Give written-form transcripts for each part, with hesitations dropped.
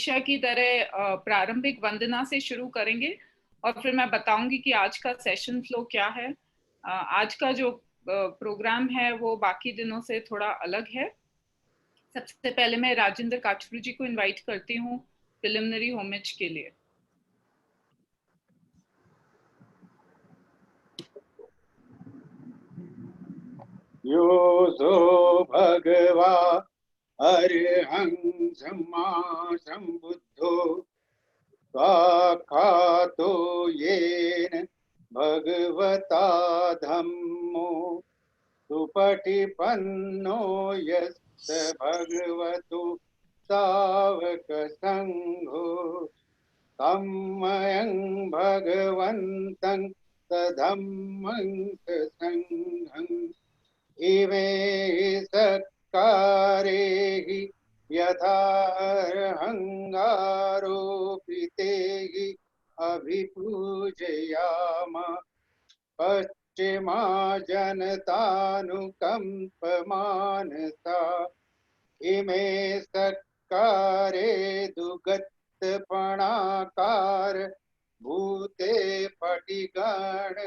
हमेशा की तरह प्रारंभिक वंदना से शुरू करेंगे और फिर मैं बताऊंगी कि आज का सेशन फ्लो क्या है। आज का जो प्रोग्राम है वो बाकी दिनों से थोड़ा अलग है। सबसे पहले मैं राजेंद्र काचरू जी को इनवाइट करती हूँ प्रिलिमिनरी होमेज के लिए। योऽसो भगवा अरहं सम्मा सम्बुद्धो स्वाख्यातो येन भगवता धम्मो सुपटिपन्नो यस्य भगवतो सावकसङ्घो तम्मयं भगवन्तं तधम्मं सङ्घं इमे सत्कारे हि यथार्हङ्गारोपिते हि अभिपूजयामा पश्चिमा जनतानुकम्पमानसा इमे सत्कारे दुगतपणाकार भूते पटिगणहातु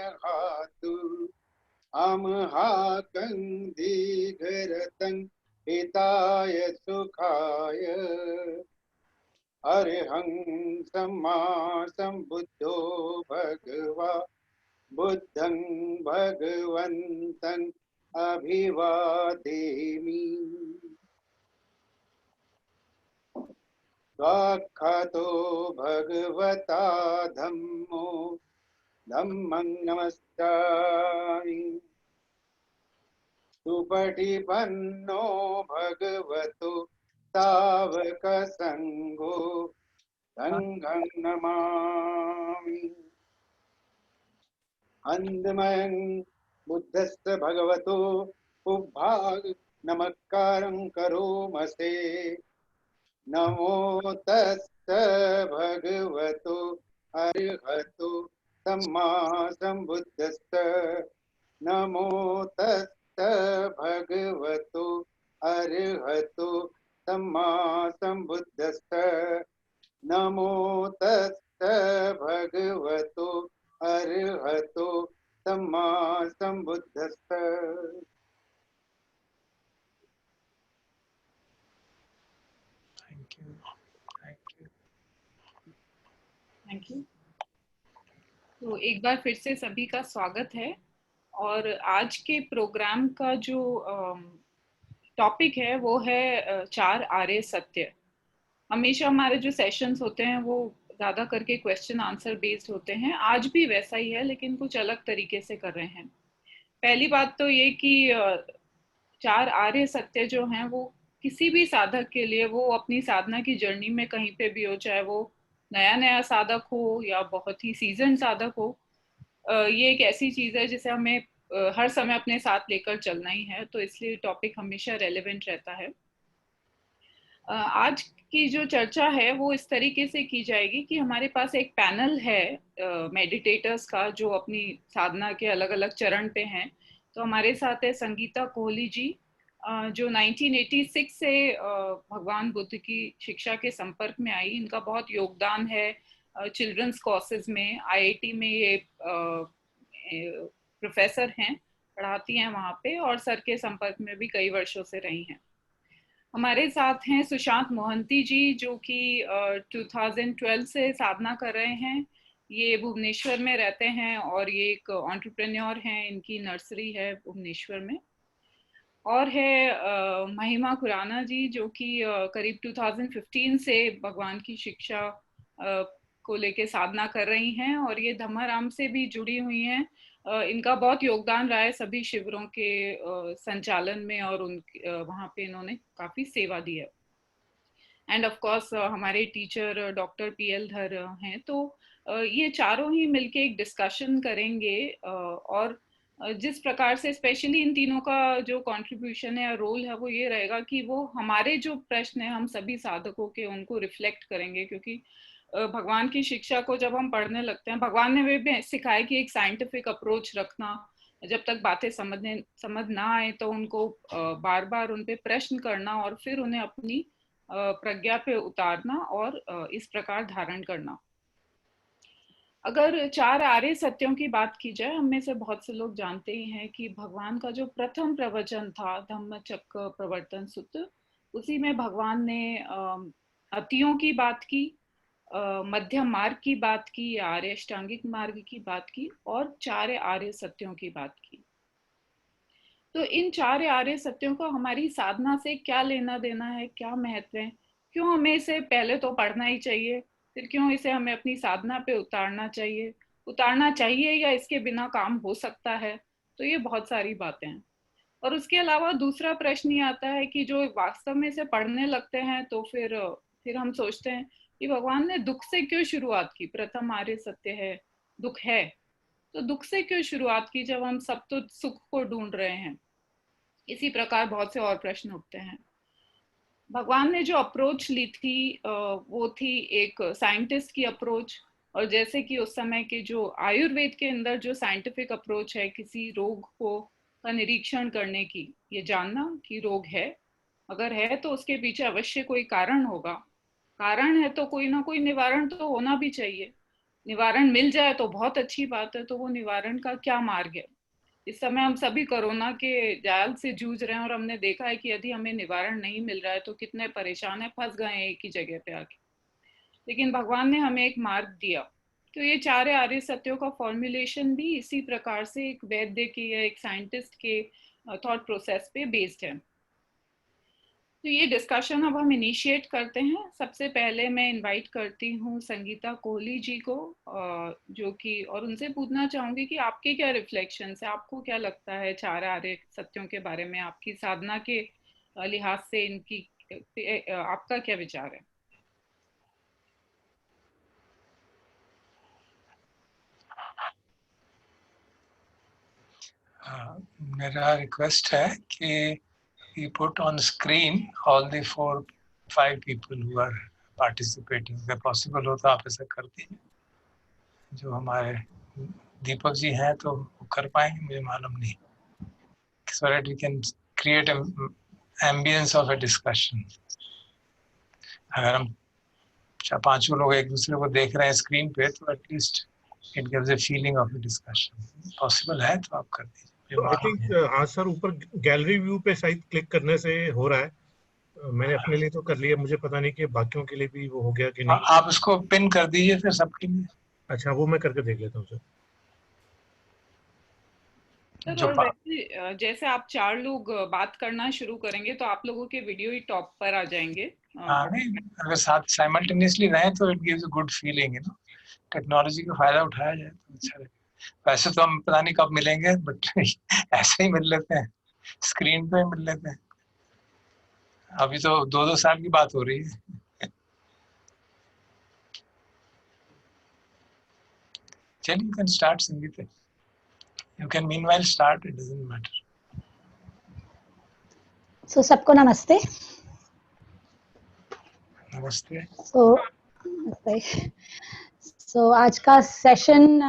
अमहाकं दीघरतं हिताय सुखाय अरहं सम्मा सम्बुद्धो भगवा बुद्धं भगवन्तं अभिवादेमि स्वाख्यातो भगवता धम्मो धम्मं नमस्सामि सुपटिपन्नो भगवतो सावकसङ्घो सङ्घं नमामि अन्धमयं बुद्धस्य भगवतो उभाग नमस्कारं करोमसे नमो तस्य भगवतो अरहतो सम्मा सम्बुद्धस्य नमो तस्य भगवतो अरहतो सम्मा सम्बुद्धस्य नमो तस्य भगवतो अरहतो सम्मा सम्बुद्धस्य। Thank you. तो एक बार फिर से सभी का स्वागत है और आज के प्रोग्राम का जो टॉपिक है वो है चार आर्य सत्य। हमेशा हमारे जो सेशंस होते हैं वो ज़्यादा करके क्वेश्चन आंसर बेस्ड होते हैं। आज भी वैसा ही है लेकिन कुछ अलग तरीके से कर रहे हैं। पहली बात तो ये कि चार आर्य सत्य जो हैं वो किसी भी साधक के लिए, वो अपनी साधना की जर्नी में कहीं पे भी हो, चाहे वो नया नया साधक हो या बहुत ही सीजन साधक हो, ये एक ऐसी चीज़ है जिसे हमें हर समय अपने साथ लेकर चलना ही है। तो इसलिए टॉपिक हमेशा रेलेवेंट रहता है। आज की जो चर्चा है वो इस तरीके से की जाएगी कि हमारे पास एक पैनल है मेडिटेटर्स का जो अपनी साधना के अलग अलग चरण पे हैं। तो हमारे साथ है संगीता कोहली जी, जो 1986 से भगवान बुद्ध की शिक्षा के संपर्क में आई। इनका बहुत योगदान है चिल्ड्रंस कोर्सेज में। आईआईटी में ये प्रोफेसर हैं, पढ़ाती हैं वहाँ पे, और सर के संपर्क में भी कई वर्षों से रही हैं। हमारे साथ हैं सुशांत मोहंती जी, जो कि 2012 से साधना कर रहे हैं। ये भुवनेश्वर में रहते हैं और ये एक एंटरप्रेन्योर हैं। इनकी नर्सरी है भुवनेश्वर में। और है महिमा खुराना जी, जो कि करीब 2015 से भगवान की शिक्षा को लेके साधना कर रही हैं और ये धम्माराम से भी जुड़ी हुई हैं। इनका बहुत योगदान रहा है सभी शिविरों के संचालन में और वहाँ पे इन्होंने काफ़ी सेवा दी है। एंड ऑफ कोर्स हमारे टीचर डॉक्टर पीएल धर हैं। तो ये चारों ही मिलके एक डिस्कशन करेंगे और जिस प्रकार से स्पेशली इन तीनों का जो कंट्रीब्यूशन है या रोल है वो ये रहेगा कि वो हमारे जो प्रश्न है हम सभी साधकों के, उनको रिफ्लेक्ट करेंगे। क्योंकि भगवान की शिक्षा को जब हम पढ़ने लगते हैं, भगवान ने भी सिखाया कि एक साइंटिफिक अप्रोच रखना, जब तक बातें समझ ना आए तो उनको बार बार उन पे प्रश्न करना और फिर उन्हें अपनी प्रज्ञा पे उतारना और इस प्रकार धारण करना। अगर 4 आर्य सत्यों की बात की जाए, हम में से बहुत से लोग जानते ही हैं कि भगवान का जो प्रथम प्रवचन था धम्मचक्र प्रवर्तन सूत्र, उसी में भगवान ने अतियों की बात की, मध्यम मार्ग की बात की, आर्य अष्टांगिक मार्ग की बात की और 4 आर्य सत्यों की बात की। तो इन 4 आर्य सत्यों का हमारी साधना से क्या लेना देना है, क्या महत्व है, क्यों हमें इसे पहले तो पढ़ना ही चाहिए, फिर क्यों इसे हमें अपनी साधना पे उतारना चाहिए या इसके बिना काम हो सकता है। तो ये बहुत सारी बातें हैं। और उसके अलावा दूसरा प्रश्न ये आता है कि जो वास्तव में इसे पढ़ने लगते हैं तो फिर हम सोचते हैं कि भगवान ने दुख से क्यों शुरुआत की, प्रथम आर्य सत्य है दुख है, तो दुख से क्यों शुरुआत की जब हम सब तो सुख को ढूंढ रहे हैं। इसी प्रकार बहुत से और प्रश्न उठते हैं। भगवान ने जो अप्रोच ली थी वो थी एक साइंटिस्ट की अप्रोच। और जैसे कि उस समय के जो आयुर्वेद के अंदर जो साइंटिफिक अप्रोच है किसी रोग को का निरीक्षण करने की, ये जानना कि रोग है, अगर है तो उसके पीछे अवश्य कोई कारण होगा, कारण है तो कोई ना कोई निवारण तो होना भी चाहिए, निवारण मिल जाए तो बहुत अच्छी बात है, तो वो निवारण का क्या मार्ग है। इस समय हम सभी कोरोना के जाल से जूझ रहे हैं और हमने देखा है कि यदि हमें निवारण नहीं मिल रहा है तो कितने परेशान है, फंस गए हैं एक ही जगह पे आके। लेकिन भगवान ने हमें एक मार्ग दिया। तो ये 4 आर्य सत्यों का फॉर्मुलेशन भी इसी प्रकार से एक वैद्य के या एक साइंटिस्ट के थॉट प्रोसेस पे बेस्ड है। तो ये डिस्कशन अब हम इनिशिएट करते हैं। सबसे पहले मैं इनवाइट करती हूँ संगीता कोहली जी को, जो कि, और उनसे पूछना चाहूंगी कि आपके क्या रिफ्लेक्शंस है, आपको क्या लगता है 4 आर्य सत्यों के बारे में, आपकी साधना के लिहाज से इनकी आपका क्या विचार है। मेरा रिक्वेस्ट है कि you put on screen all the 4-5 people who are participating. अगर possible हो तो आप ऐसा कर दीजिए। जो हमारे दीपक जी हैं तो वो कर पाएंगे, मुझे मालूम नहीं, so that we can create an ambience of a discussion. अगर हम 4-5 लोग एक दूसरे को देख रहे हैं स्क्रीन पे तो at least it gives a feeling of a discussion. Possible है तो आप कर दीजिए। I think हाँ सर, ऊपर गैलरी व्यू पे शायद क्लिक करने से हो रहा है। मैंने अपने लिए तो कर लिया, मुझे पता नहीं कि बाकियों के लिए भी वो हो गया कि नहीं। आप उसको पिन कर दीजिए फिर सबके लिए। अच्छा, वो मैं करके देख लेता हूँ सर। और जैसे आप 4 लोग बात करना शुरू करेंगे तो आप लोगों के वीडियो ही टॉप पर आ जाएंगे। नहीं, अगर साथ साइमल्टेनियसली रहें तो it gives a good feeling, technology का फायदा उठाया जाए तो अच्छा लगेगा। वैसे तो हम पता नहीं कब मिलेंगे, बट ऐसे ही मिल लेते हैं, स्क्रीन पे मिल लेते हैं। अभी तो 2-2 साल की बात हो रही है। चलिए, you can start sangeet. You can meanwhile start, it doesn't matter. So सबको नमस्ते। नमस्ते। नमस्ते। सो आज का सेशन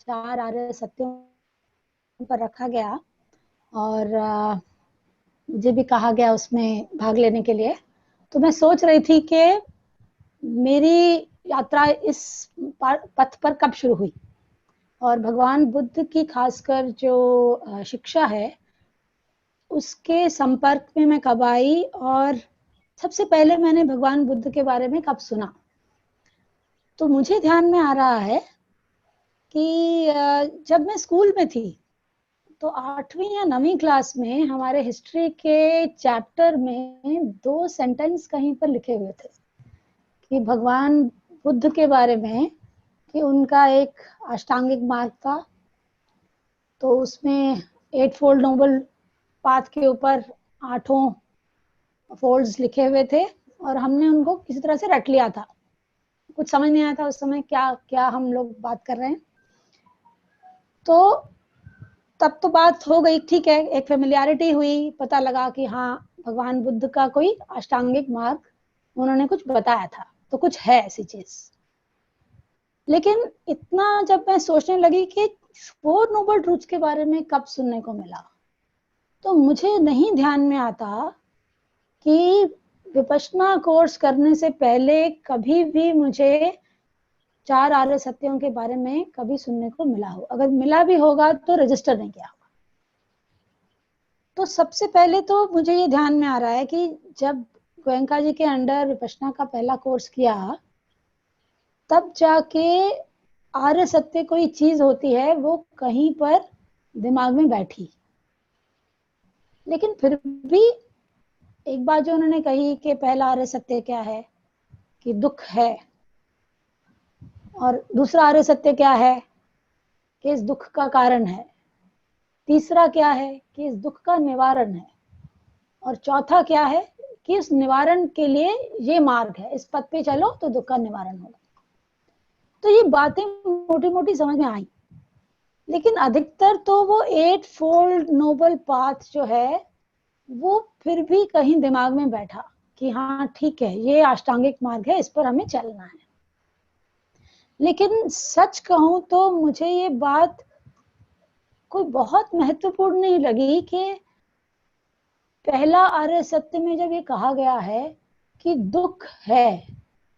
4 आर्य सत्यों पर रखा गया और मुझे भी कहा गया उसमें भाग लेने के लिए। तो मैं सोच रही थी कि मेरी यात्रा इस पथ पर कब शुरू हुई और भगवान बुद्ध की खासकर जो शिक्षा है उसके संपर्क में मैं कब आई और सबसे पहले मैंने भगवान बुद्ध के बारे में कब सुना। तो मुझे ध्यान में आ रहा है कि जब मैं स्कूल में थी तो 8वीं या 9वीं क्लास में हमारे हिस्ट्री के चैप्टर में 2 सेंटेंस कहीं पर लिखे हुए थे कि भगवान बुद्ध के बारे में कि उनका एक अष्टांगिक मार्ग था, तो उसमें 8 फोल्ड नोबल पाथ के ऊपर 8 फोल्ड्स लिखे हुए थे और हमने उनको किसी तरह से रट लिया था। कुछ समझ नहीं आया था उस समय क्या क्या हम लोग बात कर रहे हैं। तो तब तो बात हो गई, ठीक है, एक फेमिलियरिटी हुई, पता लगा कि हाँ भगवान बुद्ध का कोई अष्टांगिक मार्ग उन्होंने कुछ बताया था, तो कुछ है ऐसी चीज। लेकिन इतना जब मैं सोचने लगी कि 4 नोबल ट्रूथ्स के बारे में कब सुनने को मिला, तो मुझे नहीं ध्यान में आता कि विपश्यना कोर्स करने से पहले कभी भी मुझे 4 आर्य सत्यों के बारे में कभी सुनने को मिला हो, अगर मिला भी होगा तो रजिस्टर नहीं किया होगा। तो सबसे पहले तो मुझे ये ध्यान में आ रहा है कि जब गोयनका जी के अंडर विपश्यना का पहला कोर्स किया, तब जाके आर्य सत्य कोई चीज होती है वो कहीं पर दिमाग में बैठी। लेकिन फिर भी एक बात जो उन्होंने कही कि पहला आर्य सत्य क्या है कि दुख है, और दूसरा आर्य सत्य क्या है कि इस दुख का कारण है, तीसरा क्या है कि इस दुख का निवारण है, और चौथा क्या है कि इस निवारण के लिए ये मार्ग है, इस पथ पे चलो तो दुख का निवारण होगा। तो ये बातें मोटी मोटी समझ में आई, लेकिन अधिकतर तो वो 8 फोल्ड नोबल पाथ जो है वो फिर भी कहीं दिमाग में बैठा कि हाँ ठीक है, ये अष्टांगिक मार्ग है, इस पर हमें चलना है। लेकिन सच कहूं तो मुझे ये बात कोई बहुत महत्वपूर्ण नहीं लगी कि पहला आर्य सत्य में जब ये कहा गया है कि दुख है,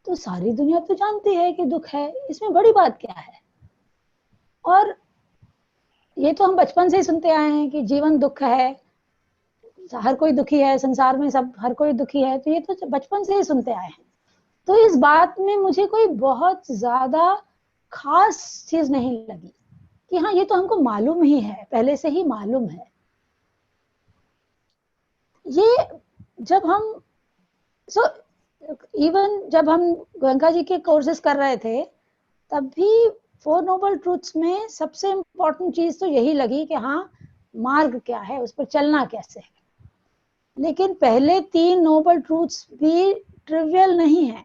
तो सारी दुनिया तो जानती है कि दुख है, इसमें बड़ी बात क्या है। और ये तो हम बचपन से ही सुनते आए हैं कि जीवन दुख है, हर कोई दुखी है, संसार में सब हर कोई दुखी है, तो ये तो बचपन से ही सुनते आए हैं। तो इस बात में मुझे कोई बहुत ज्यादा खास चीज नहीं लगी कि हाँ ये तो हमको मालूम ही है, पहले से ही मालूम है। ये जब हम इवन जब हम गोयनका जी के कोर्सेज कर रहे थे, तब भी 4 नोबल ट्रूथ्स में सबसे इम्पोर्टेंट चीज तो यही लगी कि हाँ मार्ग क्या है, उस पर चलना कैसे है। लेकिन पहले 3 नोबल ट्रूथ्स भी ट्रिवियल नहीं है,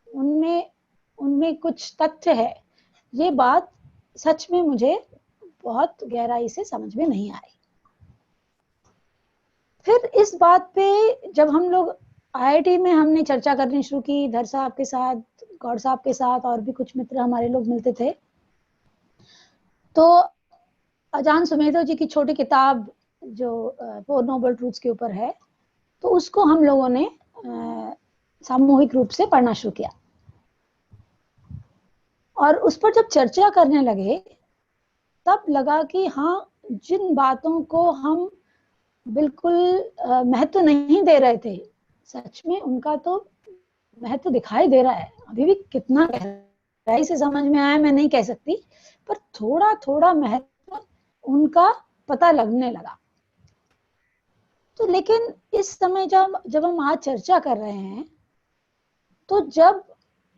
उनमें कुछ तथ्य है। ये बात सच में मुझे बहुत गहराई से समझ में नहीं आई। फिर इस बात पे जब हम लोग IIT में हमने चर्चा करनी शुरू की, धर साहब के साथ, गौड़ साहब के साथ, और भी कुछ मित्र हमारे लोग मिलते थे, तो अजान सुमेधो जी की छोटी किताब जो 4 नोबल ट्रूथ्स के ऊपर है, तो उसको हम लोगों ने सामूहिक रूप से पढ़ना शुरू किया। और उस पर जब चर्चा करने लगे तब लगा कि हाँ जिन बातों को हम बिल्कुल महत्व नहीं दे रहे थे, सच में उनका तो महत्व दिखाई दे रहा है। अभी भी कितना गहराई से समझ में आया मैं नहीं कह सकती, पर थोड़ा थोड़ा महत्व उनका पता लगने लगा। तो लेकिन इस समय जब हम आज चर्चा कर रहे हैं, तो जब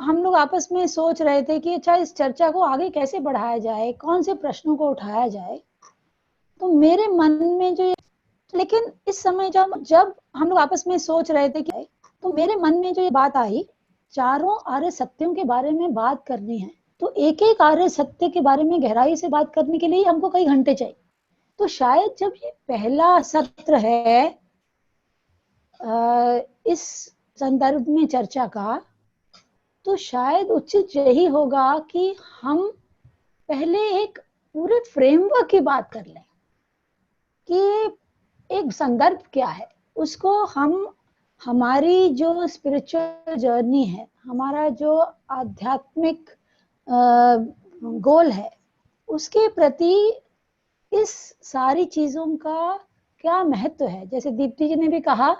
हम लोग आपस में सोच रहे थे कि अच्छा इस चर्चा को आगे कैसे बढ़ाया जाए, कौन से प्रश्नों को उठाया जाए, तो मेरे मन में जो, लेकिन इस समय जब हम लोग आपस में सोच रहे थे कि, तो मेरे मन में जो ये बात आई, चारों आर्य सत्यों के बारे में बात करनी है, तो एक एक आर्य सत्य के बारे में गहराई से बात करने के लिए हमको कई घंटे चाहिए। तो शायद जब ये पहला सत्र है इस संदर्भ में चर्चा का, तो शायद उचित यही होगा कि हम पहले एक पूरे फ्रेमवर्क की बात कर लें कि एक संदर्भ क्या है, उसको हम हमारी जो स्पिरिचुअल जर्नी है, हमारा जो आध्यात्मिक गोल है, उसके प्रति इस सारी चीजों का क्या महत्व है। जैसे दीप्ति जी ने भी कहा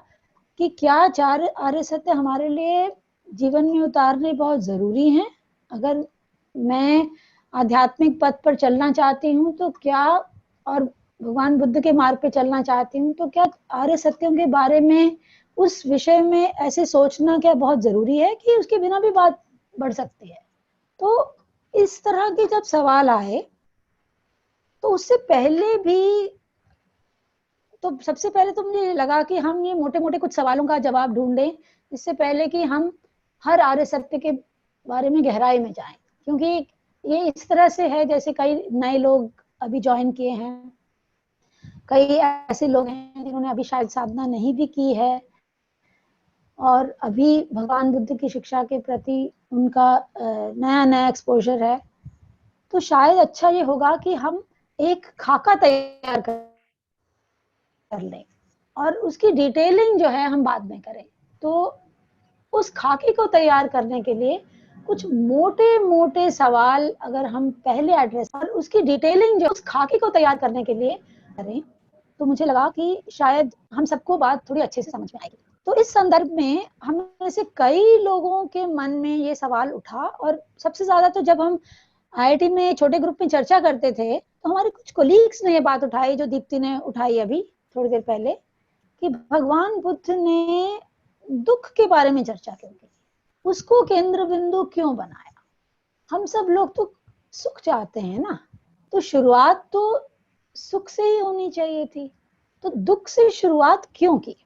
कि क्या 4 आर्य सत्य हमारे लिए जीवन में उतारने बहुत जरूरी हैं। अगर मैं आध्यात्मिक पथ पर चलना चाहती हूँ तो क्या, और भगवान बुद्ध के मार्ग पे चलना चाहती हूँ, तो क्या आर्य सत्यों के बारे में, उस विषय में ऐसे सोचना क्या बहुत जरूरी है कि उसके बिना भी बात बढ़ सकती है। तो इस तरह के जब सवाल आए, तो उससे पहले भी, तो सबसे पहले तो मुझे लगा कि हम ये मोटे मोटे कुछ सवालों का जवाब ढूंढें, इससे पहले कि हम हर आर्य सत्य के बारे में गहराई में जाएं, क्योंकि ये इस तरह से है जैसे कई नए लोग अभी ज्वाइन किए हैं, कई ऐसे लोग हैं जिन्होंने अभी शायद साधना नहीं भी की है, और अभी भगवान बुद्ध की शिक्षा के प्रति उनका नया नया एक्सपोजर है। तो शायद अच्छा ये होगा कि हम एक खाका तैयार कर लें और उसकी डिटेलिंग जो है हम बाद में करें। तो उस खाके को तैयार करने के लिए कुछ मोटे मोटे सवाल अगर हम पहले एड्रेस और उसकी डिटेलिंग जो उस खाके को तैयार करने के लिए करें तो मुझे लगा कि शायद हम सबको बात थोड़ी अच्छे से समझ में आएगी। तो इस संदर्भ में हम में से कई लोगों के मन में ये सवाल उठा, और सबसे ज्यादा तो जब हम आईआईटी में छोटे ग्रुप में चर्चा करते थे तो हमारे कुछ कोलीग्स ने ये बात उठाई जो दीप्ति ने उठाई अभी थोड़ी देर पहले, कि भगवान बुद्ध ने दुख के बारे में चर्चा क्यों की, उसको केंद्र बिंदु क्यों बनाया। हम सब लोग तो सुख चाहते हैं ना, तो शुरुआत तो सुख से ही होनी चाहिए थी, तो दुख से शुरुआत क्यों की।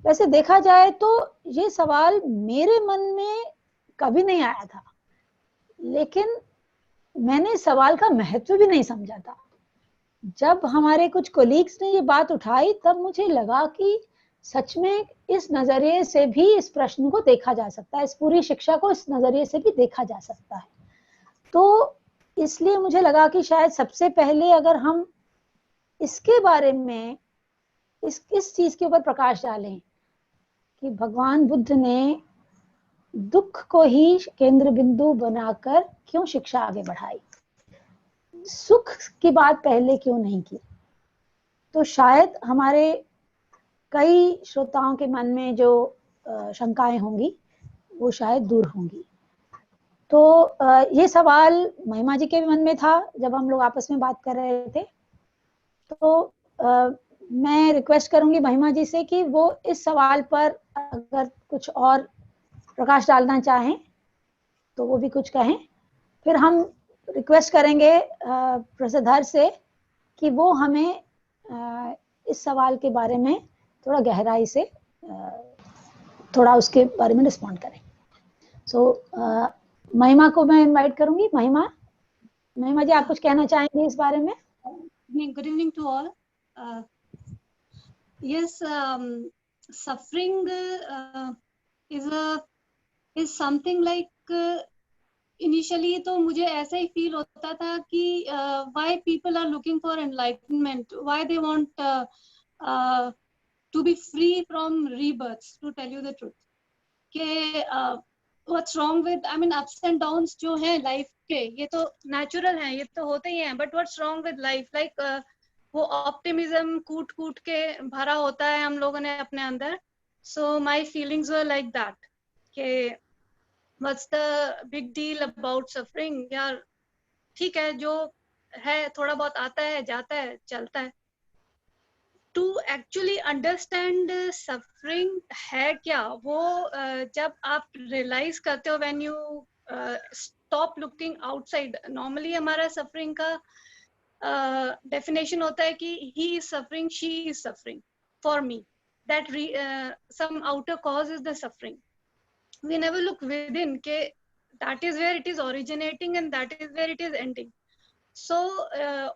वैसे देखा जाए तो ये सवाल मेरे मन में कभी नहीं आया था, लेकिन मैंने सवाल का महत्व भी नहीं समझा था। जब हमारे कुछ कोलीग्स ने ये बात उठाई तब मुझे लगा कि सच में इस नजरिए से भी इस प्रश्न को देखा जा सकता है, इस पूरी शिक्षा को इस नजरिए से भी देखा जा सकता है। तो इसलिए मुझे लगा कि शायद सबसे पहले अगर हम इसके बारे में इस चीज के ऊपर प्रकाश डालें कि भगवान बुद्ध ने दुख को ही केंद्र बिंदु बनाकर क्यों शिक्षा आगे बढ़ाई, सुख की बात पहले क्यों नहीं की, तो शायद हमारे कई श्रोताओं के मन में जो शंकाएं होंगी वो शायद दूर होंगी। तो ये सवाल महिमा जी के मन में था जब हम लोग आपस में बात कर रहे थे। तो मैं रिक्वेस्ट करूंगी महिमा जी से कि वो इस सवाल पर अगर कुछ और प्रकाश डालना चाहें तो वो भी कुछ कहें। फिर हम रिक्वेस्ट करेंगे प्रसिद्धर से कि वो हमें इस सवाल के बारे में थोड़ा गहराई से थोड़ा उसके बारे में रिस्पॉन्ड करें। सो महिमा को मैं इनवाइट करूंगी। महिमा जी, आप कुछ कहना चाहेंगे इस बारे में? Good evening to all. Yes, suffering is something like initially तो मुझे ऐसा ही फील होता था कि why people are looking for enlightenment, why they want to be free from rebirths, to tell you the truth. कि what's wrong with, I mean ups and downs जो हैं life के, ये तो natural हैं, ये तो होते ही हैं, but what's wrong with life, like वो ऑप्टिमिज्म कूट कूट के भरा होता है हम लोगों ने अपने अंदर। So my feelings were like that कि what's the big deal about suffering, यार ठीक है जो है थोड़ा बहुत आता है जाता है चलता है। टू एक्चुअली अंडरस्टैंड सफरिंग है क्या, वो जब आप रियलाइज करते हो, when you stop looking outside. Normally हमारा सफरिंग का definition होता है कि he is suffering, she is suffering, for me that some outer cause is the suffering. We never look within के that is where it is originating and that is where it is ending. So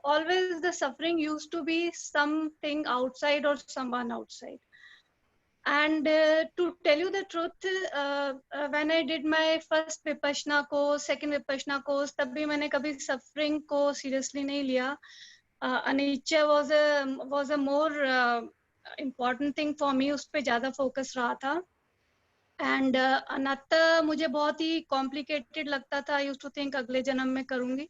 always the suffering used to be something outside or someone outside. And to tell you the truth, when I did my first Vipassana course, second Vipassana course, तब भी मैंने कभी suffering को seriously नहीं लिया. Anicca was a more important thing for me, उस पे ज़्यादा focus रहा था. And anatta मुझे बहुत ही complicated लगता था. I used to think अगले जन्म में करूँगी.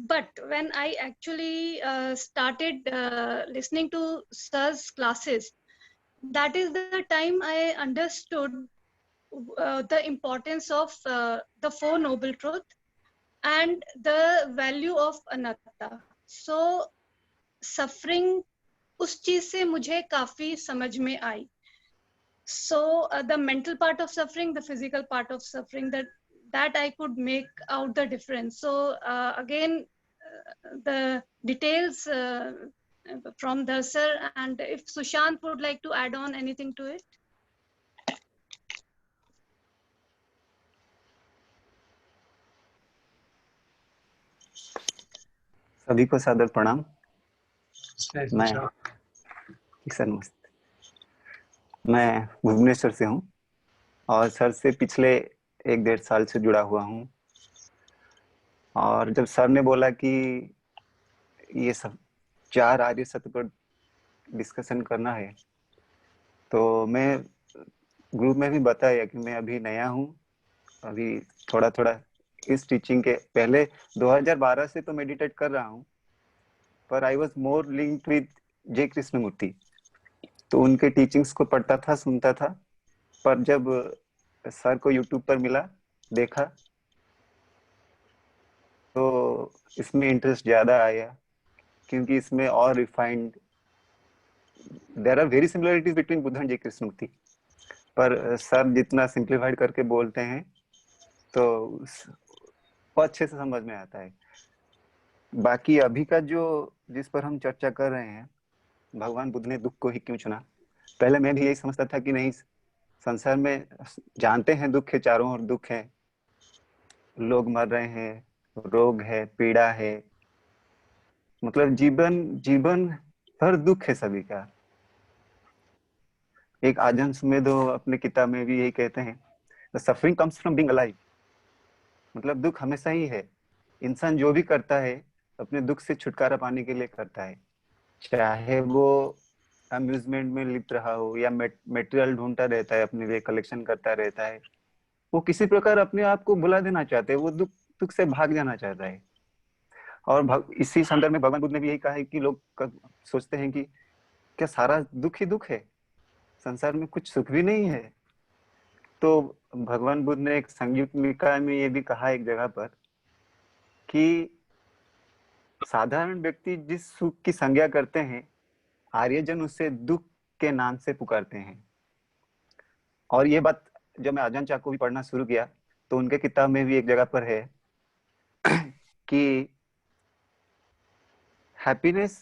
But when I actually started listening to Sir's classes, that is the time I understood the importance of the Four Noble Truths and the value of anatta. So suffering उस चीज से मुझे काफी समझ में आई. So the mental part of suffering, the physical part of suffering, that I could make out the difference. So again, the details from the sir, and if Sushant would like to add on anything to it. सभी को सादर प्रणाम। मैं भुवनेश्वर से हूँ और sir से पिछले 1-1.5 साल से जुड़ा हुआ हूँ। और जब सर ने बोला कि ये सब 4 आर्य सत्य पर डिस्कशन करना है, तो मैं ग्रुप में भी बताया कि मैं अभी नया हूँ, अभी थोड़ा थोड़ा इस टीचिंग के पहले 2012 से तो मेडिटेट कर रहा हूँ, पर I was more linked with J Krishnamurti, तो उनके टीचिंग्स को पढ़ता था, सुनता था। पर जब सर को यूट्यूब पर मिला, देखा, तो इसमें इंटरेस्ट ज्यादा आया, क्योंकि इसमें और refined, there are very similarities between Buddha and J Krishnamurti, पर सर जितना सिंप्लीफाइड करके बोलते हैं तो वो अच्छे से समझ में आता है। बाकी अभी का जो जिस पर हम चर्चा कर रहे हैं, भगवान बुद्ध ने दुख को ही क्यों चुना, पहले मैं भी यही समझता था कि नहीं, संसार में जानते हैं दुख है, चारों ओर दुख है, लोग मर रहे हैं, रोग है, पीड़ा है, मतलब जीवन भर दुख है सभी का। एक आजन सुमेधो अपने किताब में भी यही कहते हैं, the suffering comes from being alive, मतलब दुख हमेशा ही है। इंसान जो भी करता है अपने दुख से छुटकारा पाने के लिए करता है, चाहे वो अम्यूजमेंट में लिप्त रहा हो या मटेरियल ढूंढता रहता है, अपने लिए कलेक्शन करता रहता है, वो किसी प्रकार अपने आप को भुला देना चाहते हैं, वो दुख से भाग जाना चाहता है। और इसी संदर्भ में भगवान बुद्ध ने भी यही कहा है कि लोग सोचते हैं कि क्या सारा दुख ही दुख है, संसार में कुछ सुख भी नहीं है। तो भगवान बुद्ध ने एक संयुक्त निकाय में ये भी कहा एक जगह पर कि साधारण व्यक्ति जिस सुख की संज्ञा करते हैं, आर्यजन उसे दुख के नाम से पुकारते हैं। और ये बात जब मैं आजान चाक को भी पढ़ना शुरू किया तो उनके किताब में भी एक जगह पर है कि happiness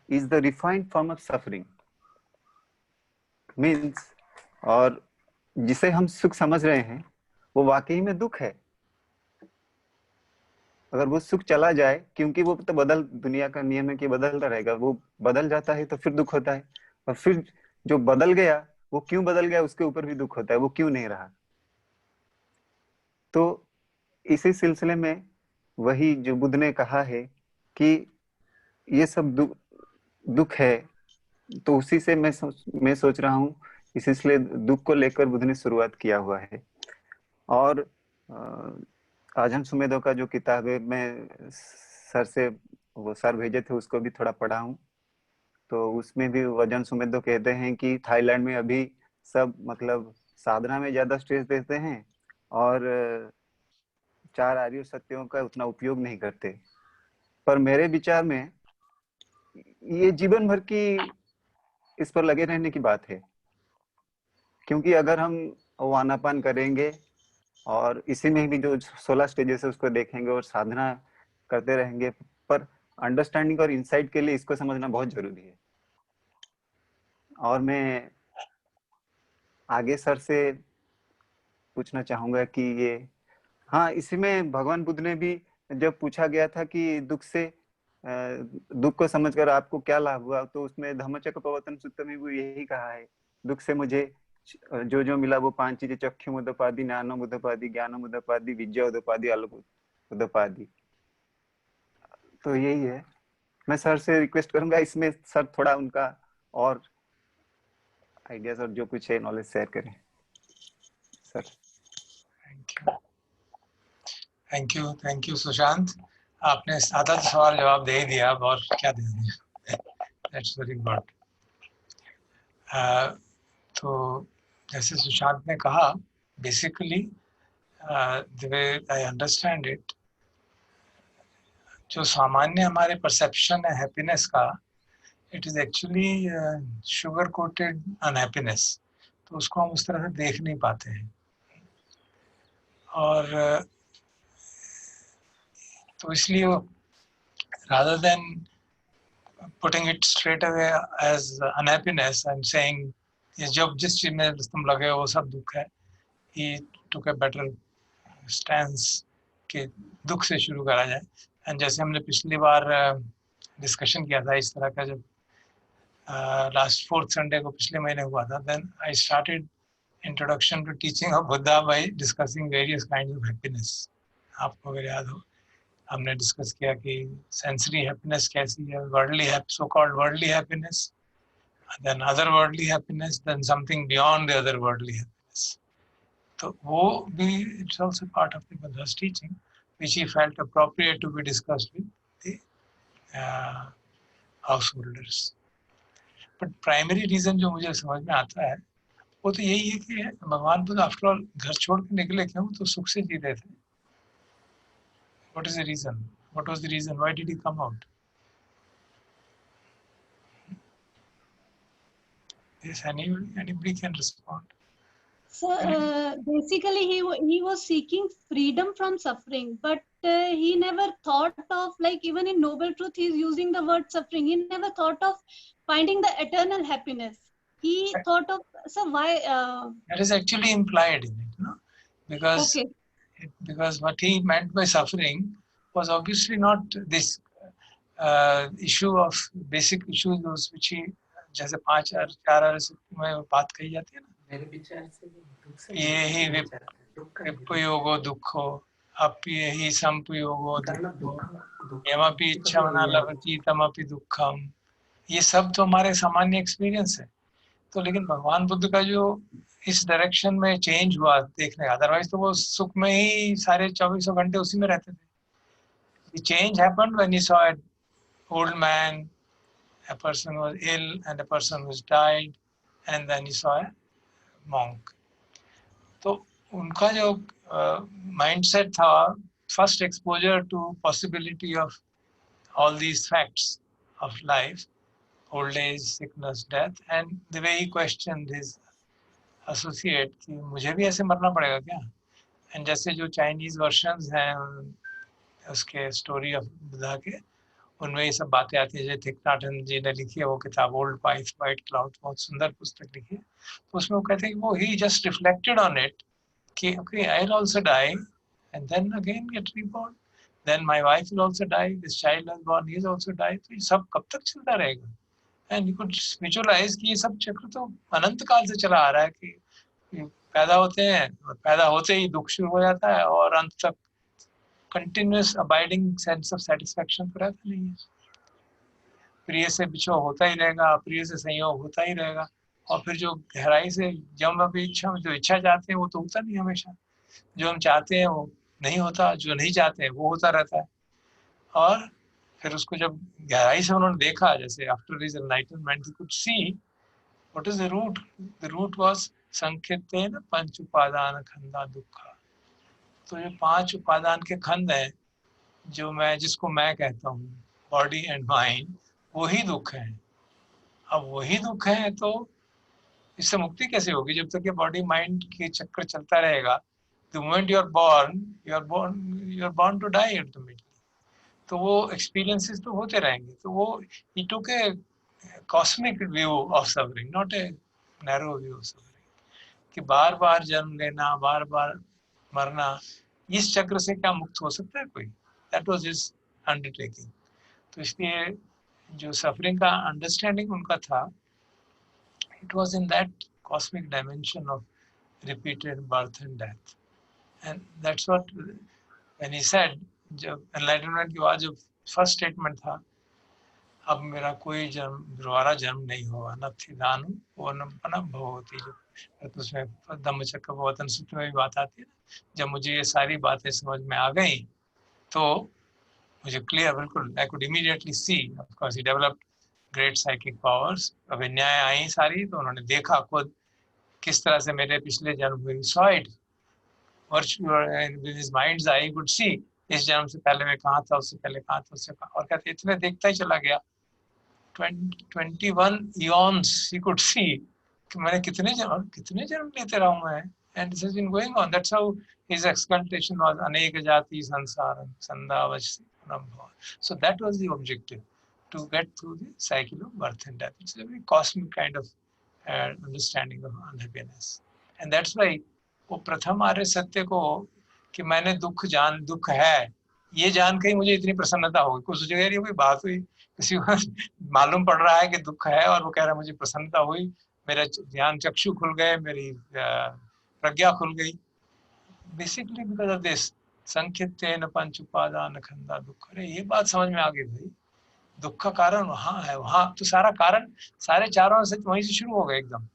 is the refined form of suffering, means, और जिसे हम सुख समझ रहे हैं वो वाकई में दुख है। अगर वो सुख चला जाए, क्योंकि वो तो दुनिया का नियम है कि बदलता रहेगा, वो बदल जाता है तो फिर दुख होता है, और फिर जो बदल गया वो क्यों बदल गया उसके ऊपर भी दुख होता है, वो क्यों नहीं रहा। तो इसी सिलसिले में वही जो बुद्ध ने कहा है कि ये सब दुख है, तो उसी से मैं सोच रहा हूँ, इसलिए दुख को लेकर बुद्ध ने शुरुआत किया हुआ है। और आजम सुमेधो का जो किताब है, मैं सर से, वो सर भेजे थे, उसको भी थोड़ा पढ़ा हूँ। तो उसमें भी वजन सुमेधो कहते हैं कि थाईलैंड में अभी सब मतलब साधना में ज्यादा स्ट्रेस देते हैं और 4 आर्य सत्यों का उतना उपयोग नहीं करते। पर मेरे विचार में ये जीवन भर की इस पर लगे रहने की बात है, क्योंकि अगर हम वानापान करेंगे और इसी में भी जो 16 स्टेजेस है उसको देखेंगे और साधना करते रहेंगे, पर अंडरस्टैंडिंग और इंसाइट के लिए इसको समझना बहुत जरूरी है। और मैं आगे सर से पूछना चाहूंगा कि ये, हाँ, इसी में भगवान बुद्ध ने भी जब पूछा गया था कि दुख को समझकर आपको क्या लाभ हुआ, तो उसमें धम्मचक्कप्रवर्तन सूत्र में भी यही कहा है, दुख से मुझे जो जो मिला वो 5 चीजें, चक्षु उदपादि, ज्ञानम उदपादि, ज्ञानम उदपादि, विद्या उदपादि, आलोक उदपादि। तो यही है। मैं सर से रिक्वेस्ट करूंगा इसमें सर थोड़ा उनका और आइडियाज और जो कुछ है नॉलेज शेयर करें सर। थैंक यू सुशांत, आपने सादा सवाल जवाब दे ही दिया, अब और क्या दे दिया। That's very good. तो जैसे सुशांत ने कहा, basically the way I understand it, जो सामान्य हमारे परसेप्शन है हैप्पीनेस का, it is actually sugar coated unhappiness. तो उसको हम उस तरह से देख नहीं पाते हैं। और तो इसलिए rather than putting it straight away as unhappiness and saying ये जब जिस चीज में तुम लगे वो सब दुख है, he took a better stance कि दुख से शुरू करा जाए। एंड जैसे हमने पिछली बार डिस्कशन किया था इस तरह का, जब लास्ट 4th संडे को पिछले महीने हुआ था, then I started introduction to teaching of Buddha by discussing various kinds of happiness। आपको अगर याद हो, हमने डिस्कस किया कि सेंसरी हैप्पीनेस कैसी है, worldly so called worldly happiness, then otherworldly happiness, then something beyond the otherworldly happiness. So wo bhi, it's also part of the Buddha's teaching, which he felt appropriate to be discussed with the householders. But primary reason जो मुझे समझ में आता है वो तो यही है कि भगवान बुद्ध आफ्टर ऑल घर छोड़ के निकले क्यों, तो सुख से जी रहे थे. What is the reason? What was the reason? Why did he come out? Yes, anybody can respond. So basically he was seeking freedom from suffering, but he never thought of, like even in Noble Truth he is using the word suffering. He never thought of finding the eternal happiness. He thought of, so why? That is actually implied in it, no? Because Okay. Because what he meant by suffering was obviously not this issue of basic issues which he, जैसे 5 से में बात कही जाती है ना, मेरे विचार से ये ही विपयोगो दुखो, अपि ही संपयोगो दुखो, यमपि इच्छा लभति तमपि दुःखम, ये सब तो हमारे सामान्य एक्सपीरियंस है. तो लेकिन भगवान बुद्ध का जो इस डायरेक्शन में चेंज हुआ देखने, अदरवाइज तो वो सुख में ही सारे 24 घंटे उसी में रहते थे. The change happened when he saw an old man, a person who was ill and a person who's died, and then he saw a monk. तो उनका जो mindset था, first exposure to possibility of all these facts of life, old age, sickness, death, and the way he questioned his associate कि मुझे भी ऐसे मरना पड़ेगा क्या. एंड जैसे जो चाइनीज वर्जन्स हैं उसके स्टोरी ऑफ बुद्धा के, उनमें ये सब बातें आती है. जैसे थिक नाटन जी ने लिखी है वो किताब ओल्ड वाइट क्लाउड, बहुत सुंदर पुस्तक लिखी है. तो उसमें वो कहते हैं कि वो he just reflected on it कि okay I will also die and then again get reborn, then my wife will also die, this child has born, he is also die. तो ये सब कब तक चलता रहेगा. एंड यू कुड विजुअलाइज कि ये सब चक्र तो अनंत काल से चला आ रहा है कि पैदा होते हैं और पैदा होते ही दुख शुरू हो जाता है और अंत तक continuous abiding sense of satisfaction तो रहता नहीं है. प्रिय से बिछो होता ही रहेगा, अप्रिय से संयोग होता ही रहेगा, और फिर जो गहराई से जब अभी इच्छा, जो इच्छा चाहते हैं वो तो होता नहीं हमेशा, जो हम चाहते हैं वो नहीं होता, जो नहीं चाहते हैं वो होता रहता है. और फिर उसको जब गहराई से उन्होंने देखा, जैसे after his enlightenment he could see what is the root. The root was संकेतेन पंच उपादान खंदा दुख. तो ये 5 उपादान के खंड हैं जो मैं, जिसको मैं कहता हूँ बॉडी एंड माइंड, वही दुख है. अब वही दुख है तो इससे मुक्ति कैसे होगी जब तक ये बॉडी माइंड के चक्कर चलता रहेगा. The moment you are born to die ultimately. तो वो एक्सपीरियंसेस तो होते रहेंगे. तो वो he took a cosmic view of suffering, not a narrow view of suffering, कि बार बार जन्म लेना, बार बार मरना, इस चक्र से क्या मुक्त हो सकता है कोई. That was his undertaking. तो इसलिए जो सफरिंग का अंडरस्टैंडिंग उनका था, it was in that cosmic dimension of repeated birth and death. And that's what when he said, जब एनलाइटनमेंट के बाद जो फर्स्ट स्टेटमेंट था, अब मेरा कोई दोबारा जन्म नहीं होगा, नत्थि दानु पूर्णम भवति, जो उसमें धम्मचक्कवर्तन सूत्र में भी बात आती है. जब मुझे ये सारी बातें समझ में आ गई तो मुझे क्लियर, बिल्कुल I could immediately see. Of course he developed great psychic powers. अभिज्ञाएं आई सारी, तो उन्होंने देखा खुद किस तरह से मेरे पिछले जन्म हुए. Saw it with his minds I could see इस जन्म से पहले मैं कहाँ था, उससे पहले कहाँ था, उससे कहाँ. और कहते इतने देखता ही चला गया. 21 eons he could see कि मैंने कितने जन्म लेते रहा हूँ मैं. And this has been going on. That's how his exaltation was. अनेक जाति संसार संदावश्य. So that was the objective, to get through the cycle of birth and death. It's a very cosmic kind of understanding of unhappiness. And that's why वो प्रथम आर्य सत्य को कि मैंने दुख है, ये जान के ही मुझे इतनी प्रसन्नता होगी. कुछ जगह कोई बात हुई, किसी को मालूम पड़ रहा है कि दुख है और वो कह रहा है मुझे प्रसन्नता हुई, मेरा ज्ञान चक्षु खुल गए, मेरी प्रज्ञा खुल गई. बेसिकली बिकॉज ऑफ दिस संकेतेन पंच उपादान खंदा दुख. अरे ये बात समझ में आ गई भाई दुख का कारण वहाँ है, वहाँ तो सारा कारण सारे चारों से वहीं से शुरू हो गए एकदम.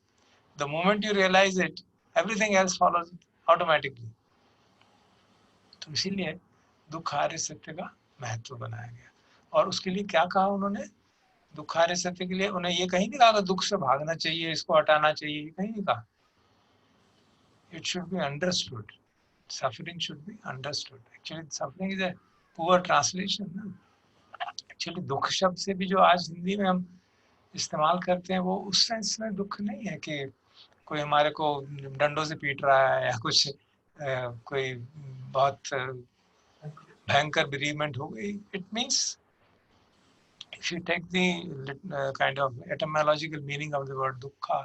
The moment you realize it, everything else follows automatically. तो इसीलिए दुखार्य सत्य का महत्व बनाया गया. और उसके लिए क्या कहा उन्होंने? दुखार्य सत्य के लिए उन्हें ये कहीं नहीं कहा दुख से भागना चाहिए, इसको हटाना चाहिए, ये कहीं नहीं कहा. It should be understood. Suffering should be understood. Actually, suffering is a poor translation. Actually, दुख शब्द से भी जो आज हिंदी में हम इस्तेमाल करते हैं वो उस सेंस में दुख नहीं है कि कोई हमारे को डंडों से पीट रहा है या कुछ कोई बहुत भयंकर bereavement हो गई. It means if you take the kind of etymological meaning of the word dukkha,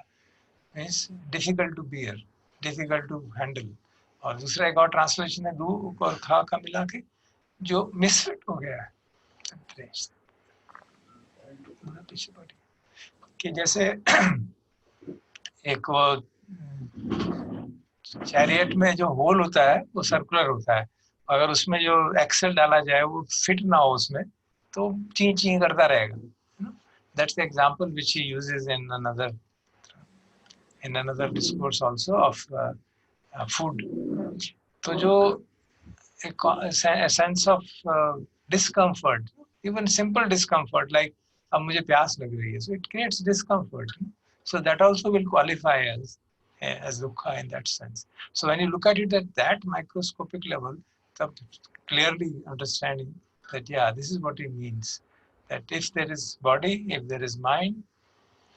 means difficult to bear, difficult to handle. और दूसरा एक और ट्रांसलेशन है दुख और खा का मिला के जो मिसफिट हो गया है कि जैसे एक वो चैरियट में जो होल होता है वो सर्कुलर होता है, अगर उसमें जो एक्सेल डाला जाए वो फिट ना हो उसमें तो ची ची करता रहेगा. That's the example which he uses in another discourse also of food. तो जो a sense of discomfort, even simple discomfort like अब मुझे प्यास लग रही है, so it creates discomfort. So that also will qualify as dukkha in that sense. So when you look at it at that microscopic level, clearly understanding that yeah, this is what it means. That if there is body, if there is mind,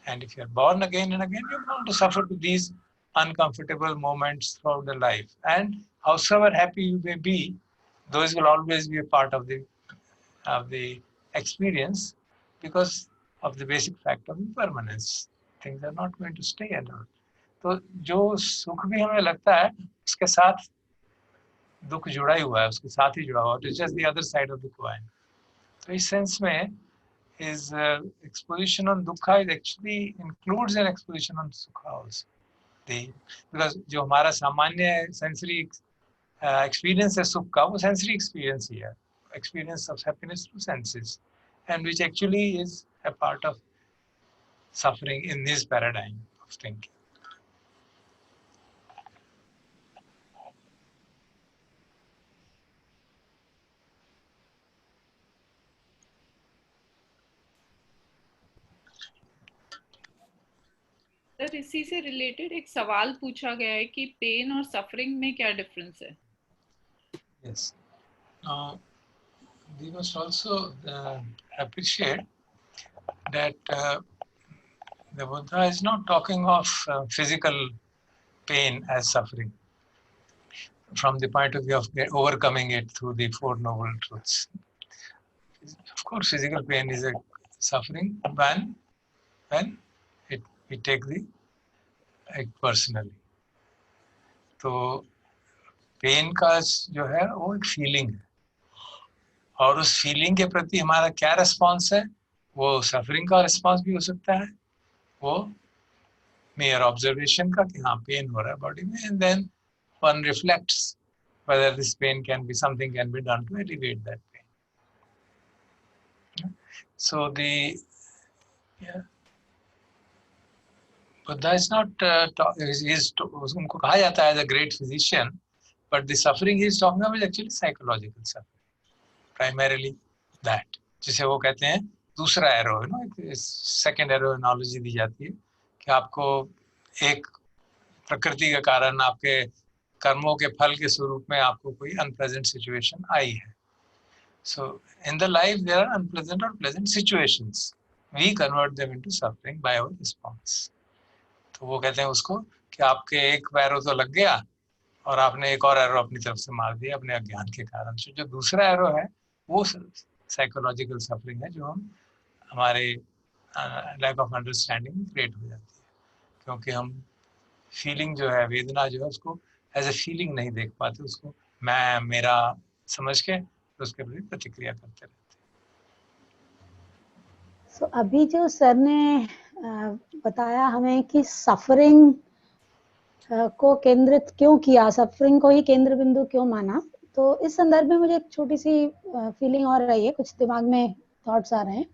and if you are born again and again, you're bound to suffer to these uncomfortable moments throughout the life. And howsoever happy you may be, those will always be a part of the experience because of the basic fact of impermanence. Things are not going to stay and all. तो जो सुख भी हमें लगता है उसके साथ दुख जुड़ा ही हुआ है, उसके साथ ही जुड़ा हुआ है. It's just the other side of the coin. तो इस सेंस में his exposition on dukkha is actually includes an exposition on sukha also. Because जो हमारा सामान्य sensory experience है सुख का वो sensory experience ही है, experience of happiness through senses, and which actually is a part of suffering in this paradigm of thinking. Sir इसी से रिलेटेड एक सवाल पूछा गया है कि पेन और सफरिंग में क्या डिफरेंस है? Yes. We must also appreciate that the Buddha is not talking of physical pain as suffering from the point of view of overcoming it through the Four Noble Truths. Of course, physical pain is a suffering when we take the personally. तो pen का जो है वो एक feeling है और उस feeling के प्रति हमारा क्या रिस्पॉन्स है, वो सफरिंग का रिस्पॉन्स भी हो सकता है, वो मेयर ऑब्जर्वेशन का कि हाँ पेन हो रहा है बॉडी में, and then one reflects whether this pain can be something can be done to alleviate that pain. So the Buddha is not उनको कहा जाता है the great physician, but the suffering he is talking about is actually psychological suffering, primarily that, जिसे वो कहते हैं दूसरा arrow है ना, सेकंड एरो एनालॉजी दी जाती है कि आपको एक प्रकृति के कारण आपके कर्मों के फल के स्वरूप में आपको कोई अनप्लेजेंट सिचुएशन आई है. So in the life there are unpleasant or pleasant situations. We convert them into suffering by our response. तो वो कहते हैं उसको कि आपके एक एरो तो लग गया और आपने एक और एरो अपनी तरफ से मार दिया अपने अज्ञान के कारण से. जो दूसरा एरो है वो साइकोलॉजिकल सफरिंग है जो हम हमारे लैक ऑफ अंडरस्टैंडिंग में क्रिएट हो जाती है, क्योंकि हम फीलिंग जो है, वेदना जो है, उसको एज ए फीलिंग नहीं देख पाते, उसको मैं मेरा समझ के उसके प्रति प्रतिक्रिया करते रहते हैं. So, अभी जो सर ने बताया हमें कि सफरिंग को केंद्रित क्यों किया, सफरिंग को ही केंद्र बिंदु क्यों माना, तो इस संदर्भ में मुझे एक छोटी सी फीलिंग और रही है, कुछ दिमाग में थॉट्स आ रहे हैं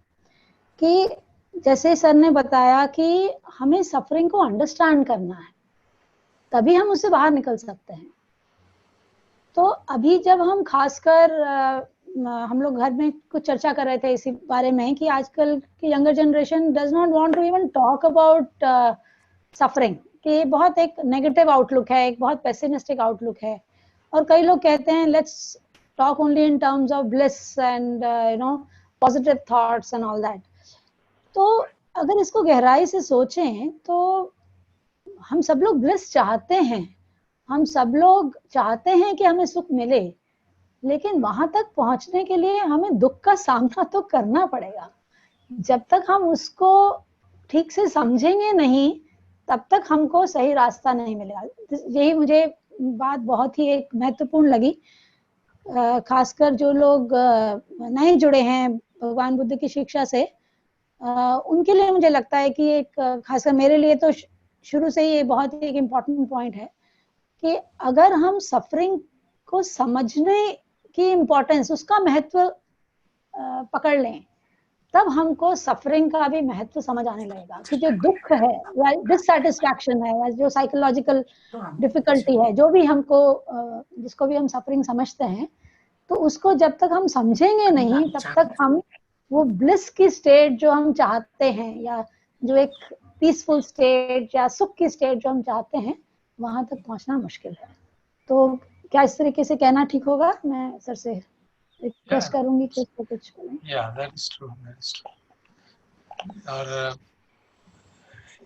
कि जैसे सर ने बताया कि हमें सफरिंग को अंडरस्टैंड करना है, तभी हम उससे बाहर निकल सकते हैं। तो अभी जब हम खासकर हम लोग घर में कुछ चर्चा कर रहे थे इसी बारे में कि आजकल की younger generation does not want to even talk about suffering, कि बहुत एक नेगेटिव आउटलुक है, एक बहुत पेसिमिस्टिक आउटलुक है, और कई लोग कहते हैं let's talk only in terms of bliss and you know positive thoughts and all that. तो अगर इसको गहराई से सोचें तो हम सब लोग ब्लिस चाहते हैं, हम सब लोग चाहते हैं कि हमें सुख मिले, लेकिन वहां तक पहुंचने के लिए हमें दुख का सामना तो करना पड़ेगा। जब तक हम उसको ठीक से समझेंगे नहीं, तब तक हमको सही रास्ता नहीं मिलेगा। यही मुझे बात बहुत ही एक महत्वपूर्ण लगी, खासकर जो लोग नहीं जुड़े हैं भगवान बुद्ध की शिक्षा से, उनके लिए मुझे लगता है कि एक, खासकर मेरे लिए तो शुरू से ही ये बहुत ही एक इम्पॉर्टेंट पॉइंट है कि अगर हम सफरिंग को समझने की इम्पोर्टेंस, उसका महत्व पकड़ लें, तब हमको सफरिंग का भी महत्व समझ आने लगेगा कि जो दुख है या डिससैटिस्फैक्शन है या जो साइकोलॉजिकल डिफिकल्टी है, जो भी हमको जिसको भी हम सफरिंग समझते हैं, तो उसको जब तक हम समझेंगे नहीं, तब तक हम वो ब्लिस की स्टेट जो हम चाहते हैं, या जो एक पीसफुल स्टेट या सुख की स्टेट जो हम चाहते हैं, वहां तक पहुंचना मुश्किल है। तो क्या इस तरीके से कहना ठीक होगा? मैं सर से रिक्वेस्ट करूंगी कि इसको कुछ बोलें। Yeah, that is true. That is true. और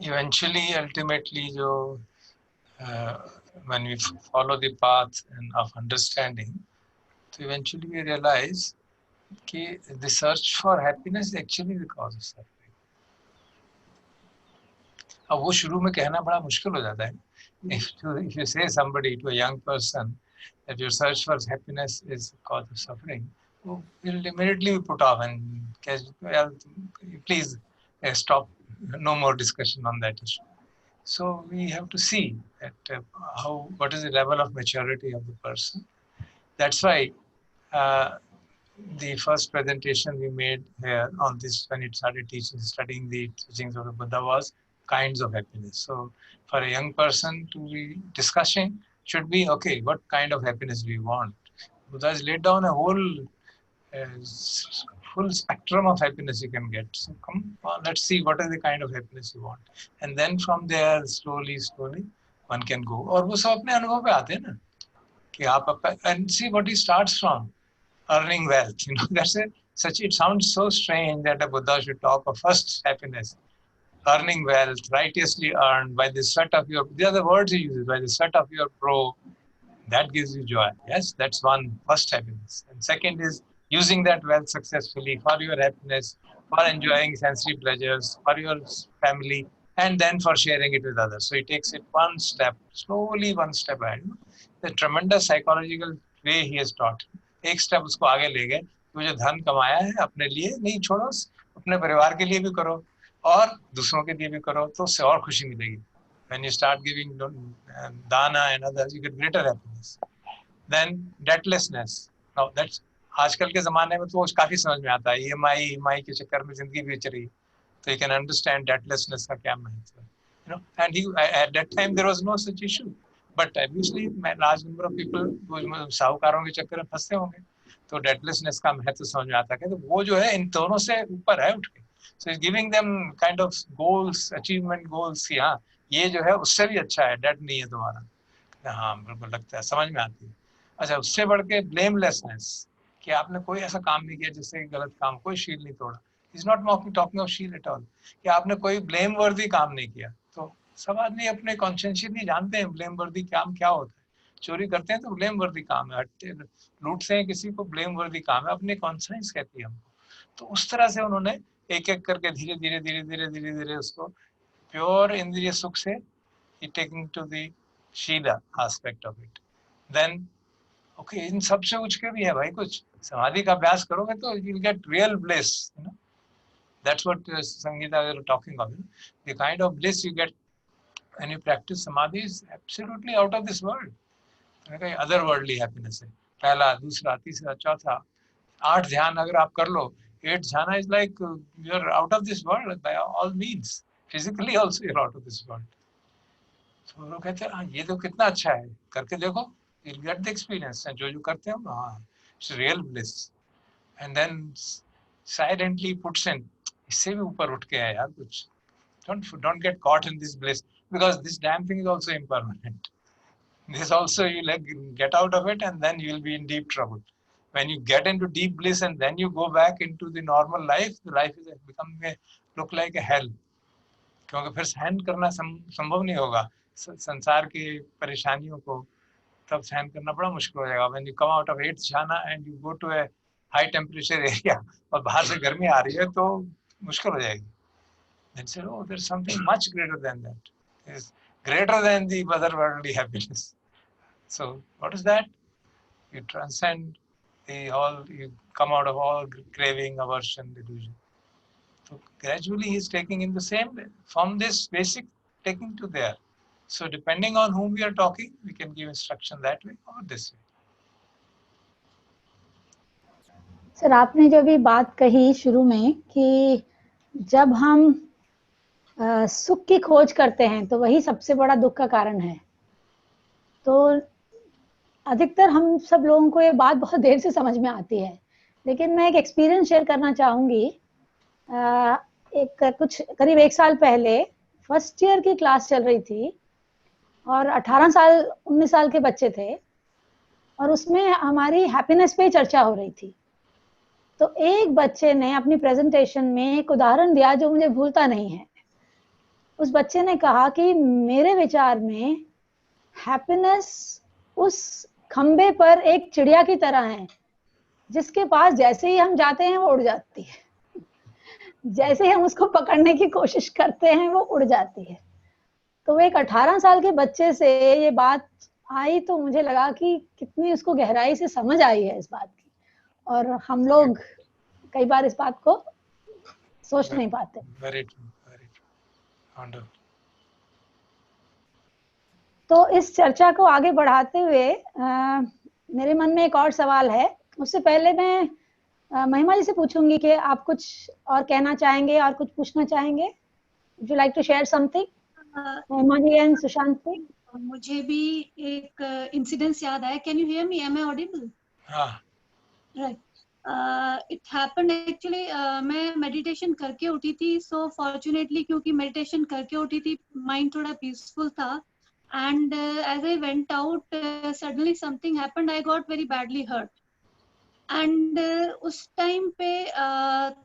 eventually, ultimately, जो when we follow the path of understanding, so eventually we realize कि the search for happiness is actually the cause of suffering. अब वो शुरू में कहना बड़ा मुश्किल हो जाता है. If you say somebody, to a young person, that your search for happiness is the cause of suffering, will immediately be put off and please stop, no more discussion on that issue. So we have to see that what is the level of maturity of the person. That's why the first presentation we made here on this, when it started studying the teachings of the Buddha, was kinds of happiness. So for a young person to be discussing should be, okay, what kind of happiness do you want? Buddha has laid down a whole full spectrum of happiness you can get. So come on, let's see what is the kind of happiness you want. And then from there, slowly one can go. और वो सब अपने अनुभव पे आते हैं ना, कि आप and see what he starts from, earning wealth. You know, it sounds so strange that a Buddha should talk of first happiness, earning wealth, righteously earned by the sweat of your, the other words he uses, by the sweat of your brow, that gives you joy. Yes, that's one, first happiness. And second is using that wealth successfully for your happiness, for enjoying sensory pleasures, for your family, and then for sharing it with others. So he takes it one step, slowly one step ahead. The tremendous psychological way he has taught. एक step उसको आगे ले गए, वो जो धन कमाया है अपने लिए नहीं छोड़ो, अपने परिवार के लिए भी करो और दूसरों के लिए भी करो, तो उससे और खुशी मिलेगी. When you start giving dana and others, you get greater happiness. Then debtlessness. Now that's आजकल के ज़माने में तो काफ़ी समझ में आता है, EMI के चक्कर में ज़िंदगी बेच रही, तो you can understand debtlessness का क्या महत्व है. You know, and at that time there was no such issue. But obviously, large number of people साहूकारों के चक्कर में फंसते होंगे, तो debtlessness का महत्व समझ में आता है. तो वो जो है इन दोनों से ऊपर है उठ के. So it's giving them kind of goals, achievement goals. हाँ, ये जो है उससे भी अच्छा है, debt नहीं है तुम्हारा. हाँ, बिल्कुल लगता है, समझ में आती है. अच्छा, उससे बढ़ के blamelessness, कि आपने कोई ऐसा काम नहीं किया जिससे गलत काम, कोई शील नहीं तोड़ा. He's not talking of शील at all. कि आपने कोई blame worthy काम नहीं किया. तो सब आदमी अपने कॉन्शियसली जानते हैं ब्लेम वर्दी काम क्या होता है. चोरी करते हैं तो ब्लेम वर्दी काम है, लूटते हैं किसी को, ब्लेम वर्दी काम है, अपने कॉन्शियस कहती है हमको. तो उस तरह से उन्होंने एक एक करके धीरे धीरे उसको प्योर इंद्रिय सुख से taking to the sila aspect of it. Then okay, इन सब से उठ के भी है भाई, कुछ समाधि का अभ्यास करोगे तो you will get real bliss. You know, that's what Sangeeta we were talking about. The kind of bliss you get when you practice samadhi is absolutely out of this world. otherworldly happiness है. पहला, दूसरा, तीसरा, चौथा, 8 ध्यान अगर आप कर लो, eighth jhana is like you're out of this world by all means. Physically also you're out of this world. तो लोग कहते हैं हाँ ये तो कितना अच्छा है, करके देखो, you'll get the experience. And जो करते हैं हाँ, it's real bliss. And then silently puts in, इससे भी ऊपर उठ के है यार कुछ. Don't get caught in this bliss, because this damn thing is also impermanent. This also you like get out of it, and then you will be in deep trouble. When you get into deep bliss and then you go back into the normal life, the life is becoming look like a hell. क्योंकि फिर सहन करना संभव नहीं होगा संसार की परेशानियों को, तब सहन करना बड़ा मुश्किल हो जाएगा. When you come out of eighth jhana and you go to a high temperature area और बाहर से गर्मी आ रही है तो मुश्किल हो जाएगी. Then say, oh, there's something much greater than that. It's greater than the otherworldly happiness. So what is that? You transcend you come out of all craving, aversion, delusion. So gradually he's taking in the same way, from this basic taking to there. So depending on whom we are talking, we can give instruction that way or this way. Sir आपने जो भी बात कही शुरू में कि जब हम सुख की खोज करते हैं तो वही सबसे बड़ा दुख का कारण है, तो अधिकतर हम सब लोगों को ये बात बहुत देर से समझ में आती है. लेकिन मैं एक एक्सपीरियंस शेयर करना चाहूँगी. कुछ करीब 1 साल पहले फर्स्ट ईयर की क्लास चल रही थी और 19 साल के बच्चे थे और उसमें हमारी हैप्पीनेस पे चर्चा हो रही थी. तो एक बच्चे ने अपनी प्रेजेंटेशन में एक उदाहरण दिया जो मुझे भूलता नहीं है. उस बच्चे ने कहा कि मेरे विचार में हैप्पीनेस उस खंबे पर एक चिड़िया की तरह है जिसके पास जैसे ही हम जाते हैं वो उड़ जाती है, जैसे ही हम उसको पकड़ने की कोशिश करते हैं वो उड़ जाती है. तो एक 18 साल के बच्चे से ये बात आई तो मुझे लगा कि कितनी उसको गहराई से समझ आई है इस बात की, और हम लोग कई बार इस बात को सोच नहीं पाते. Very true, very true. Wonderful. तो इस चर्चा को आगे बढ़ाते हुए मेरे मन में एक और सवाल है. उससे पहले मैं महिमा जी से पूछूंगी कि आप कुछ और कहना चाहेंगे और कुछ पूछना चाहेंगे. Would you like to share something? महिमा जी एंड सुशांत जी. मुझे भी एक इंसिडेंस याद आया. Can you hear me? Am I audible? हाँ. राइट. इट हैपेंड एक्चुअली मैं मेडिटेशन करके उठी थी. सो फॉर्चुनेटली क्योंकि मेडिटेशन करके उठी थी माइंड थोड़ा पीसफुल था. And as I went out suddenly something happened. I got very badly hurt. And उस टाइम पे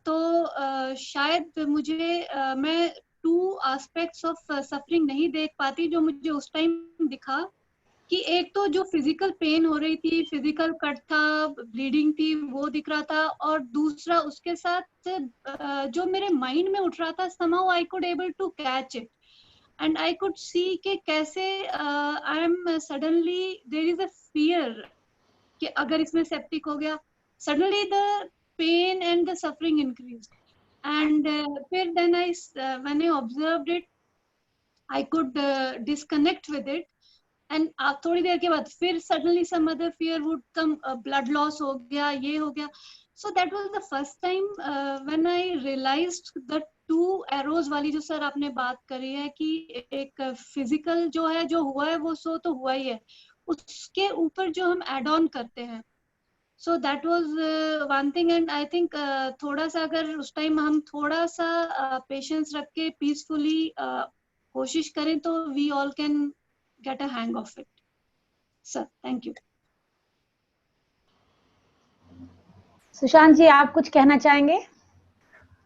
तो शायद मुझे मैं 2 एस्पेक्ट्स ऑफ सफरिंग नहीं देख पाती जो मुझे उस टाइम दिखा. कि एक तो जो फिजिकल पेन हो रही थी, फिजिकल कट था, ब्लीडिंग थी, वो दिख रहा था. और दूसरा उसके साथ जो मेरे माइंड में उठ रहा था, somehow I could able to catch it and I could see कि कैसे I am suddenly there is a fear कि अगर इसमें सेप्टिक हो गया, suddenly the pain and the suffering increased. And फिर then when I observed it, I could disconnect with it. And थोड़ी देर के बाद फिर suddenly some other fear would come. Blood loss हो गया, ये हो गया. So that was the first time when I realised the 2 arrows वाली जो सर आपने बात करी है कि एक फिजिकल जो है जो हुआ है वो सो तो हुआ ही है, उसके ऊपर जो हम एड ऑन करते हैं. सो that was one thing. And I think थोड़ा सा अगर उस टाइम हम थोड़ा सा पेशेंस रख के पीसफुली कोशिश करें तो we all can get a hang of it. Sir, thank you. Sushant ji आप कुछ कहना चाहेंगे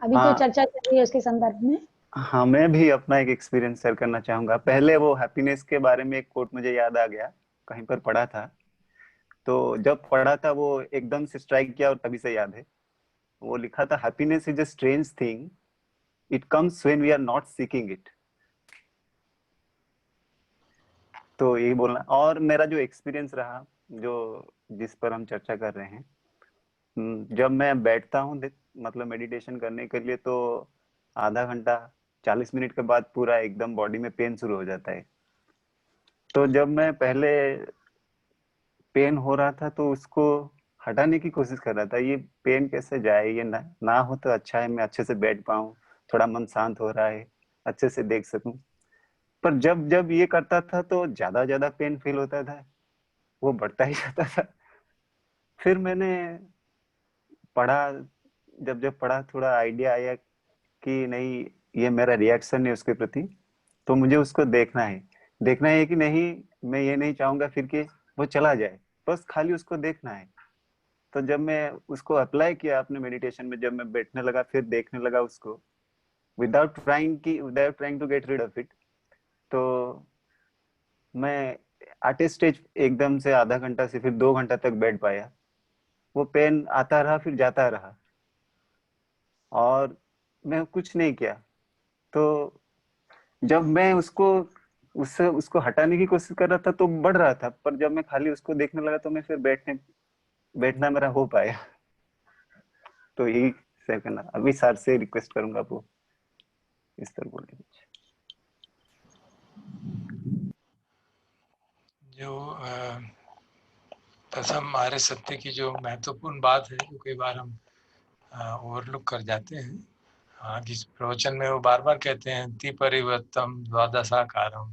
अभी जो चर्चा चल रही है उसके संदर्भ में? हाँ, मैं भी अपना एक एक्सपीरियंस शेयर करना चाहूंगा. पहले वो हैप्पीनेस के बारे में एक कोट मुझे याद आ गया, कहीं पर पढ़ा था. तो जब पढ़ा था वो एकदम से स्ट्राइक किया और तभी से याद है. वो लिखा था, happiness is a strange thing, it comes when we are not seeking it. तो यही बोलना. और मेरा जो एक्सपीरियंस रहा, जो जिस पर हम चर्चा कर रहे हैं, जब मैं बैठता हूँ मतलब मेडिटेशन करने के लिए, तो आधा घंटा 40 मिनट के बाद पूरा एकदम बॉडी में पेन शुरू हो जाता है. तो जब मैं पहले पेन हो रहा था तो उसको हटाने की कोशिश कर रहा था, ये पेन कैसे जाए, ये ना हो तो अच्छा है, मैं अच्छे से बैठ पाऊँ, थोड़ा मन शांत हो रहा है, अच्छे से देख सकूं। पर जब जब ये करता था तो ज्यादा पेन फील होता था, वो बढ़ता ही जाता था। फिर मैंने पढ़ा, जब जब पढ़ा थोड़ा आइडिया आया कि नहीं, ये मेरा रिएक्शन है उसके प्रति, तो मुझे उसको देखना है कि नहीं, मैं ये नहीं चाहूंगा फिर कि वो चला जाए, बस खाली उसको देखना है। तो जब मैं उसको अप्लाई किया अपने मेडिटेशन में, जब मैं बैठने लगा फिर देखने लगा उसको, without trying to get rid of it, तो मैं आटे स्टेज एकदम से आधा घंटा से फिर 2 घंटा तक बैठ पाया। वो पेन आता रहा फिर जाता रहा और मैं कुछ नहीं किया। तो जब मैं उसको हटाने की कोशिश कर रहा था तो बढ़ रहा था, पर जब मैं खाली उसको देखने लगा तो मैं फिर बैठना मेरा हो पाया। तो यही शेयर करना, अभी सर से रिक्वेस्ट करूंगा वो इस तरह बोले। जो प्रथम आर्य सत्य की जो महत्वपूर्ण बात है, जो कई बार हम ओवरलुक कर जाते हैं, जिस प्रवचन में वो बार बार कहते हैं ति परिवर्तम द्वादशाकारम,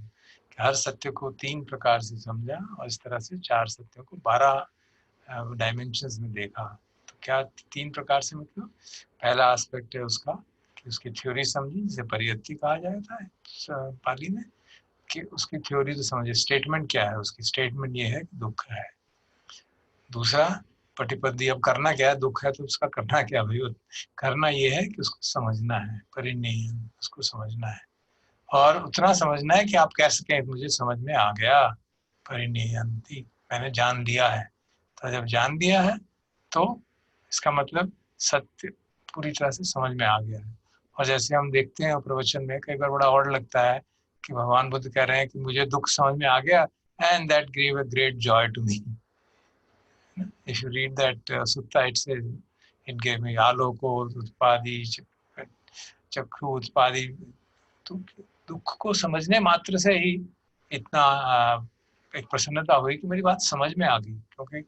हर सत्य को 3 प्रकार से समझा और इस तरह से 4 सत्यों को 12 डायमेंशंस में देखा। तो क्या 3 प्रकार से मतलब, पहला एस्पेक्ट है उसका कि उसकी थ्योरी समझी, जिसे परियत्ति कहा जाता है पाली में, कि उसकी थ्योरी तो समझे, स्टेटमेंट क्या है उसकी, स्टेटमेंट ये है कि दुख है। दूसरा प्रतिपत्ति, अब करना क्या है, दुख है तो उसका करना क्या भाई, करना ये है कि उसको समझना है, परिणय उसको समझना है, और उतना समझना है कि आप कह सकें मुझे समझ में आ गया, परिणयंती, मैंने जान लिया है। तो जब जान दिया है तो इसका मतलब सत्य पूरी तरह से समझ में आ गया है। और जैसे हम देखते हैं प्रवचन में कई बार बड़ा और लगता है कि भगवान बुद्ध कह रहे हैं कि मुझे दुख समझ में आ गया, and that give a great joy to me. If you read that sutta, it says, it gave me aloko उत्पादी चक्षु उत्पादी। तो दुख को समझने मात्र से ही इतना एक प्रसन्नता हुई कि मेरी बात समझ में आ गई, क्योंकि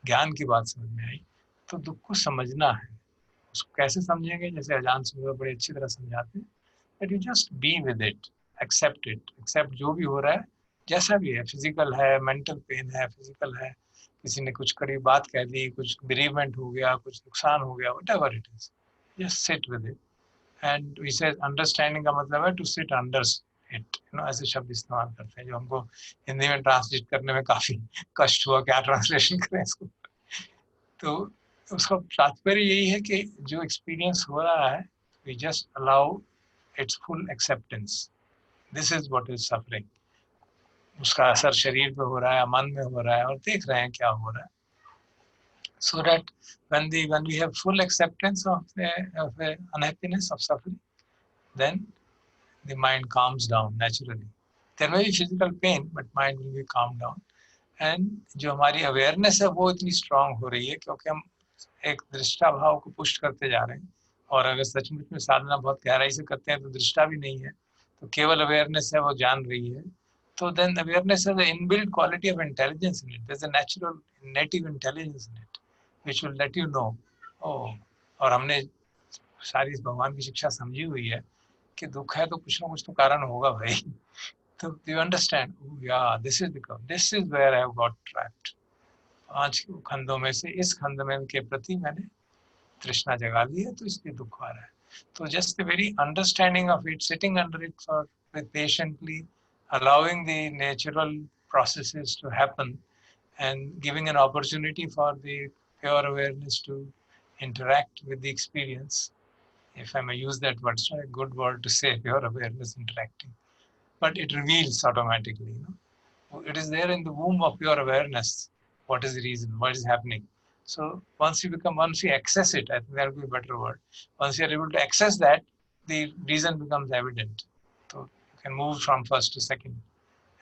ज्ञान की बात समझ में आई। तो दुख को समझना है, उसको कैसे समझेंगे, जैसे अजान सुबह बड़े अच्छी तरह समझाते हैं, that you just be with it, accept it, accept जो भी हो रहा है, जैसा भी है, फिजिकल है, मेंटल पेन है, फिजिकल है, किसी ने कुछ कड़ी बात कह दी, कुछ बेरीवमेंट हो गया, कुछ नुकसान हो गया, whatever it is, just sit with it. And we say understanding का मतलब है to sit under it, ऐसे शब्द इस्तेमाल करते हैं जो हमको हिंदी में ट्रांसलेट करने में काफी कष्ट हुआ, क्या ट्रांसलेशन करें इसको। तो उसका तात्पर्य यही है कि जो एक्सपीरियंस हो रहा है, we just allow its full acceptance. This is what is suffering. उसका असर शरीर पे हो रहा है, मन में हो रहा है, और देख रहे हैं क्या हो रहा है। So that when we have full acceptance of the unhappiness of suffering, then the mind calms down naturally. There may be physical pain, but mind will be calmed down. And जो हमारी awareness है वो इतनी strong हो रही है क्योंकि हम एक दृष्टा भाव को पुष्ट करते जा रहे हैं। और अगर सचमुच में साधना बहुत गहराई से करते हैं तो दृष्टा भी नहीं है, तो केवल अवेयरनेस है, वो जान रही है। तो then awareness has an inbuilt quality of intelligence in it. There's a natural native intelligence in it which will let you know, oh, और हमने सारी भगवान की शिक्षा समझी हुई है कि दुख है तो कुछ ना कुछ तो कारण होगा भाई। तो you understand, oh yeah, this is where I have got trapped. 5 खंडों में से इस खंड में के प्रति मैंने तृष्णा जगा ली है, तो इसलिए दुख आ रहा है। तो just the very understanding of it, sitting under it for patiently, allowing the natural processes to happen and giving an opportunity for the pure awareness to interact with the experience. If I may use that word, it's not a good word to say, pure awareness interacting, but it reveals automatically. It is there in the womb of pure awareness. What is the reason? What is happening? So once you access it, I think that would be a better word. Once you are able to access that, the reason becomes evident. So you can move from first to second.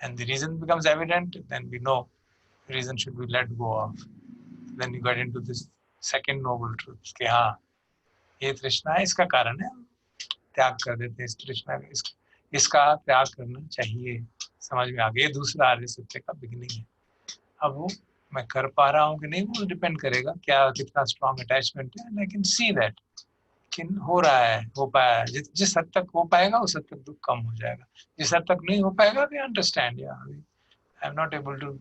And the reason becomes evident, then we know the reason should be let go of. Then you get into this second noble truth कि हाँ, ये तृष्णा है, इसका कारण है, त्याग कर देते हैं इस तृष्णा, इसका त्याग करना चाहिए, समझ में आ गया। दूसरा आर्य सत्य का बिगिनिंग है। अब वो मैं कर पा रहा हूँ कि नहीं वो डिपेंड करेगा क्या कितना स्ट्रॉन्ग अटैचमेंट है। आई कैन सी दैट कि हो रहा है, हो पाया है। जिस हद तक हो पाएगा उस हद तक दुख कम हो जाएगा, जिस हद तक नहीं हो पाएगा वी अंडरस्टैंड, या I am not able to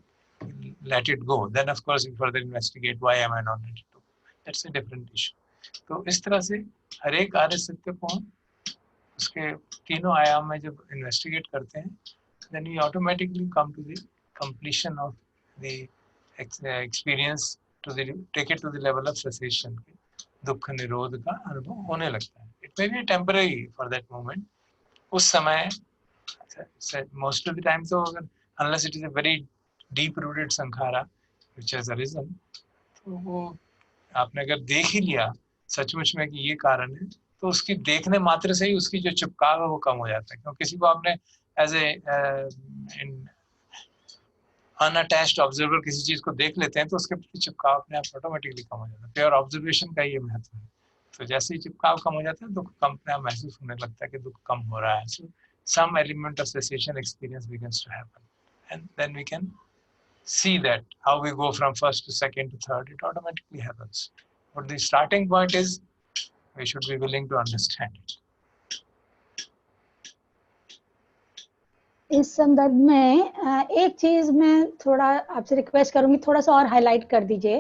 let it go, then of course we further investigate why am I not let it go, that's a different issue। तो इस तरह से हर एक आर्य सत्य को हम उसके तीनों आयाम में जब इन्वेस्टिगेट करते हैं then we automatically come to the completion of the experience, to the take it to the level of cessation, दुख निरोध का अनुभव होने लगता है। It may be temporary for that moment, उस समय मोस्ट ऑफ द टाइम तो अगर unless it is a very deep rooted sankhara which has arisen, तो वो आपने अगर देख ही लिया सचमुच में कि ये कारण है, तो उसकी देखने मात्र से ही उसकी जो चिपकाव है वो कम हो जाता है। क्योंकि किसी को आपने एज ए अनअटैच्ड ऑब्जर्वर किसी चीज को देख लेते हैं तो उसके प्रति चिपकाव अपने आप ऑटोमेटिकली कम हो जाता है। प्योर ऑब्जर्वेशन का ये महत्व है। तो जैसे ही चिपकाव कम हो जाता है दुख कम अपने आप महसूस होने लगता है कि दुख कम हो रहा है। सो some element of cessation experience begins to happen, and then we can see that how we go from first to second to third, it automatically happens, but the starting point is we should be willing to understand it। इस संदर्भ में एक चीज मैं थोड़ा आपसे request करूंगी, थोड़ा सा और हाईलाइट कर दीजिए,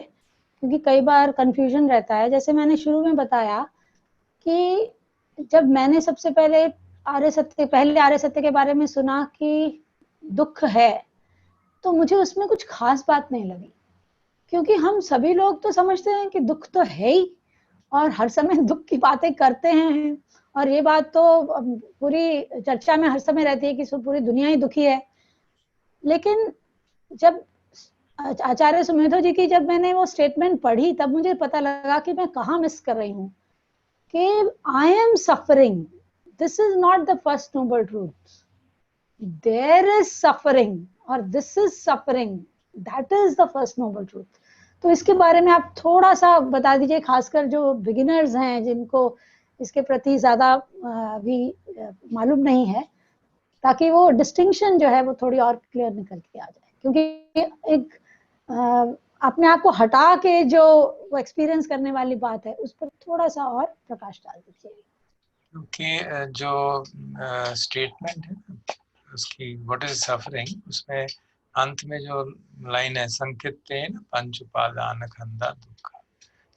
क्योंकि कई बार कंफ्यूजन रहता है। जैसे मैंने शुरू में बताया कि जब मैंने सबसे पहले पहले आर्य सत्य के बारे में सुना कि दुख है, तो मुझे उसमें कुछ खास बात नहीं लगी, क्योंकि हम सभी लोग तो समझते हैं कि दुख तो है ही और हर समय दुख की बातें करते हैं, और ये बात तो पूरी चर्चा में हर समय रहती है कि पूरी दुनिया ही दुखी है। लेकिन जब आचार्य सुमेधो जी की जब मैंने वो स्टेटमेंट पढ़ी, तब मुझे पता लगा कि मैं कहाँ मिस कर रही हूँ, कि I am suffering, this is not the first noble truth, there is suffering और this is suffering, that is the first noble truth। तो इसके बारे में आप थोड़ा सा बता दीजिए, खासकर जो बिगिनर्स हैं जिनको इसके प्रति ज्यादा भी मालूम नहीं है, ताकि वो डिस्टिंक्शन जो है वो थोड़ी और क्लियर निकल के आ जाए। क्योंकि एक अपने आप को हटा के जो वो एक्सपीरियंस करने वाली बात है उस पर थोड़ा सा और प्रकाश डाल दीजिए। क्योंकि जो स्टेटमेंट है उसकी व्हाट इज सफरिंग, उसमें अंत में जो लाइन है संकितेन पंच उपादान खंदा दुख,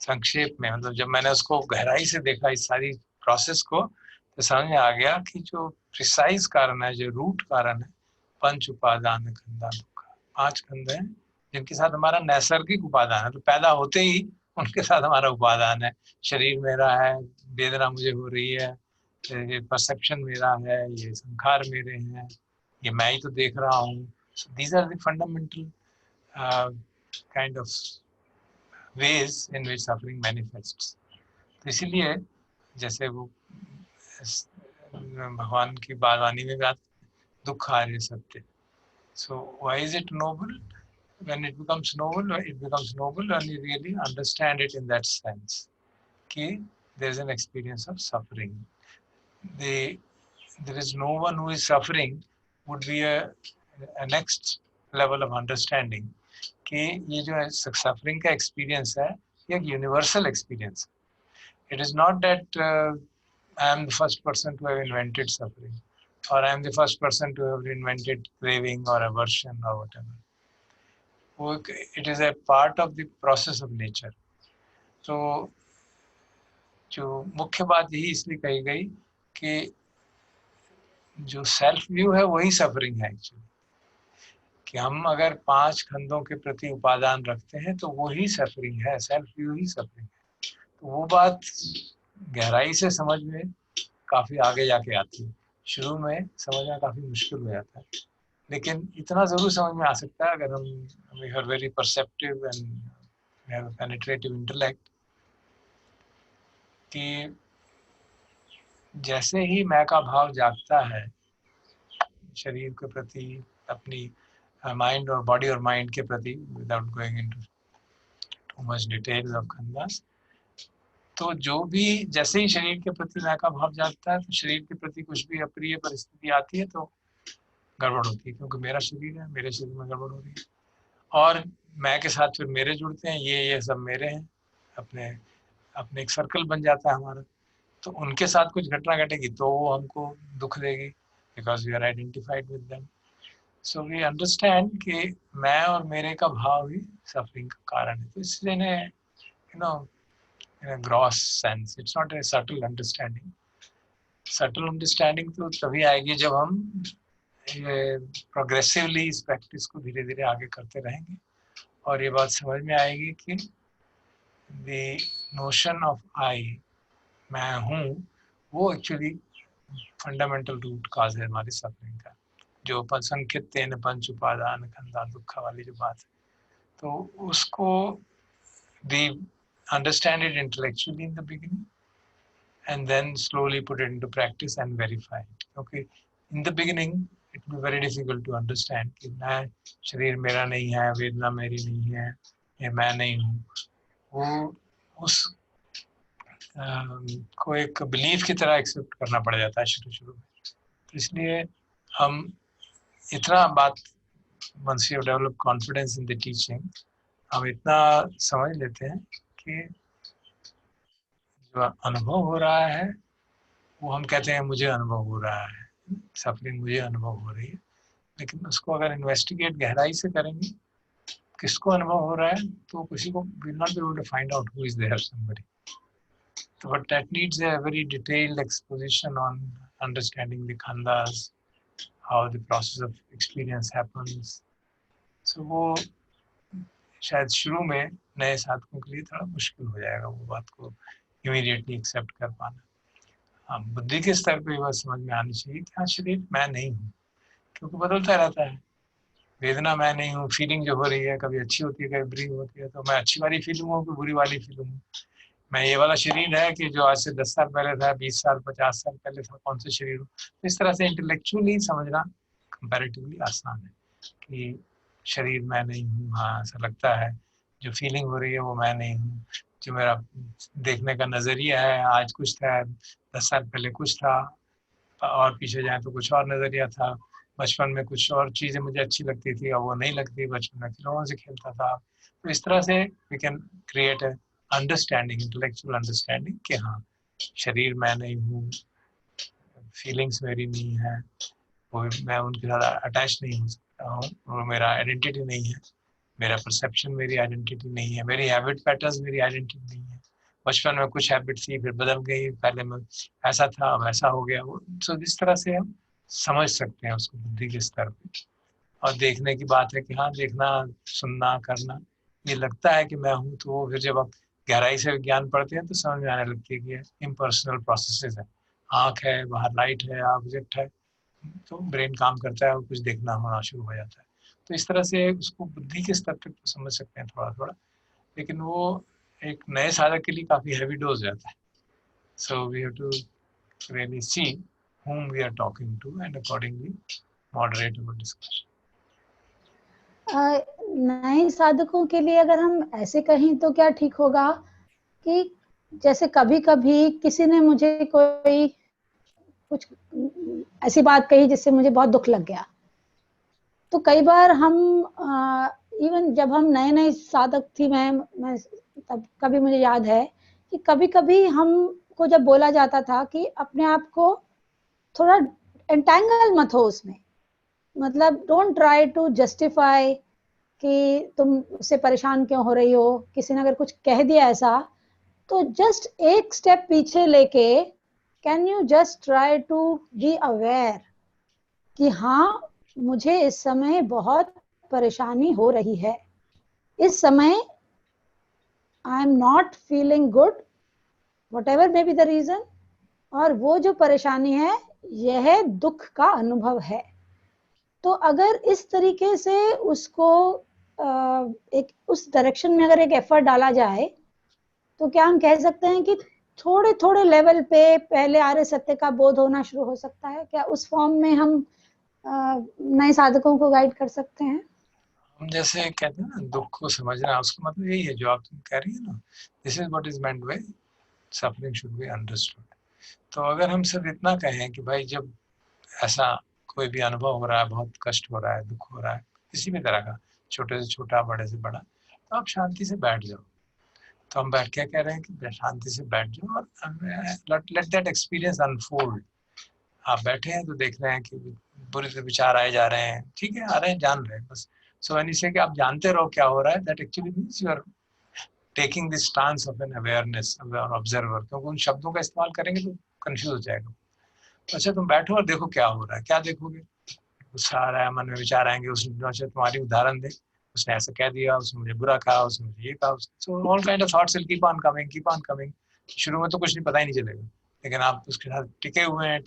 संक्षेप में मतलब जब मैंने उसको गहराई से देखा इस सारी प्रोसेस को, तो समझ में आ गया कि जो प्रिसाइज कारण है, जो रूट कारण है, पंच उपादान खंदा दुख, 5 खंड हैं जिनके साथ हमारा नैसर्गिक उपादान है। तो पैदा होते ही उनके साथ हमारा उपादान है। शरीर मेरा है, वेदना मुझे हो रही है, ये परसेप्शन मेरा है, ये संखार मेरे हैं, ये मैं ही तो देख रहा हूँ। So these are the fundamental kind of ways in which suffering manifests। तो इसीलिए जैसे वो भगवान की बालवानी में बात दुख आर्य सत्य। So why is it noble? When it becomes noble when you really understand it in that sense, कि there is an experience of suffering। There is no one who is suffering would be a next level of understanding कि ये जो suffering का experience है ये एक universal experience। It is not that I am the first person to have invented suffering, or I am the first person to have invented craving or aversion or whatever। It is a part of the process of nature। तो जो मुख्य बात यही इसलिए कही गई कि जो सेल्फ व्यू है वही सफरिंग है एक्चुअली, कि हम अगर 5 खंडों के प्रति उपादान रखते हैं तो वही सफरिंग है, सेल्फ व्यू ही सफरिंग है। तो वो बात गहराई से समझ में काफी आगे जाके आती है, शुरू में समझना काफी मुश्किल हो जाता है, लेकिन इतना जरूर समझ में आ सकता है अगर हम we are very perceptive and we have a penetrative intellect, कि जैसे ही मैं का भाव जागता है शरीर के प्रति, अपनी माइंड और बॉडी और माइंड के प्रति, without going into too much details of खंडास, तो जो भी जैसे ही शरीर के प्रति मैं का भाव जागता है तो शरीर के प्रति कुछ भी अप्रिय परिस्थिति आती है तो गड़बड़ होती है, क्योंकि मेरा शरीर है, मेरे शरीर में गड़बड़ हो रही है। और मैं के साथ फिर मेरे जुड़ते हैं, ये सब मेरे हैं, अपने अपने एक सर्कल बन जाता है हमारा। तो उनके साथ कुछ घटना घटेगी तो वो हमको दुख देगी, because we are identified with them. So we understand कि मैं और मेरे का भाव ही सफरिंग का कारण है। तो इसलिए you know in a gross sense, it's not a subtle understanding. Subtle understanding तो तभी आएगी जब हम प्रोग्रेसिवली इस प्रैक्टिस को धीरे धीरे आगे करते रहेंगे और ये बात समझ में आएगी कि the notion of I, मैं हूँ, वो एक्चुअली फंडामेंटल रूट काज है हमारी सफरिंग का। जो संकेत तेन पंच उपादान खंदा दुख वाली जो बात है, तो उसको the understand it intellectually in the beginning and then slowly put it into practice and verify it. Okay, in the beginning it will be very difficult to understand कि मैं शरीर मेरा नहीं है, वेदना मेरी नहीं है, ये मैं नहीं हूँ। वो उस को एक बिलीफ की तरह एक्सेप्ट करना पड़ जाता है शुरू में। तो इसलिए हम इतना बात once you develop confidence in the teaching, हम इतना समझ लेते हैं कि जो अनुभव हो रहा है वो हम कहते हैं मुझे अनुभव हो रहा है, सफरिंग मुझे अनुभव हो रही है। लेकिन उसको अगर इन्वेस्टिगेट गहराई से करेंगे किसको अनुभव हो रहा है, तो किसी को will not be able to find out who is there somebody. So but that needs a very detailed exposition on understanding the khandas, how the process of experience happens. So वो शायद शुरू में नए साधकों के लिए थोड़ा मुश्किल हो जाएगा वो बात को इमीडिएटली एक्सेप्ट कर पाना। हाँ, बुद्धि के स्तर पे ये बात समझ में आनी चाहिए कि हाँ, शरीर मैं नहीं हूँ, क्योंकि बदलता रहता है। वेदना मैं नहीं हूँ, फीलिंग जो हो रही है कभी अच्छी होती है कभी बुरी होती है, तो मैं अच्छी वाली फीलिंग हूँ कि बुरी वाली फीलिंग हूँ। मैं ये वाला शरीर है कि जो आज से 10 साल पहले था, 20 साल 50 साल पहले था, कौन सा शरीर हो। तो इस तरह से इंटेलेक्चुअली समझना कंपैरेटिवली आसान है कि शरीर मैं नहीं हूँ। हाँ, ऐसा लगता है जो फीलिंग हो रही है वो मैं नहीं हूँ, जो मेरा देखने का नज़रिया है आज कुछ था, 10 साल पहले कुछ था, और पीछे जाए तो कुछ और नज़रिया था। बचपन में कुछ और चीज़ें मुझे अच्छी लगती थी और वो नहीं लगती, बचपन में खिलौनों से खेलता था। तो इस तरह से we can create a understanding, intellectual understanding कि हाँ, शरीर मैं नहीं हूँ, फीलिंग्स मेरी नहीं है, वो मैं उनके साथ अटैच नहीं हो सकता हूँ, वो मेरा आइडेंटिटी नहीं है, मेरा परसेप्शन मेरी आइडेंटिटी नहीं है, मेरी हैबिट पैटर्न्स मेरी आइडेंटिटी नहीं है। बचपन में कुछ हैबिट थी फिर बदल गई, पहले में ऐसा था वैसा हो गया वो। सो जिस तरह से हम समझ सकते हैं उसको बुद्धि के स्तर पे। और देखने की बात है कि हाँ, देखना सुनना करना ये लगता है कि मैं हूँ, तो फिर जब आप गहराई से विज्ञान पढ़ते हैं तो समझ में आने लगती है कि इम्पर्सनल प्रोसेसेस है। आँख है, बाहर लाइट है, ऑब्जेक्ट है, तो ब्रेन काम करता है और कुछ देखना होना शुरू हो जाता है। तो इस तरह से उसको बुद्धि के स्तर पर समझ सकते हैं थोड़ा थोड़ा, लेकिन वो एक नए साधक के लिए काफ़ी हैवी डोज रहता है। So we have to really see whom we are talking to and accordingly moderate our discussion. नए साधकों के लिए अगर हम ऐसे कहें तो क्या ठीक होगा कि जैसे कभी कभी किसी ने मुझे कोई कुछ ऐसी बात कही जिससे मुझे बहुत दुख लग गया, तो कई बार हम इवन जब हम नए नए साधक थी, मैं तब कभी मुझे याद है कि कभी कभी हमको जब बोला जाता था कि अपने आप को थोड़ा एंटेंगल मत हो उसमें, मतलब डोंट ट्राई टू जस्टिफाई कि तुम उससे परेशान क्यों हो रही हो। किसी ने अगर कुछ कह दिया ऐसा, तो जस्ट एक स्टेप पीछे लेके can you just try to be aware कि हाँ, मुझे इस समय बहुत परेशानी हो रही है, इस समय I am not feeling good, whatever may be the reason, और वो जो परेशानी है यह दुख का अनुभव है। तो अगर इस तरीके से उसको एक उस डायरेक्शन में अगर एक एफर्ट डाला जाए, तो क्या हम कह सकते हैं कि थोड़े थोड़े लेवल पे पहले आर्य सत्य का बोध होना शुरू हो सकता है? क्या उस फॉर्म में हम नए साधकों को गाइड कर सकते हैं? हम जैसे कहते हैं ना, दुख को समझना, उसका मतलब यही है जो आप तुम कह रही है ना, this is what is meant by suffering should be understood. तो अगर हम सिर्फ इतना कहें कि भाई जब ऐसा कोई भी अनुभव हो रहा है, बहुत कष्ट हो रहा है, दुख हो रहा है किसी भी तरह का, छोटे से छोटा, बड़े से बड़ा, तो आप शांति से बैठ जाओ। तो हम बैठ के कह रहे हैं कि शांति से बैठ जाओ और लेट दैट एक्सपीरियंस अनफोल्ड। आप बैठे हैं तो देख रहे हैं कि बुरे से विचार आए जा रहे हैं, ठीक है, आ रहे हैं, जान रहे हैं बस। सो व्हेन यू से कि आप जानते रहो क्या हो रहा है, that actually means you are taking this stance of an awareness observer. क्योंकि उन शब्दों का इस्तेमाल करेंगे तो कंफ्यूज हो जाएगा। अच्छा तुम बैठो और देखो क्या हो रहा है। क्या देखोगे? गुस्सा आ रहा है, मन में विचार आएंगे, उसने अच्छा तुम्हारी उदाहरण दे, उसने ऐसा कह दिया, उसने मुझे बुरा कहा, उसने मुझे ये कहा, so all kind of thoughts will keep on coming. शुरू में तो कुछ नहीं, पता ही नहीं चलेगा, लेकिन आप उसके साथ टिके हुए हैं,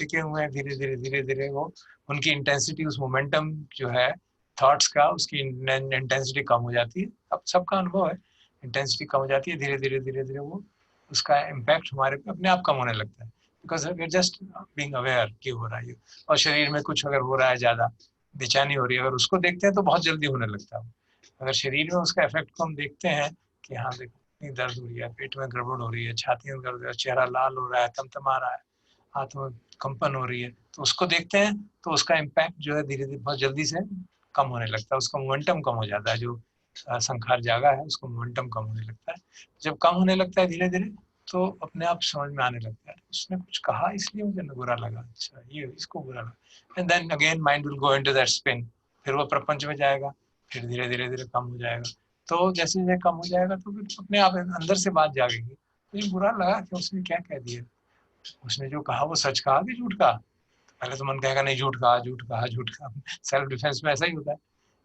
धीरे धीरे वो उनकी इंटेंसिटी, उस मोमेंटम जो है थॉट्स का, उसकी इंटेंसिटी कम हो जाती है। अब सबका अनुभव है, इंटेंसिटी कम हो जाती है, धीरे धीरे वो उसका इम्पैक्ट हमारे पे अपने आप कम होने लगता है, because we are just being aware कि हो रहा है। और शरीर में कुछ अगर हो रहा है, ज्यादा बेचैनी हो रही है, अगर उसको देखते हैं तो बहुत जल्दी होने लगता है। अगर शरीर में उसका इफेक्ट को हम देखते हैं कि हाँ देखो इतनी दर्द हो रही है, पेट में गड़बड़ हो रही है, छाती में दर्द हो रहा है, चेहरा लाल हो रहा है, तमतमा रहा है, हाथ में कंपन हो रही है, तो उसको देखते हैं तो उसका इम्पैक्ट जो है धीरे धीरे बहुत जल्दी से कम होने लगता है, उसका मोमेंटम कम हो जाता है। जो संखार जागा है उसको मोमेंटम कम होने लगता है। जब कम होने लगता है धीरे धीरे तो अपने आप समझ में आने लगता है, उसने कुछ कहा इसलिए मुझे बुरा लगा, अच्छा ये इसको बुरा लगा, and then again mind will go into that spin, फिर वो प्रपंच में जाएगा, फिर धीरे धीरे कम हो जाएगा। तो जैसे जैसे कम हो जाएगा तो फिर अपने आप अंदर से बात जागेगी, मुझे बुरा लगा कि उसने क्या कह दिया, उसने जो कहा वो सच कहा कि झूठ कहा। पहले तो मन कहेगा नहीं झूठ कहा, सेल्फ डिफेंस में ऐसा ही होता है।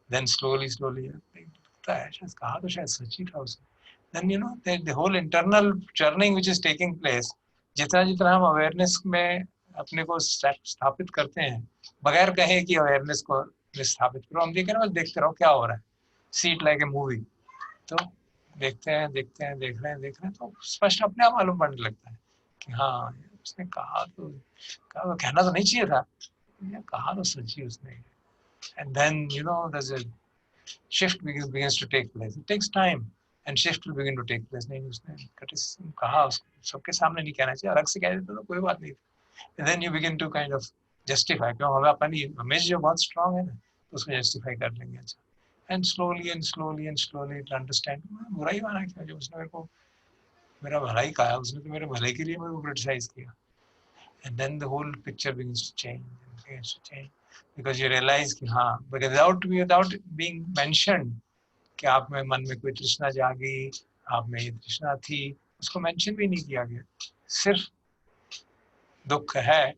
देन स्लोली लगता है शायद कहा तो शायद सच ही था उसने। then you know the whole internal churning which is taking place, जितना हम अवेयरनेस में अपने को स्थापित करते हैं बगैर कहे कि अवेयरनेस को स्थापित करो, हम देख रहे हैं, देखते रहो क्या हो रहा है, see it like a movie. तो देख रहे हैं तो स्पष्ट अपने आप मालूम पड़ने लगता है कि हाँ उसने कहा तो कहना तो नहीं चाहिए था, कहा तो सच्ची उसने। And then you know there's a shift begins to take place. It takes time and shift will begin to take place. नहीं उसने कहा, उसको सबके सामने नहीं कहना चाहिए, अलग से कह देते तो कोई बात नहीं। And then you begin to kind of justify, क्यों हमें अपनी इमेज जो बहुत स्ट्रांग है ना, तो उसको जस्टिफाई कर लेंगे। अच्छा, and slowly to understand, बुरा ही माना क्यों, जो उसने मेरे को मेरा भला ही कहा, उसने तो मेरे भले के लिए मेरे को क्रिटिसाइज किया। And then the whole picture begins to change, because you realize कि हाँ, but without being mentioned कि आप में मन में कोई तृष्णा जागी, आप में ये तृष्णा थी, उसको मेंशन भी नहीं किया गया, सिर्फ दुख है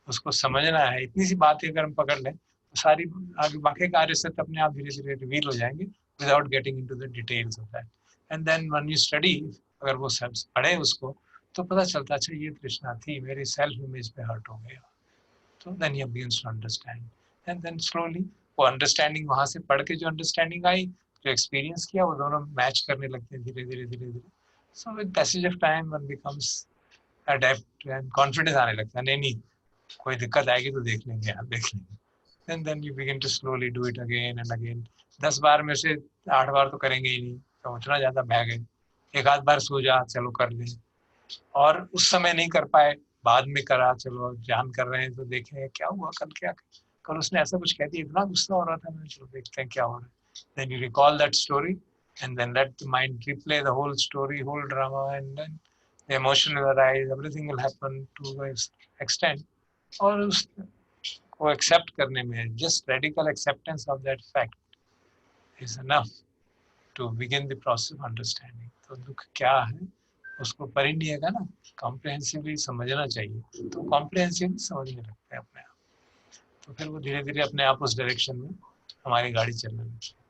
उसको समझना है। इतनी सी बात अगर हम पकड़ लें तो सारी आगे बाकी कार्य से अपने आप धीरे धीरे रिवील हो जाएंगे, without getting into the details of that. And then when you study, अगर वो सब पढ़े उसको तो पता चलता अच्छा ये तृष्णा थी, मेरी सेल्फ इमेज पे हर्ट हो गया। तो then you begins to understand, and then slowly वो अंडरस्टैंडिंग वहां से पढ़ के जो अंडरस्टैंडिंग आई, जो एक्सपीरियंस किया, वो दोनों मैच करने लगते हैं धीरे धीरे। So with passage of time one becomes adapt and confidence आने लगता है, नहीं कोई दिक्कत आएगी तो देख लेंगे, आप देख लेंगे। And then you begin to slowly do it again and again. 10 बार में से 8 बार तो करेंगे ही नहीं, तो उतना ज्यादा बह गए, एक आध बार सो जा, चलो कर लें, और उस समय नहीं कर पाए, बाद में करा, चलो ध्यान कर रहे हैं तो देखें क्या हुआ, कल उसने ऐसा कुछ कह दिया, इतना गुस्सा हो रहा था, मैंने चलो देखते हैं क्या हो रहा है। Then you recall that story and then let the mind replay the whole story, whole drama, and then the emotion will arise, everything will happen to the extent, और उसको एक्सेप्ट करने में, just radical acceptance of that fact is enough to begin the process of understanding। तो दुख क्या है उसको परिणय का ना कॉम्प्रिहेंसिवली समझना चाहिए, तो कॉम्प्रिहेंसिवली समझने लगते हैं अपने आप, तो फिर वो धीरे धीरे अपने आप उस डायरेक्शन में हमारी गाड़ी चलने लगती है।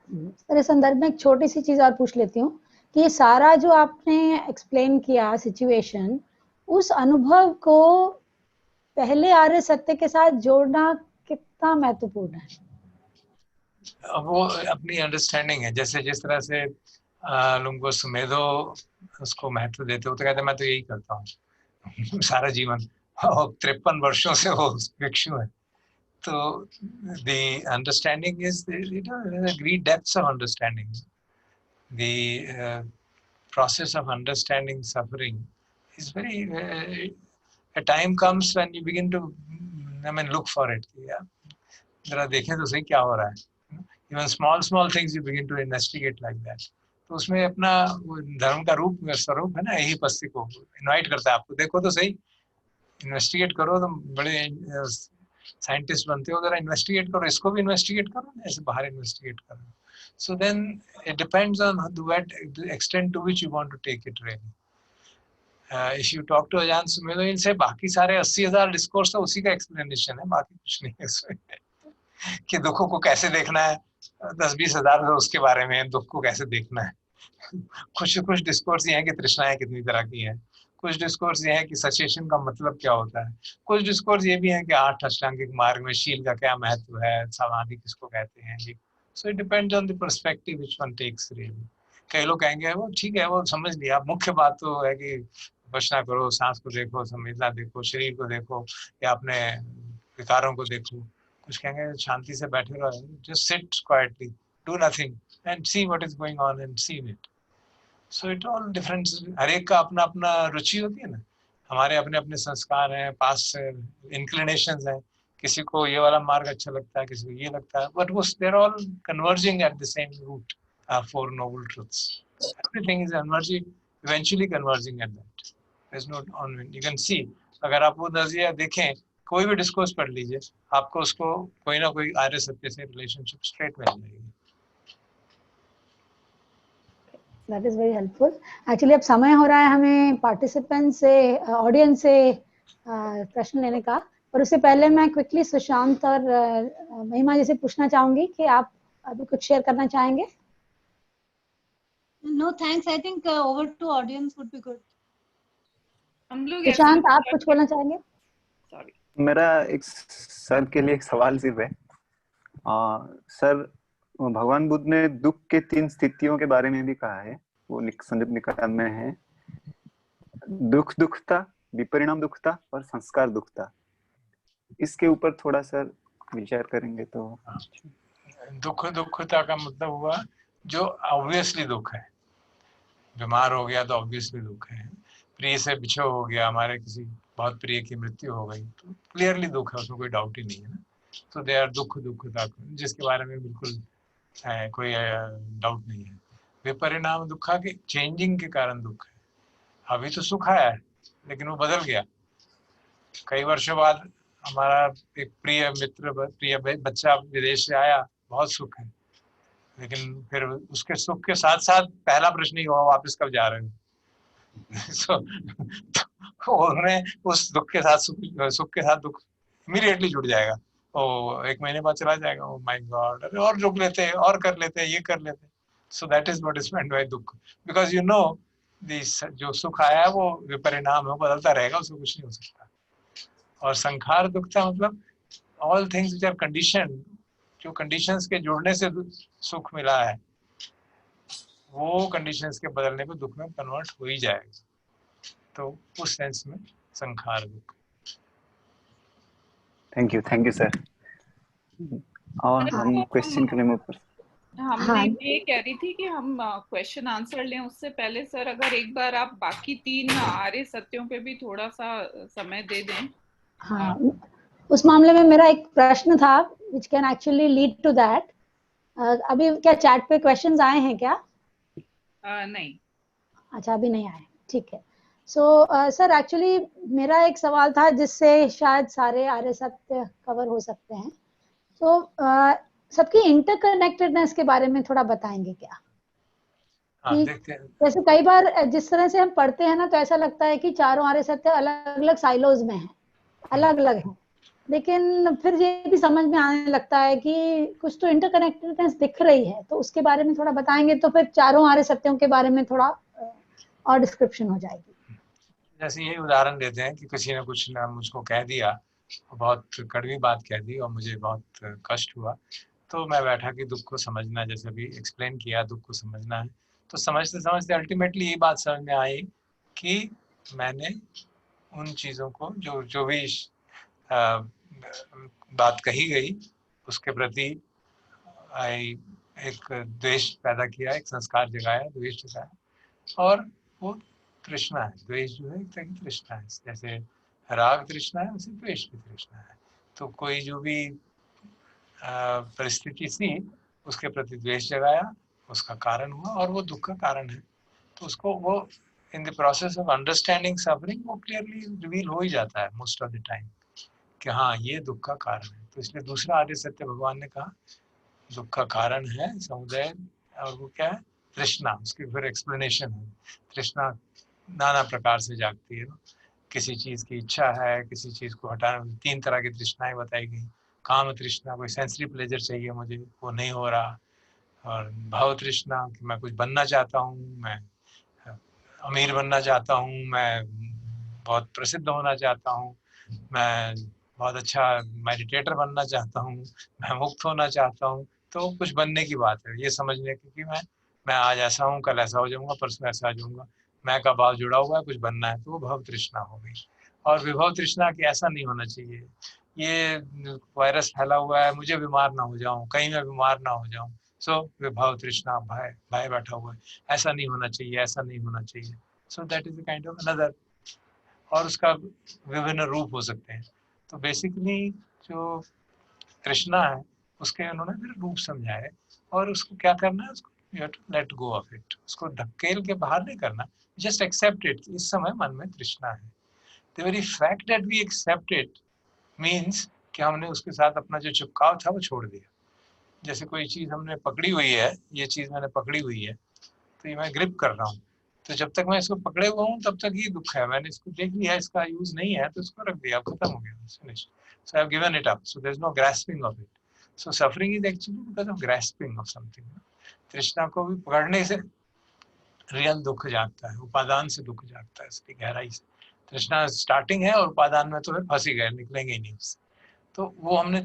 सर इस संदर्भ में एक छोटी सी चीज और पूछ लेती हूँ कि ये सारा जो आपने एक्सप्लेन किया सिचुएशन, उस अनुभव को पहले आर्य सत्य के साथ जोड़ना कितना महत्वपूर्ण है? वो अपनी अंडरस्टैंडिंग है, जैसे जिस तरह से लोगों को सुमेधो उसको महत्व देते हो, तो कहते मैं तो यही करता हूँ सारा जीवन, और 53 वर्षों से वो भिक्षु है। तो the understanding is, you know, there are great depths of understanding. The process of understanding suffering is very, a time comes when you begin to, look for it. Yeah, जरा देखें तो सही क्या हो रहा है। Even small things you begin to investigate like that. तो उसमें अपना वो धर्म का रूप स्वरूप है ना, यही पस्ती को इनवाइट करता है आपको, देखो तो सही, इन्वेस्टिगेट करो, तुम बड़े साइंटिस्ट बनते हो, जरा इन्वेस्टिगेट करो, इसको भी इन्वेस्टिगेट करो, ऐसे बाहर इन्वेस्टिगेट करो। So then it depends on the extent to which you want to take it really. If you talk to Ajahn Sumedho इनसे, बाकी सारे 80,000 डिस्कोर्स तो उसी का एक्सप्लेनेशन है, बाकी कुछ नहीं है इसमें कि दुखों को कैसे देखना है, 10-20 हजार तो उसके बारे में, दुख को कैसे देखना है। कुछ डिस्कोर्स ये है कि तृष्णाएं कितनी तरह की हैं, कुछ डिस्कोर्स ये है कि सचेशन का मतलब क्या होता है, कुछ डिस्कोर्स ये भी है कि 8 अष्टांगिक मार्ग में शील का क्या महत्व है, समाधि किसको कहते हैं। So it depends on the perspective which one takes really. कई लोग कहेंगे वो ठीक है, वो समझ लिया, मुख्य बात तो है कि बचना करो, सांस को देखो, संवेदना देखो, शरीर को देखो, या अपने विकारों को देखो। कुछ कहेंगे शांति से बैठे रहो, just sit quietly, do nothing and see what is going on and see it. So it all different, हर एक का अपना अपना रुचि होती है ना, हमारे अपने अपने संस्कार हैं, पास इंक्लिनेशंस हैं, किसी को ये वाला मार्ग अच्छा लगता है, किसी को ये लगता है, but they are all converging at the same root, four noble truths, everything is converging, eventually converging at that, there is no on, you can see, अगर आप वो नजरिया देखें, कोई भी डिस्कोर्स पढ़ लीजिए, आपको उसको कोई ना कोई आर्य सत्य से रिलेशनशिप स्ट्रेट मिल जाएगी। That is very helpful. Actually अब समय हो रहा है हमें पार्टिसिपेंट से, ऑडियंस से प्रश्न लेने का, पर उससे पहले मैं क्विकली सुशांत और महिमा जी से पूछना चाहूंगी कि आप अभी कुछ शेयर करना चाहेंगे? No thanks, I think over to audience would be good. हम लोग सुशांत आप कुछ बोलना चाहेंगे? सॉरी, मेरा एक सर के लिए एक सवाल सिर्फ है। सर, भगवान बुद्ध ने दुख के 3 स्थितियों के बारे में भी कहा है, वो संयुक्त निकाय में है, दुखता, विपरिणाम दुखता और संस्कार दुखता। इसके ऊपर थोड़ा सर विचार करेंगे तो। दुखता का मतलब हुआ जो ऑब्वियसली दुख है, बीमार हो गया तो ऑब्वियसली दुख है, प्रिय से बिछो हो गया, हमारे किसी बहुत प्रिय की मृत्यु हो गई तो क्लियरली दुख है, उसमें कोई डाउट ही नहीं है ना। तो दे आर दुखता, जिसके बारे में बिल्कुल कोई डाउट नहीं है। विपरिणाम दुखा के चेंजिंग के कारण दुख है, अभी तो सुख आया है लेकिन वो बदल गया, कई वर्षों बाद हमारा एक प्रिय मित्र, प्रिय बच्चा विदेश से आया, बहुत सुख है, लेकिन फिर उसके सुख के साथ साथ पहला प्रश्न ही हुआ वापस कब जा रहे हो। so, उन्हें उस दुख के साथ सुख के साथ दुख इमीडिएटली जुड़ जाएगा, ओ 1 महीने बाद चला जाएगा, ओ माय गॉड, अरे और रुक लेते हैं, और कर लेते हैं, ये कर लेते हैं। So that is what is meant by दुख, बिकॉज यू नो दिस, जो सुख आया है वो विपरिणाम है, बदलता रहेगा, उसको कुछ नहीं हो सकता। और संखार दुखता मतलब all things which are condition, जो कंडीशंस के जुड़ने से सुख मिला है, वो कंडीशंस के बदलने पे दुख में कन्वर्ट हो ही जाएगा, तो उस सेंस में संखार दुख। Thank you sir. और हम क्वेश्चन के लिए हमने ये कह रही थी कि हम क्वेश्चन आंसर लें, उससे पहले सर अगर एक बार आप बाकी 3 आर्य सत्यों पे भी थोड़ा सा समय दे दें। हाँ, उस मामले में मेरा एक प्रश्न था which can actually lead to that। अभी क्या चैट पे क्वेश्चंस आए हैं क्या? नहीं। अच्छा, अभी नहीं आए, ठीक है। सो सर एक्चुअली मेरा एक सवाल था जिससे शायद सारे आर्य सत्य कवर हो सकते हैं। तो सबकी इंटरकनेक्टेडनेस के बारे में थोड़ा बताएंगे क्या? जैसे कई बार जिस तरह से हम पढ़ते हैं ना, तो ऐसा लगता है कि चारों आर्य सत्य अलग अलग साइलोज में हैं, अलग अलग हैं, लेकिन फिर ये भी समझ में आने लगता है कि कुछ तो इंटरकनेक्टेडनेस दिख रही है। तो उसके बारे में थोड़ा बताएंगे तो फिर चारों आर्य सत्यों के बारे में थोड़ा और डिस्क्रिप्शन हो जाएगी। जैसे यही उदाहरण देते हैं कि किसी ने कुछ ना मुझको कह दिया, बहुत कड़वी बात कह दी और मुझे बहुत कष्ट हुआ, तो मैं बैठा कि दुख को समझना, जैसे अभी एक्सप्लेन किया, दुख को समझना है। तो समझते समझते अल्टीमेटली ये बात समझ में आई कि मैंने उन चीज़ों को जो भी बात कही गई उसके प्रति एक द्वेष पैदा किया, एक संस्कार जगाया, द्वेष जगाया, और वो तृष्णा है। द्वेष जो है एक तरह की तृष्णा है, जैसे राग तृष्णा है उसे द्वेष की तृष्णा है। तो कोई जो भी परिस्थिति थी उसके प्रति द्वेष जगाया, उसका कारण हुआ और वो दुख का कारण है। तो उसको वो in the process of understanding suffering वो क्लियरली रिवील हो ही जाता है मोस्ट ऑफ द टाइम कि हाँ ये दुख का कारण है। तो इसलिए दूसरा आर्य सत्य भगवान ने कहा दुख का कारण है समुदाय, और वो क्या है? तृष्णा। उसकी फिर एक्सप्लेनेशन है। तृष्णा नाना प्रकार से जागती है ना, किसी चीज की इच्छा है, किसी चीज को हटाना। 3 तरह की तृष्णाएं बताई गई। काम तृष्णा, कोई सेंसरी प्लेजर चाहिए मुझे, वो नहीं हो रहा। और भाव तृष्णा कि मैं कुछ बनना चाहता हूँ, मैं अमीर बनना चाहता हूँ, मैं बहुत प्रसिद्ध होना चाहता हूँ, मैं बहुत अच्छा मेडिटेटर बनना चाहता हूँ, मैं मुक्त होना चाहता हूँ। तो कुछ बनने की बात है, ये समझने की कि मैं आज ऐसा हूँ, कल ऐसा हो जाऊंगा, परसों ऐसा हो जाऊंगा। मैं का भाव जुड़ा हुआ है, कुछ बनना है, तो वो भाव तृष्णा हो गई। और विभव तृष्णा की ऐसा नहीं होना चाहिए, ये वायरस फैला हुआ है, मुझे बीमार ना हो जाऊं, कहीं मैं बीमार ना हो जाऊं। सो विभव तृष्णा, भय भय बैठा हुआ है, ऐसा नहीं होना चाहिए, ऐसा नहीं होना चाहिए। So that is a kind of another. और उसका विभिन्न रूप हो सकते हैं। तो बेसिकली जो तृष्णा है उसके उन्होंने फिर रूप समझाए, और उसको क्या करना है, उसको you have to let go of it. उसको धकेल के बाहर नहीं करना, जस्ट एक्सेप्ट इट। इस समय मन में तृष्णा है। The very fact that we accept it means कि हमने उसके साथ अपना जो चिपकाव था वो छोड़ दिया। जैसे कोई चीज हमने पकड़ी हुई है, ये चीज मैंने पकड़ी हुई है, तो ये मैं ग्रिप कर रहा हूँ, तो जब तक मैं इसको पकड़े हुआ हूँ तब तक ये दुख है। मैंने इसको देख लिया, इसका यूज नहीं है, तो इसको रख दिया, खत्म हो गया, finish. So I have given it up. So there is no grasping of it. So suffering is actually because of grasping of something. तृष्णा को भी पकड़ने से रियल दुख जागता है, उपादान से दुख जागता है, इसकी गहराई से। तृष्णा स्टार्टिंग है और उपादान में तो फिर फंस ही गए, निकलेंगे ही नहीं उससे। तो वो हमने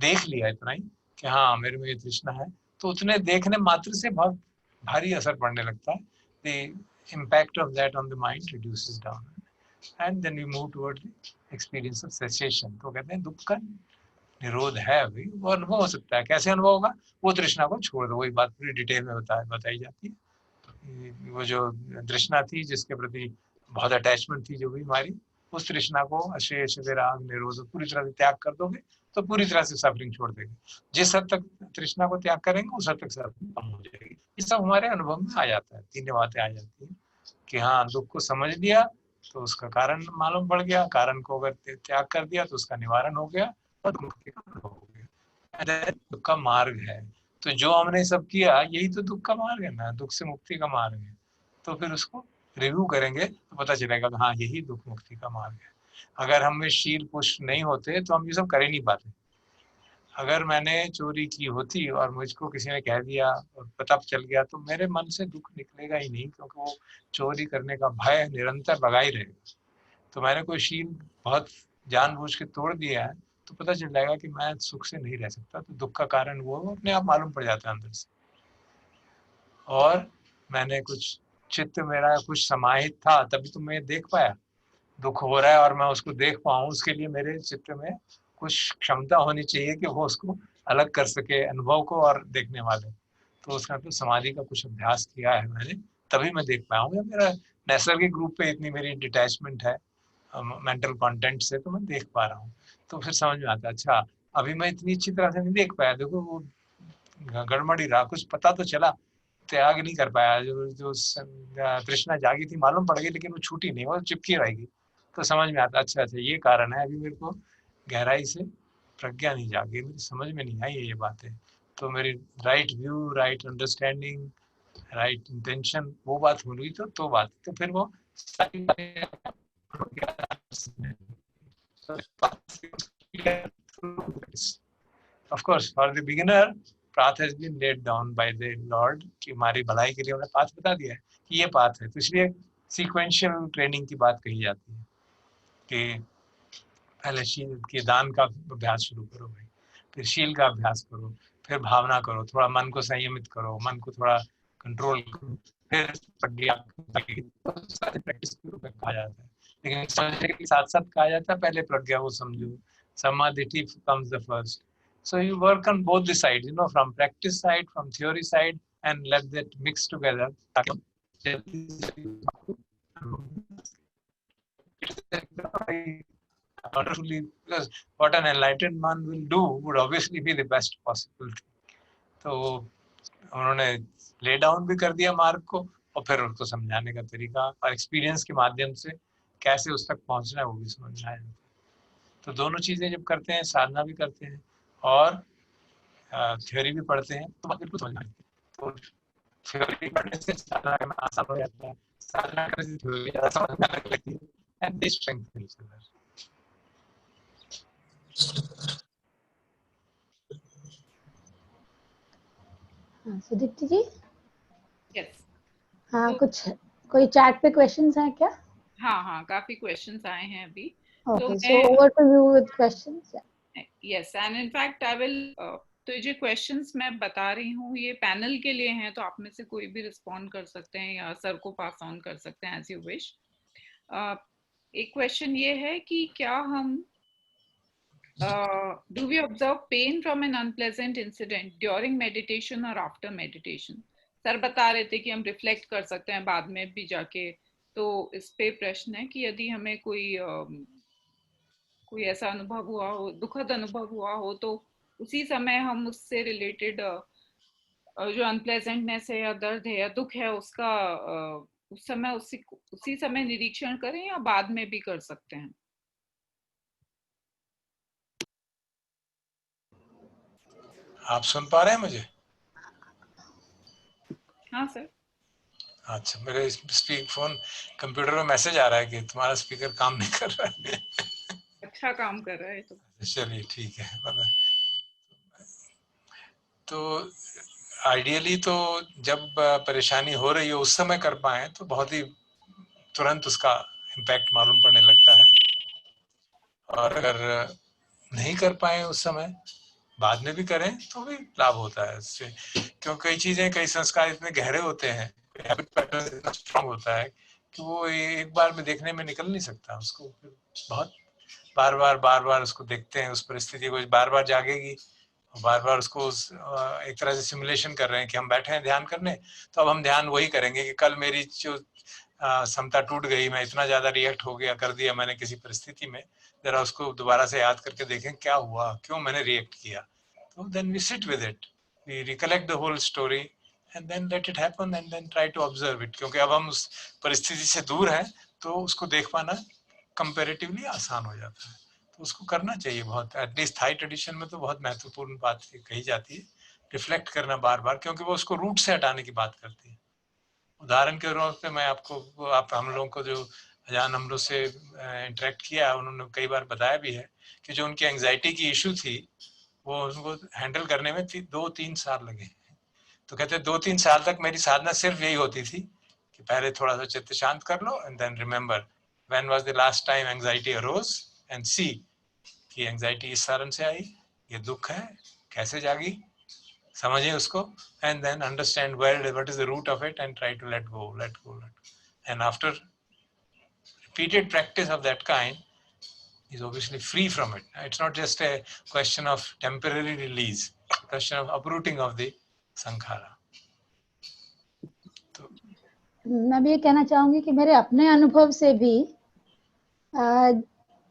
देख लिया इतना ही कि हाँ मेरे में ये तृष्णा है, तो उतने देखने मात्र से बहुत भारी असर पड़ने लगता है। The impact of that on the mind reduces down, and then we move toward the experience of cessation. तो कहते हैं दुख का निरोध है अभी, वो अनुभव हो सकता है। कैसे अनुभव होगा? वो तृष्णा को छोड़ दो। वही बात पूरी डिटेल में बताई जाती है। वो जो तृष्णा थी जिसके प्रति बहुत अटैचमेंट थी जो भी हमारी, उस तृष्णा को अशेष विराग निरोध पूरी तरह से त्याग कर दोगे तो पूरी तरह से सफरिंग छोड़ देगी। जिस हद तक तृष्णा को त्याग करेंगे उस हद तक सफरिंग कम हो जाएगी। ये सब हमारे अनुभव में आ जाता है। 3 बातें आ जाती है कि हाँ दुख को समझ लिया तो उसका कारण मालूम पड़ गया, कारण को अगर त्याग कर दिया तो उसका निवारण हो गया और दुख का अनुभव हो गया। दुख का मार्ग है। तो जो हमने सब किया यही तो दुख का मार्ग है ना, दुख से मुक्ति का मार्ग है। तो फिर उसको रिव्यू करेंगे तो पता चलेगा कि हाँ यही दुख मुक्ति का मार्ग है। अगर हम में शील पुष्ट नहीं होते तो हम ये सब कर ही नहीं पाते। अगर मैंने चोरी की होती और मुझको किसी ने कह दिया और पता चल गया तो मेरे मन से दुख निकलेगा ही नहीं, क्योंकि वो चोरी करने का भय निरंतर लगा ही रहेगा। तो मैंने कोई शील बहुत जानबूझ के तोड़ दिया है तो पता चल जाएगा कि मैं सुख से नहीं रह सकता। तो दुख का कारण वो अपने आप मालूम पड़ जाता है अंदर से। और मैंने कुछ चित्त मेरा कुछ समाहित था तभी तो मैं देख पाया दुख हो रहा है और मैं उसको देख पाऊँ। उसके लिए मेरे चित्त में कुछ क्षमता होनी चाहिए कि वो उसको अलग कर सके, अनुभव को और देखने वाले। तो उसका तो समाधि का कुछ अभ्यास किया है मैंने, तभी मैं देख पाया हूँ। मेरा नैसर्गिक रूप पे इतनी मेरी डिटैचमेंट है मेंटल कंटेंट से, तो मैं देख पा रहा हूँ। तो फिर समझ में आता है अच्छा अभी मैं इतनी अच्छी तरह से नहीं देख पाया, देखो वो गड़बड़ ही रहा, कुछ पता तो चला, त्याग नहीं कर पाया। जो तृष्णा जागी थी मालूम पड़ गई लेकिन वो छूटी नहीं, वो चिपकी रहेगी। तो समझ में आता अच्छा अच्छा ये कारण है। अभी मेरे को गहराई से प्रज्ञा नहीं जागी, मेरी समझ में नहीं आई ये बातें। तो मेरी right view, right understanding, right intention वो बात हो रही तो बात तो फिर वो सारी of course for the beginner path has been laid down by the Lord कि हमारी भलाई के लिए उन्होंने पाथ बता दिया है कि ये पाथ है। तो इसलिए सीक्वेंशियल ट्रेनिंग की बात कही जाती है कि पहले शील के दान का अभ्यास शुरू करो भाई, फिर शील का अभ्यास करो, फिर भावना करो, थोड़ा मन को संयमित करो, मन को थोड़ा कंट्रोल करो, फिर प्रज्ञा सारी प्रैक्टिस के रूप में कहा जाता है। लेकिन समझने के साथ साथ कहा जाता है पहले प्रज्ञा को समझो, समाधि comes the first. So you work on both the sides, from practice side, from theory side, and let that mix together. Wonderfully, because what an enlightened man will do would obviously be the best possible thing. तो उन्होंने lay down भी कर दिया मार्ग को, और फिर उनको समझाने का तरीका और एक्सपीरियंस के माध्यम से कैसे उस तक पहुंचना है वो भी समझ में आया। तो दोनों चीजें जब करते हैं, साधना भी करते हैं और थ्योरी भी पढ़ते हैं, तो बात बिल्कुल समझ में आती है। तो थ्योरी पढ़ने से साधना करना आसान हो जाता है, साधना करने से थ्योरी ज़्यादा समझ में आने लगती है, and they strengthen each other. Sudipti ji, yes. हाँ, कुछ कोई चैट पे क्वेश्चंस हैं क्या? हाँ, काफी क्वेश्चंस आए हैं अभी। Okay, so over to you with questions. Yes, and in fact I will, तो ये क्वेश्चंस मैं बता रही हूँ, ये पैनल के लिए हैं, तो आप में से कोई भी रिस्पॉन्ड कर सकते हैं या सर को पास ऑन कर सकते हैं एज यू विश। एक क्वेश्चन ये है कि क्या हम do we observe pain from an unpleasant incident during meditation or after meditation? Sir बता रहे थे कि हम रिफ्लेक्ट कर सकते हैं बाद में भी जाके, तो इस पे प्रश्न है कि यदि हमें कोई ऐसा अनुभव हुआ हो, दुखद अनुभव हुआ हो, तो उसी समय हम उससे रिलेटेड जो अनप्लेजेंटनेस है या दर्द है या दुख है उसका उस समय उसी समय निरीक्षण करें या बाद में भी कर सकते हैं? आप सुन पा रहे हैं मुझे? हाँ सर। अच्छा, मेरे फोन कंप्यूटर में मैसेज आ रहा है कि तुम्हारा स्पीकर काम नहीं कर रहा है। अच्छा काम कर रहा है तो चलिए ठीक है। तो आइडियली तो जब परेशानी हो रही हो उस समय कर पाए तो बहुत ही तुरंत उसका इम्पैक्ट मालूम पड़ने लगता है, और अगर नहीं कर पाए उस समय बाद में भी करें तो भी लाभ होता है इससे। क्योंकि कई चीजें, कई संस्कार इतने गहरे होते हैं, हैबिट पैटर्न इतना स्ट्रांग होता है कि वो एक बार में देखने में निकल नहीं सकता, उसको बहुत बार बार उसको देखते हैं, उस परिस्थिति को बार बार जागेगी, बार बार उसको एक तरह से सिमुलेशन कर रहे हैं कि हम बैठे हैं ध्यान करने, तो अब हम ध्यान वही करेंगे कि कल मेरी जो समता टूट गई, मैं इतना ज्यादा रिएक्ट हो गया, कर दिया मैंने किसी परिस्थिति में, जरा उसको दोबारा से याद करके देखें क्या हुआ, क्यों मैंने रिएक्ट किया। तो then we sit with it, we recollect the whole story and then let it happen and then try to observe it. क्योंकि अब हम उस परिस्थिति से दूर हैं तो उसको देख पाना कंपैरेटिवली आसान हो जाता है। तो उसको करना चाहिए बहुत, एटलीस्ट थाई ट्रेडिशन में तो बहुत महत्वपूर्ण बात कही जाती है, रिफ्लेक्ट करना बार बार, क्योंकि वो उसको रूट से हटाने की बात करती है। उदाहरण के तौर पे मैं आपको, आप हम लोगों को जो अजान हम लोग से इंटरेक्ट किया, उन्होंने कई बार बताया भी है कि जो उनकी एंजाइटी की इशू थी वो उनको हैंडल करने में 2-3 साल लगे। तो कहते 2-3 साल तक मेरी साधना सिर्फ यही होती थी कि पहले थोड़ा सा चित्त शांत कर लो and then remember when was the last time anxiety arose and see कि एंजाइटी इस कारण से आई, ये दुख है, कैसे जागी, समझिए उसको, and then understand what is the root of it and try to let go. And after repeated practice of that kind, is obviously free from it. It's not just a question of temporary release, it's a question of uprooting of the sankhara. तो मैं भी ये कहना चाहूंगी कि मेरे अपने अनुभव से भी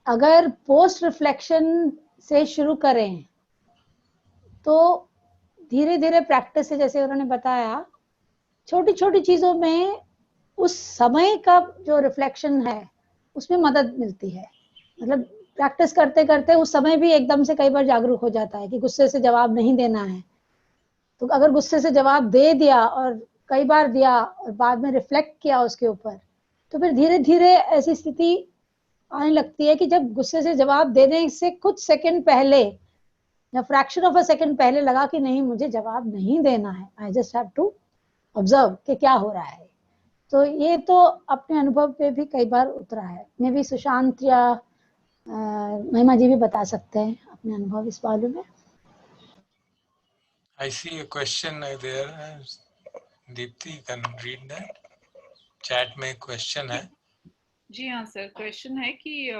अगर पोस्ट रिफ्लेक्शन से शुरू करें तो धीरे धीरे प्रैक्टिस से, जैसे उन्होंने बताया, छोटी छोटी चीजों में उस समय का जो रिफ्लेक्शन है उसमें मदद मिलती है। मतलब प्रैक्टिस करते करते उस समय भी एकदम से कई बार जागरूक हो जाता है कि गुस्से से जवाब नहीं देना है, तो अगर गुस्से से जवाब दे दिया और कई बार दिया और बाद में रिफ्लेक्ट किया उसके ऊपर, तो फिर धीरे धीरे ऐसी स्थिति आने लगती है कि जब गुस्से से जवाब देने से कुछ सेकंड पहले या फ्रैक्शन ऑफ अ सेकंड पहले लगा कि नहीं, मुझे जवाब नहीं देना है, I just have to observe कि क्या हो रहा है। तो ये तो अपने अनुभव पे भी कई बार उतरा है। मे भी सुशांत या महिमा जी भी बता सकते हैं अपने अनुभव इस बारे में। I see a question there. Deepti, you can read that. Chat में क्वेश्चन है। जी हाँ सर, क्वेश्चन है कि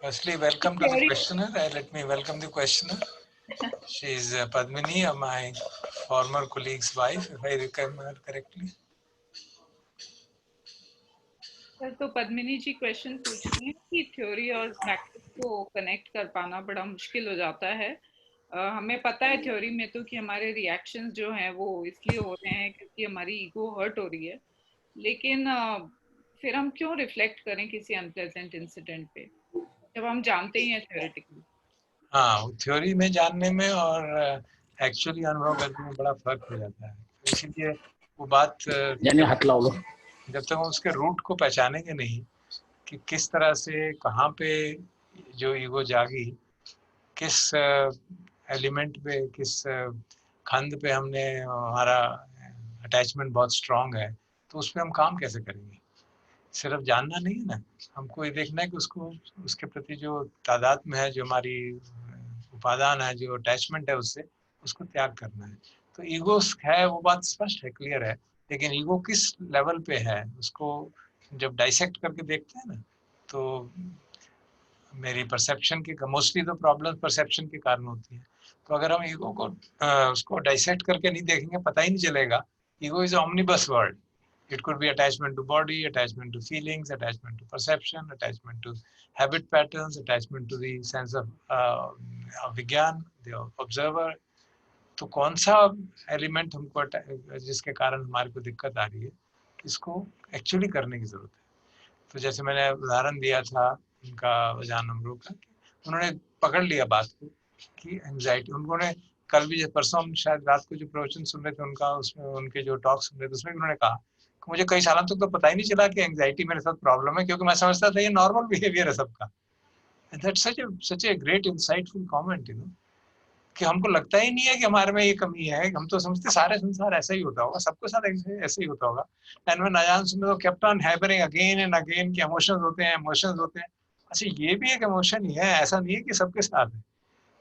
Firstly, welcome to the questioner. Let me welcome the questioner. She is Padmini, my former colleague's wife, if I remember correctly. Sir, तो पद्मिनी जी question पूछ रही हैं कि थ्योरी और प्रैक्टिस को कनेक्ट कर पाना बड़ा मुश्किल हो जाता है, हमें पता है थ्योरी में तो कि हमारे रिएक्शंस जो हैं वो इसलिए हो रहे हैं क्योंकि हमारी ईगो हर्ट हो रही है, लेकिन फिर हम क्यों रिफ्लेक्ट करें किसी अनप्लेजेंट इंसिडेंट पे जब हम जानते ही हैं थ्योरेटिकली। हाँ, थ्योरी में जानने में और एक्चुअली अनुभव करने में बड़ा फर्क हो जाता है। तो इसीलिए वो बात जब तक हम उसके रूट को पहचानेंगे नहीं कि किस तरह से कहाँ पे जो ईगो जागी, किस एलिमेंट पे, किस खंड पे हमने हमारा अटैचमेंट बहुत स्ट्रांग है, तो उस पर हम काम कैसे करेंगे। सिर्फ जानना नहीं है ना, हमको ये देखना है कि उसको उसके प्रति जो तादाद में है, जो हमारी उपादान है, जो अटैचमेंट है उससे, उसको त्याग करना है। तो ईगो है, वो बात स्पष्ट है, क्लियर है, लेकिन ईगो किस लेवल पे है उसको जब डाइसेक्ट करके देखते हैं ना, तो मेरी परसेप्शन की मोस्टली तो प्रॉब्लम परसेप्शन के कारण होती है। तो अगर हम ईगो को उसको डाइसेक्ट करके नहीं देखेंगे, पता ही नहीं चलेगा। Ego is omnibus word. It could be attachment to body, attachment to feelings, attachment to perception, attachment to habit patterns, attachment to the sense of vigyan, the observer. तो कौन सा एलिमेंट हमको जिसके कारण हमारे को दिक्कत आ रही है, इसको एक्चुअली करने की जरूरत है। तो जैसे मैंने उदाहरण दिया था उनका वजान अमरू का, उन्होंने पकड़ लिया बात को कि एंजाइटी, उन्होंने कल भी परसों शायद रात को जो प्रवचन सुन रहे थे उनका, उसमें उनके जो टॉक सुन रहे थे उसमें उन्होंने कहा कि मुझे कई सालों तक तो पता ही नहीं चला कि एंजाइटी मेरे साथ प्रॉब्लम है, क्योंकि मैं समझता था ये नॉर्मल बिहेवियर है सबका। That's such a great insightful comment, you know, कि हमको लगता ही नहीं है कि हमारे में ये कमी है। हम तो समझते सारे संसार ऐसा ही होता होगा, सबके साथ ऐसे ही होता होगा। एंड मैं अजान सुन तो kept on hammering again and again कि इमोशंस होते हैं, इमोशंस होते हैं। अच्छा, ये भी एक इमोशन ही है, ऐसा नहीं है कि सबके साथ है।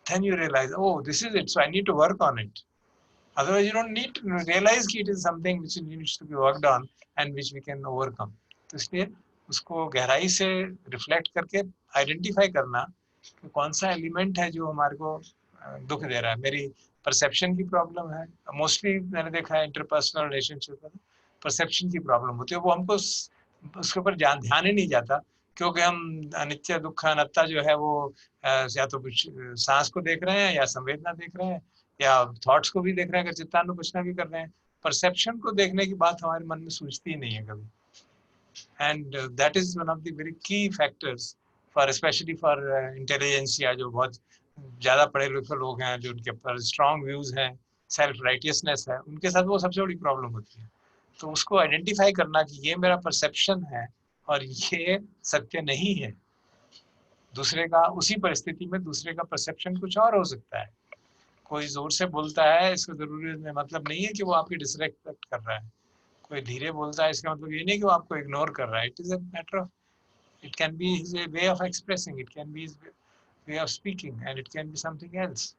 Then you realize, oh, this is it, so I need to work on it. Otherwise, you don't need to realize that it is something which needs to be worked on and which we can overcome. तो इसलिए उसको गहराई से reflect करके identify करना कि कौन सा एलिमेंट है जो हमारे को दुख दे रहा है। मेरी परसेप्शन की प्रॉब्लम है, मोस्टली मैंने देखा है इंटरपर्सनल रिलेशनशिप में परसेप्शन की प्रॉब्लम होती है। वो हमको उसके ऊपर ध्यान ही नहीं जाता, क्योंकि हम अनित्य दुख अनात्ता जो है वो या तो कुछ सांस को देख रहे हैं, या संवेदना देख रहे हैं, या थॉट्स को भी देख रहे हैं, अगर चित्तानुपश्ना भी कर रहे हैं। परसेप्शन को देखने की बात हमारे मन में सूझती ही नहीं है कभी। And that is one of the very key factors for specially for intelligentsia, जो बहुत ज्यादा पढ़े लिखे लोग हैं, जो उनके ऊपर स्ट्रॉन्ग व्यूज हैं, सेल्फ राइटियसनेस है, उनके साथ वो सबसे बड़ी प्रॉब्लम होती है। तो उसको आइडेंटिफाई करना कि ये मेरा परसेप्शन है और ये सत्य नहीं है। दूसरे का उसी परिस्थिति में दूसरे का परसेप्शन कुछ और हो सकता है। कोई जोर से बोलता है, इसका जरूरी मतलब नहीं है कि वो आपकी डिसरेस्पेक्ट कर रहा है। कोई धीरे बोलता है, इसका मतलब ये नहीं कि वो आपको इग्नोर कर रहा है। It is a matter of, it can be his way of expressing, it can be his way of speaking, and it can be something else.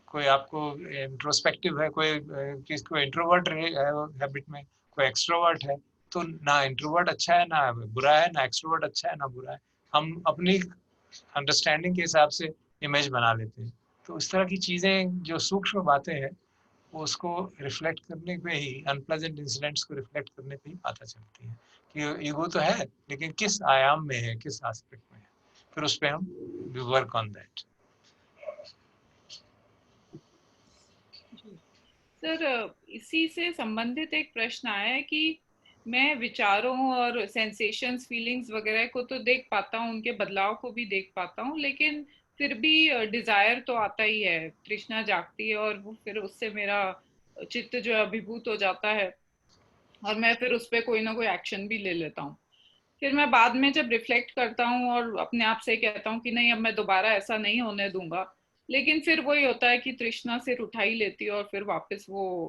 कोई आपको इंट्रोस्पेक्टिव है, कोई किसको इंट्रोवर्ट हैबिट में, कोई एक्सट्रोवर्ट है। तो ना इंट्रोवर्ट अच्छा है ना बुरा है, ना एक्सट्रोवर्ट अच्छा है ना बुरा है। हम अपनी अंडरस्टैंडिंग के हिसाब से इमेज बना लेते हैं। तो इस तरह की चीज़ें जो सूक्ष्म बातें हैं, वो उसको रिफ्लेक्ट करने पे ही, अनप्लेजेंट इंसिडेंट्स को रिफ्लेक्ट करने पे ही पता चलती है कि ईगो तो है, लेकिन किस आयाम में है, किस एस्पेक्ट में है। फिर उस पर हम वर्क ऑन दैट। सर, इसी से संबंधित एक प्रश्न आया है कि मैं विचारों और सेंसेशंस, फीलिंग्स वगैरह को तो देख पाता हूँ, उनके बदलाव को भी देख पाता हूँ, लेकिन फिर भी डिजायर तो आता ही है, तृष्णा जागती है, और वो फिर उससे मेरा चित्त जो है अभिभूत हो जाता है, और मैं फिर उस पर कोई ना कोई एक्शन भी ले लेता हूँ। फिर मैं बाद में जब रिफ्लेक्ट करता हूँ और अपने आप से कहता हूँ कि नहीं, अब मैं दोबारा ऐसा नहीं होने दूंगा, लेकिन फिर वही होता है कि तृष्णा सिर उठा ही लेती है और फिर वापस वो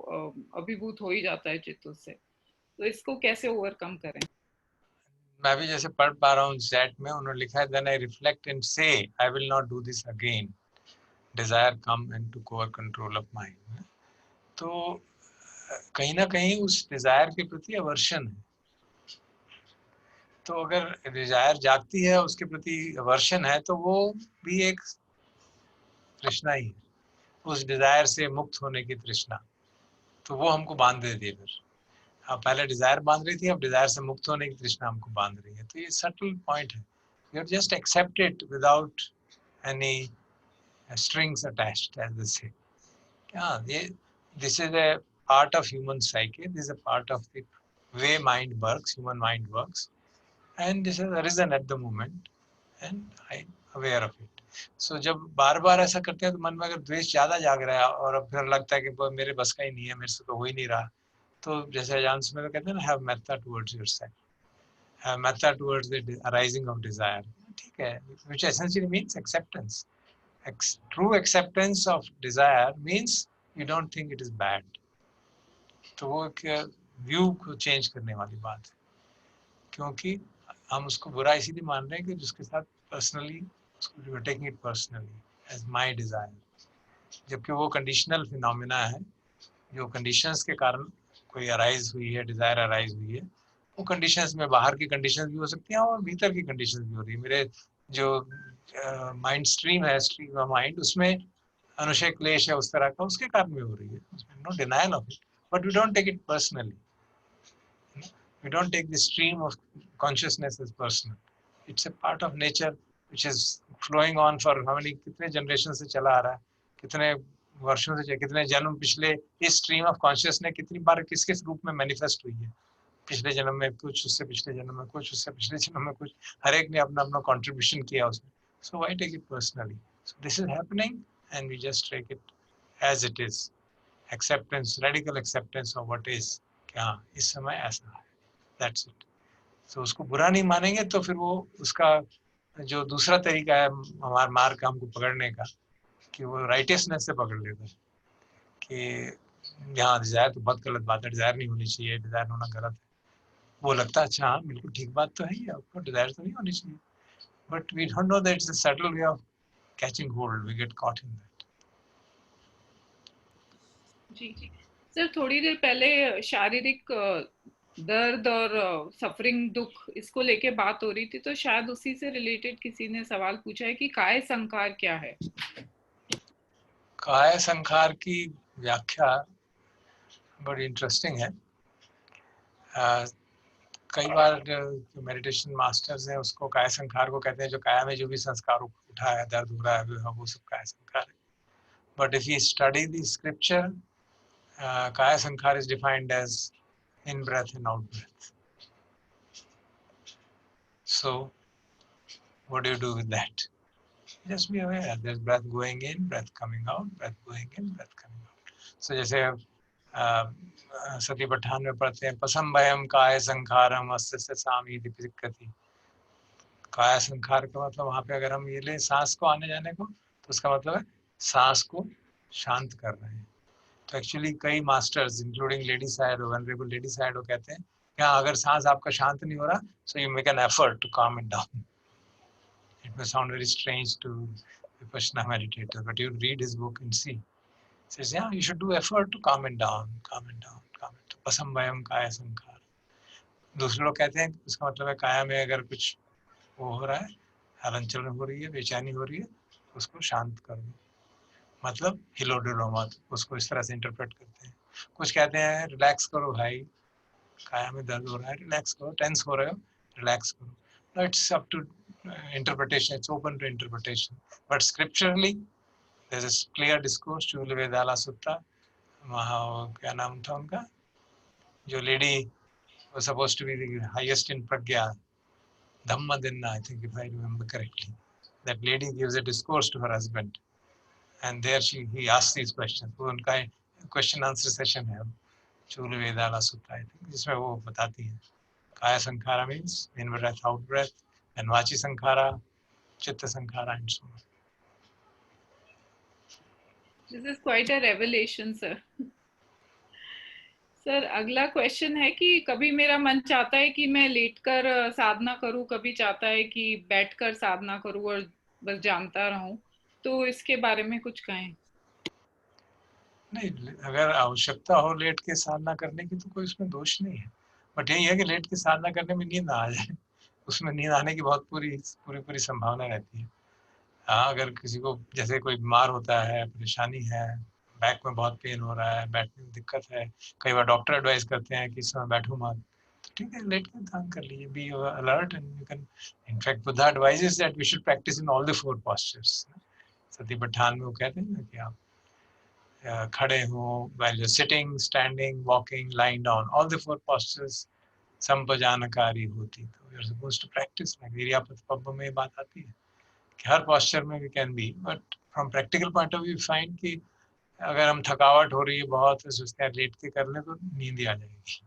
अभिभूत हो ही जाता है चित्त उससे। तो इसको कैसे ओवरकम करें? मैं भी जैसे पढ़ पा रहा हूँ चैट में, उन्होंने लिखा है, then I reflect and say I will not do this again, desire come and to over control of mind. तो कहीं ना कहीं उस डिजायर के प्रति अवर्शन है। तो अगर डिजायर जागती है, उसके प्रति अवर्शन है, तो वो भी एक तृष्णा ही है, उस डिजायर से मुक्त होने की तृष्णा। तो वो हमको बांध देती है। फिर पहले डिजायर बांध रही थी, अब डिजायर से मुक्त होने की तृष्णा हमको बांध रही है। तो ये सटल पॉइंट है। You just accept it without any strings attached, as they say. Yeah, this is a part of human psyche. This is a part of the way mind works, human mind works, and this has arisen at the moment, and I aware of it. So जब बार बार ऐसा करते हैं तो मन में अगर द्वेष ज्यादा जाग रहा है और अब फिर लगता है कि वो मेरे बस का ही नहीं है, मेरे से तो हो ही नहीं रहा, तो जैसे अजान में कहते हैं ना, have metta towards yourself, have metta towards the arising of desire. ठीक है, which essentially means acceptance. True acceptance of desire means you don't think it is bad. तो वो एक व्यू को चेंज करने वाली बात है, क्योंकि हम उसको बुरा इसीलिए मान रहे हैं कि जिसके साथ पर्सनली उसको taking it personally as my desire, जबकि वो कंडीशनल फिनोमेना है, जो कंडीशंस के कारण कोई अराइज हुई है, डिजायर अराइज हुई है। वो कंडीशंस में बाहर की कंडीशंस भी हो सकती हैं और भीतर की कंडीशंस भी हो रही है। मेरे जो माइंड स्ट्रीम है, स्ट्रीम ऑफ माइंड, उसमें अनुशय क्लेश है उस तरह का, उसके कारण भी हो रही है, उसमें no denial of it, but we don't take it personally. We don't take the stream of consciousness as personal. It's a part of nature which is flowing on for how many, कितने generation से चला आ रहा है, कितने वर्षों से, कितने जन्म पिछले इस स्ट्रीम ऑफ कॉन्शियसनेस कितनी बार किस किस रूप में मैनिफेस्ट हुई है, पिछले जन्म में कुछ, उससे पिछले जन्म में कुछ, उससे पिछले जन्म में कुछ, हर एक ने अपना अपना कंट्रीब्यूशन किया उसमें. So why take it personally? So this is happening and we just take it as it is. Acceptance, radical acceptance of what is. क्या इस समय ऐसा है. That's it. So उसको बुरा नहीं मानेंगे तो फिर वो उसका जो दूसरा तरीका है हमारा मार्ग हमको पकड़ने का, कि वो राइटियसनेस से पकड़ लेता है कि यहाँ डिजायर तो बहुत गलत बात है, डिजायर नहीं होनी चाहिए, डिजायर होना गलत है. वो लगता है अच्छा हाँ बिल्कुल ठीक बात तो है ही, आपको डिजायर तो नहीं होनी चाहिए, but we don't know that it's a subtle way of catching hold, we get caught in that. जी जी सर, थोड़ी देर पहले शारीरिक दर्द और सफरिंग, दुख, इसको लेके बात हो रही थी, तो शायद उसी से रिलेटेड किसी ने सवाल पूछा है कि काय संखार क्या है. काय संखार की व्याख्या बड़ी इंटरेस्टिंग है. कई बार जो मेडिटेशन मास्टर्स हैं उसको काय संखार को कहते हैं, जो काया में जो भी संस्कार उठा है, दर्द हो रहा है, वो सब काय संखार है. But if you study the scripture, kaya sankhara is defined as in breath and out breath. So what do you do with that? Just be aware there's breath going in, breath coming out, breath going in, breath coming out. So जैसे सती पठान में पढ़ते हैं, पसंभयम काय संखारम अस्स्य सामी दिपिकति. काय संखार का मतलब वहां पे अगर हम ये ले सांस को आने जाने को, तो उसका मतलब है सांस को शांत कर रहे हैं. तो एक्चुअली कई मास्टर्स इंक्लूडिंग लेडी साइडो, वेनरेबल लेडी साइडो कहते हैं कि अगर सांस आपका शांत नहीं हो रहा, so you make an effort to calm it down. It may sound very strange to Vipassana meditator, but you read his book and see, says yeah you should do effort to calm it down, calm it down, calm it. पसंभयम काय संखार. दूसरे लोग कहते हैं उसका मतलब है काया में अगर कुछ वो हो रहा है, हलचल हो रही है, बेचैनी हो रही है, उसको शांत करो, मतलब हिलो डुलो मत, उसको इस तरह से इंटरप्रेट करते हैं. कुछ कहते हैं रिलैक्स करो भाई, काया में दर्द हो रहा है, रिलैक्स करो, टेंस हो रहे हो, रिलैक्स करो. It's up to interpretation, it's open to interpretation. But scripturally there is a clear discourse, Cula Vedalla Sutta, क्या नाम था उनका, जो lady was supposed to be the highest in pragya, Dhammadinna, I think if I remember correctly. That lady gives a discourse to her husband. And there he asks these questions. वो उनका question answer session है, चूल वेदाला सुत्ता, I think, जिसमें वो बताती है kaya sankhara means in breath out breath, and vachi sankhara, chitta sankhara, and so on. This is quite a revelation sir. Sir अगला question है कि कभी मेरा मन चाहता है कि मैं लेटकर साधना करूं, कभी चाहता है कि बैठकर साधना करूं और बस जानता रहूं, तो इसके बारे में कुछ कहें. नहीं, अगर आवश्यकता हो लेट के साधना करने की तो कोई उसमें दोष नहीं है, बट यही है कि लेट के साधना करने में नींद आ जाए, उसमें नींद आने की बहुत पूरी संभावना रहती है. हाँ, अगर किसी को जैसे कोई बीमार होता है, परेशानी है, बैक में बहुत पेन हो रहा है, बैठने में दिक्कत है, कई बार डॉक्टर एडवाइस करते हैं कि इस समय बैठो मत, तो ठीक है लेट के ध्यान कर लीजिए, be alert and you can. In fact Buddha advises that we should practise in all the 4 postures. सती पठान में वो कहते हैं ना कि आप खड़े हो, while you're sitting, standing, walking, lying down, all the 4 postures संपजानकारी होती। तो you're supposed to practice like इरियापद में बात आती है कि हर posture में we can be, but from practical point of view find कि अगर हम थकावट हो रही है बहुत, तो सोचते हैं लेट के कर लें तो नींद ही आ जाएगी,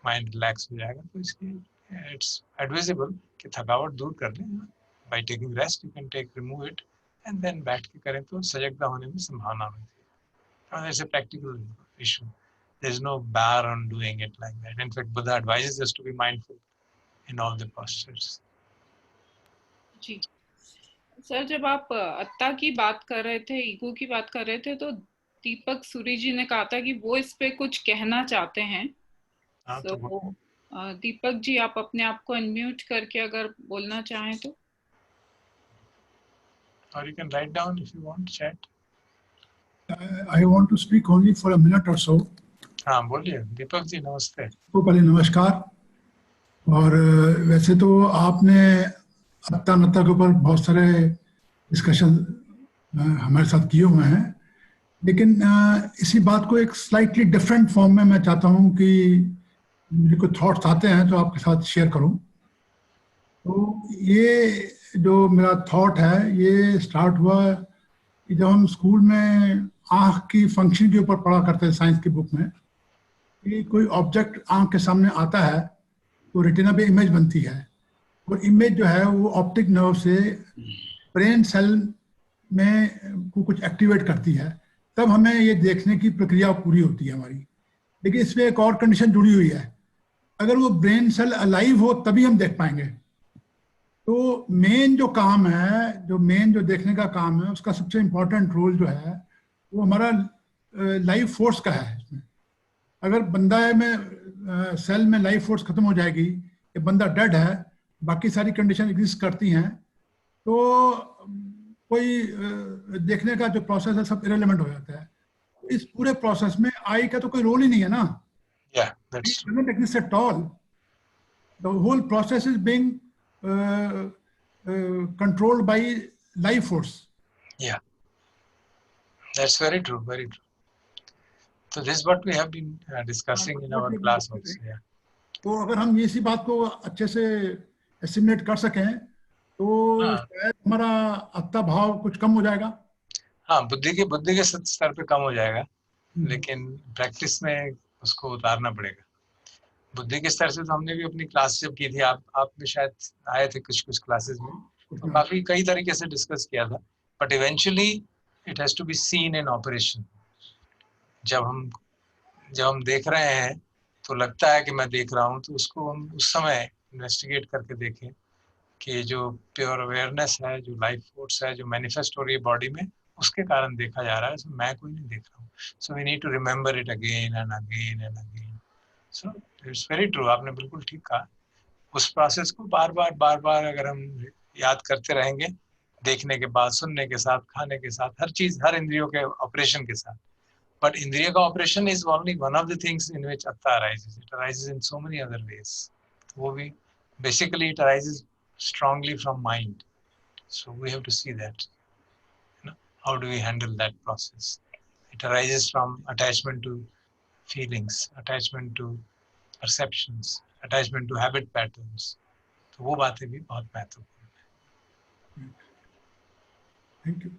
माइंड रिलैक्स हो जाएगा। तो इसलिए इट्स एडवाइजेबल कि थकावट दूर कर लें, by taking rest you can take remove it, and then बैठ के करें तो सजगता होने में संभावना होती है। It's a practical issue. There's no bar on doing it like that. In fact, Buddha advises us to be mindful in all the postures. जी सर, जब आप अत्ता की बात कर रहे थे, ईगो की बात कर रहे थे, तो दीपक सूरी जी ने कहा था कि वो इस पे कुछ कहना चाहते हैं। तो दीपक जी, आप अपने आप को अनम्यूट करके अगर बोलना चाहें तो। Or you can write down if you want, chat. I want to speak only for a minute or so. हाँ बोलिए दीपक जी, नमस्ते। तो पहले नमस्कार। और वैसे तो आपने अत्ता नत्ता के ऊपर बहुत सारे डिस्कशन हमारे साथ किए हुए हैं, लेकिन इसी बात को एक स्लाइटली डिफरेंट फॉर्म में मैं चाहता हूँ कि मुझे कुछ थॉट्स आते हैं तो आपके साथ शेयर करूँ। तो ये जो मेरा थॉट है ये स्टार्ट हुआ कि जब हम स्कूल में आँख की फंक्शन के ऊपर पढ़ा करते हैं साइंस की बुक में, कि कोई ऑब्जेक्ट आँख के सामने आता है तो रेटिना पे इमेज बनती है, और इमेज जो है वो ऑप्टिक नर्व से ब्रेन सेल में को कुछ एक्टिवेट करती है, तब हमें ये देखने की प्रक्रिया पूरी होती है हमारी। लेकिन इसमें एक और कंडीशन जुड़ी हुई है, अगर वो ब्रेन सेल अलाइव हो तभी हम देख पाएंगे। तो मेन जो काम है, जो देखने का काम है, उसका सबसे इम्पोर्टेंट रोल जो है वो हमारा लाइफ फोर्स का है। इसमें अगर बंदा में सेल में लाइफ फोर्स खत्म हो जाएगी, ये बंदा डेड है, बाकी सारी कंडीशन एग्जिस्ट करती हैं, तो कोई देखने का जो प्रोसेस है सब इरेलेवेंट हो जाता है। इस पूरे प्रोसेस में आई का तो कोई रोल ही नहीं है ना। It doesn't exist at all. The whole process is being controlled by life force. Yeah, that's very true, very true. So this is what we have been discussing in our class also. Yeah. तो अगर हम इसी बात को अच्छे से estimate कर सकें तो शायद हमारा अत्ता भाव कुछ कम हो जाएगा। हाँ, बुद्धि के स्तर पे कम हो जाएगा, लेकिन प्रैक्टिस में उसको उतारना पड़ेगा। बुद्धि के स्तर से तो हमने भी अपनी क्लास जब की थी, आप भी शायद आए थे कुछ क्लासेस में, तो काफी कई तरीके से डिस्कस किया था, but eventually it has to be seen in operation. जब हम देख रहे हैं तो लगता है कि मैं देख रहा हूँ, तो उसको हम उस समय इन्वेस्टिगेट करके देखें कि जो प्योर अवेयरनेस है, जो लाइफ फोर्स है, जो मैनिफेस्ट हो रही है बॉडी में, उसके कारण देखा जा रहा है, so मैं कोई नहीं देख रहा हूँ। So we need to remember it again and again and again. So it's very true, आपने बिल्कुल ठीक कहा। उस प्रोसेस को बार बार अगर हम याद करते रहेंगे, देखने के बाद, सुनने के साथ, खाने के साथ, हर चीज, हर इंद्रियों के ऑपरेशन के साथ। बट इंद्रिय का operation is only one of the things in which atta arises. It arises in so many other ways. वो भी basically it arises strongly from mind. So we have to see that. How do we handle that process? It arises from attachment to feelings, attachment to perceptions, attachment to habit patterns. तो वो बातें भी बहुत महत्वपूर्ण है। Thank you.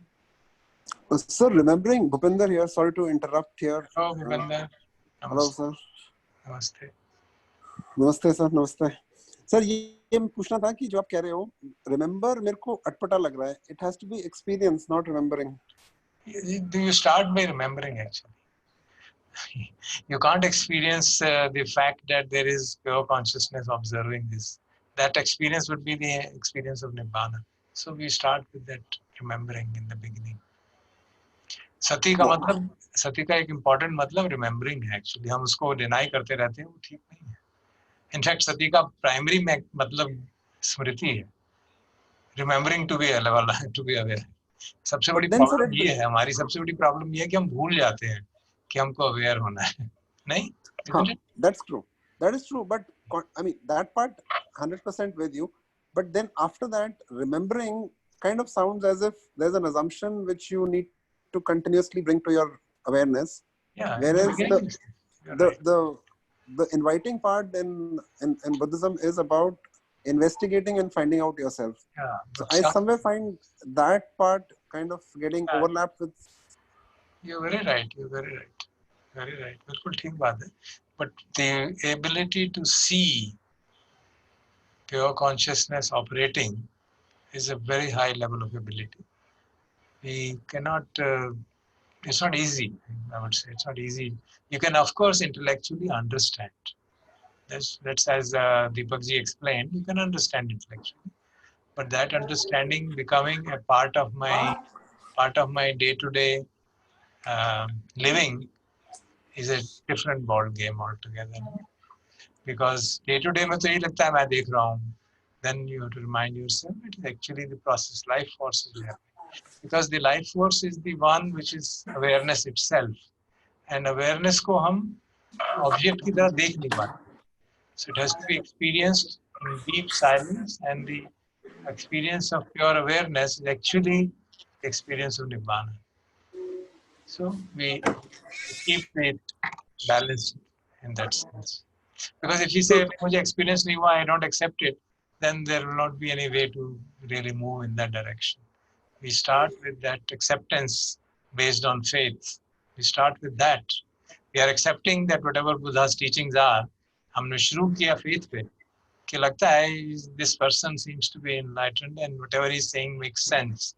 Sir, remembering Bhupinder here, sorry to interrupt here. Oh, Bhupinder. Hello, sir. नमस्ते। नमस्ते sir, नमस्ते सर। ये मैं पूछना था कि जो आप कह रहे हो रिमेम्बर, मेरे को अटपटा लग रहा है। It has to be experience, not remembering. You start by remembering actually. You can't experience the fact that there is pure consciousness observing this. That experience would be the experience of Nibbana. So we start with that remembering in the beginning. सती का मतलब, सती का एक important मतलब remembering है actually. हम उसको deny करते रहते हैं, वो ठीक नहीं है। इनफैक्ट सती का प्राइमरी मतलब स्मृति है, रिमेम्बरिंग टू बी अवेयर। सबसे बड़ी प्रॉब्लम ये है, हमारी सबसे बड़ी प्रॉब्लम ये है कि हम भूल जाते हैं कि हमको अवेयर होना है। नहीं, that's true, that is true, but I mean that part 100% with you, but then after that remembering kind of sounds as if there's an assumption which you need to continuously bring to your awareness. Yeah. Whereas Right. the inviting part in Buddhism is about investigating and finding out yourself. Yeah. So I somewhere find that part kind of getting overlapped with. You're very right. You're very right. Very right. बिल्कुल ठीक बात है. But the ability to see pure consciousness operating is a very high level of ability. We cannot. It's not easy. I would say it's not easy. You can, of course, intellectually understand. That's as Deepak ji explained. You can understand intellectually, but that understanding becoming a part of my day-to-day living is a different ball game altogether. Because day-to-day में तो यही लगता है मैं देख रहा हूँ. Then you have to remind yourself it is actually the process. Life force is happening. Because the life force is the one which is awareness itself. And awareness को हम object की तरह देख नहीं पाते. So it has to be experienced in deep silence, and the experience of pure awareness is actually the experience of Nibbana. So we keep it balanced in that sense. Because if you say, मुझे experience नहीं हुआ, I don't accept it, then there will not be any way to really move in that direction. We start with that acceptance based on faith. We start with that. We are accepting that whatever Buddha's teachings are, हमने शुरू किया faith पे, कि लगता है this person seems to be enlightened and whatever he's saying makes sense.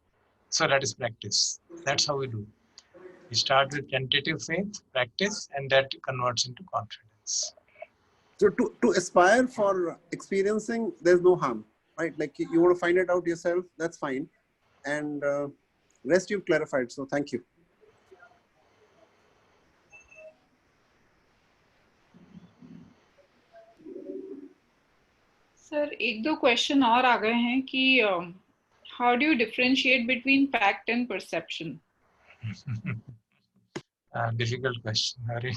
So let us practice. That's how we do. We start with tentative faith, practice, and that converts into confidence. So to aspire for experiencing, there's no harm, right? Like you want to find it out yourself, that's fine. And rest you've clarified, so thank you. Sir एक दो question और आ गए हैं कि how do you differentiate between fact and perception? Difficult question, Hari.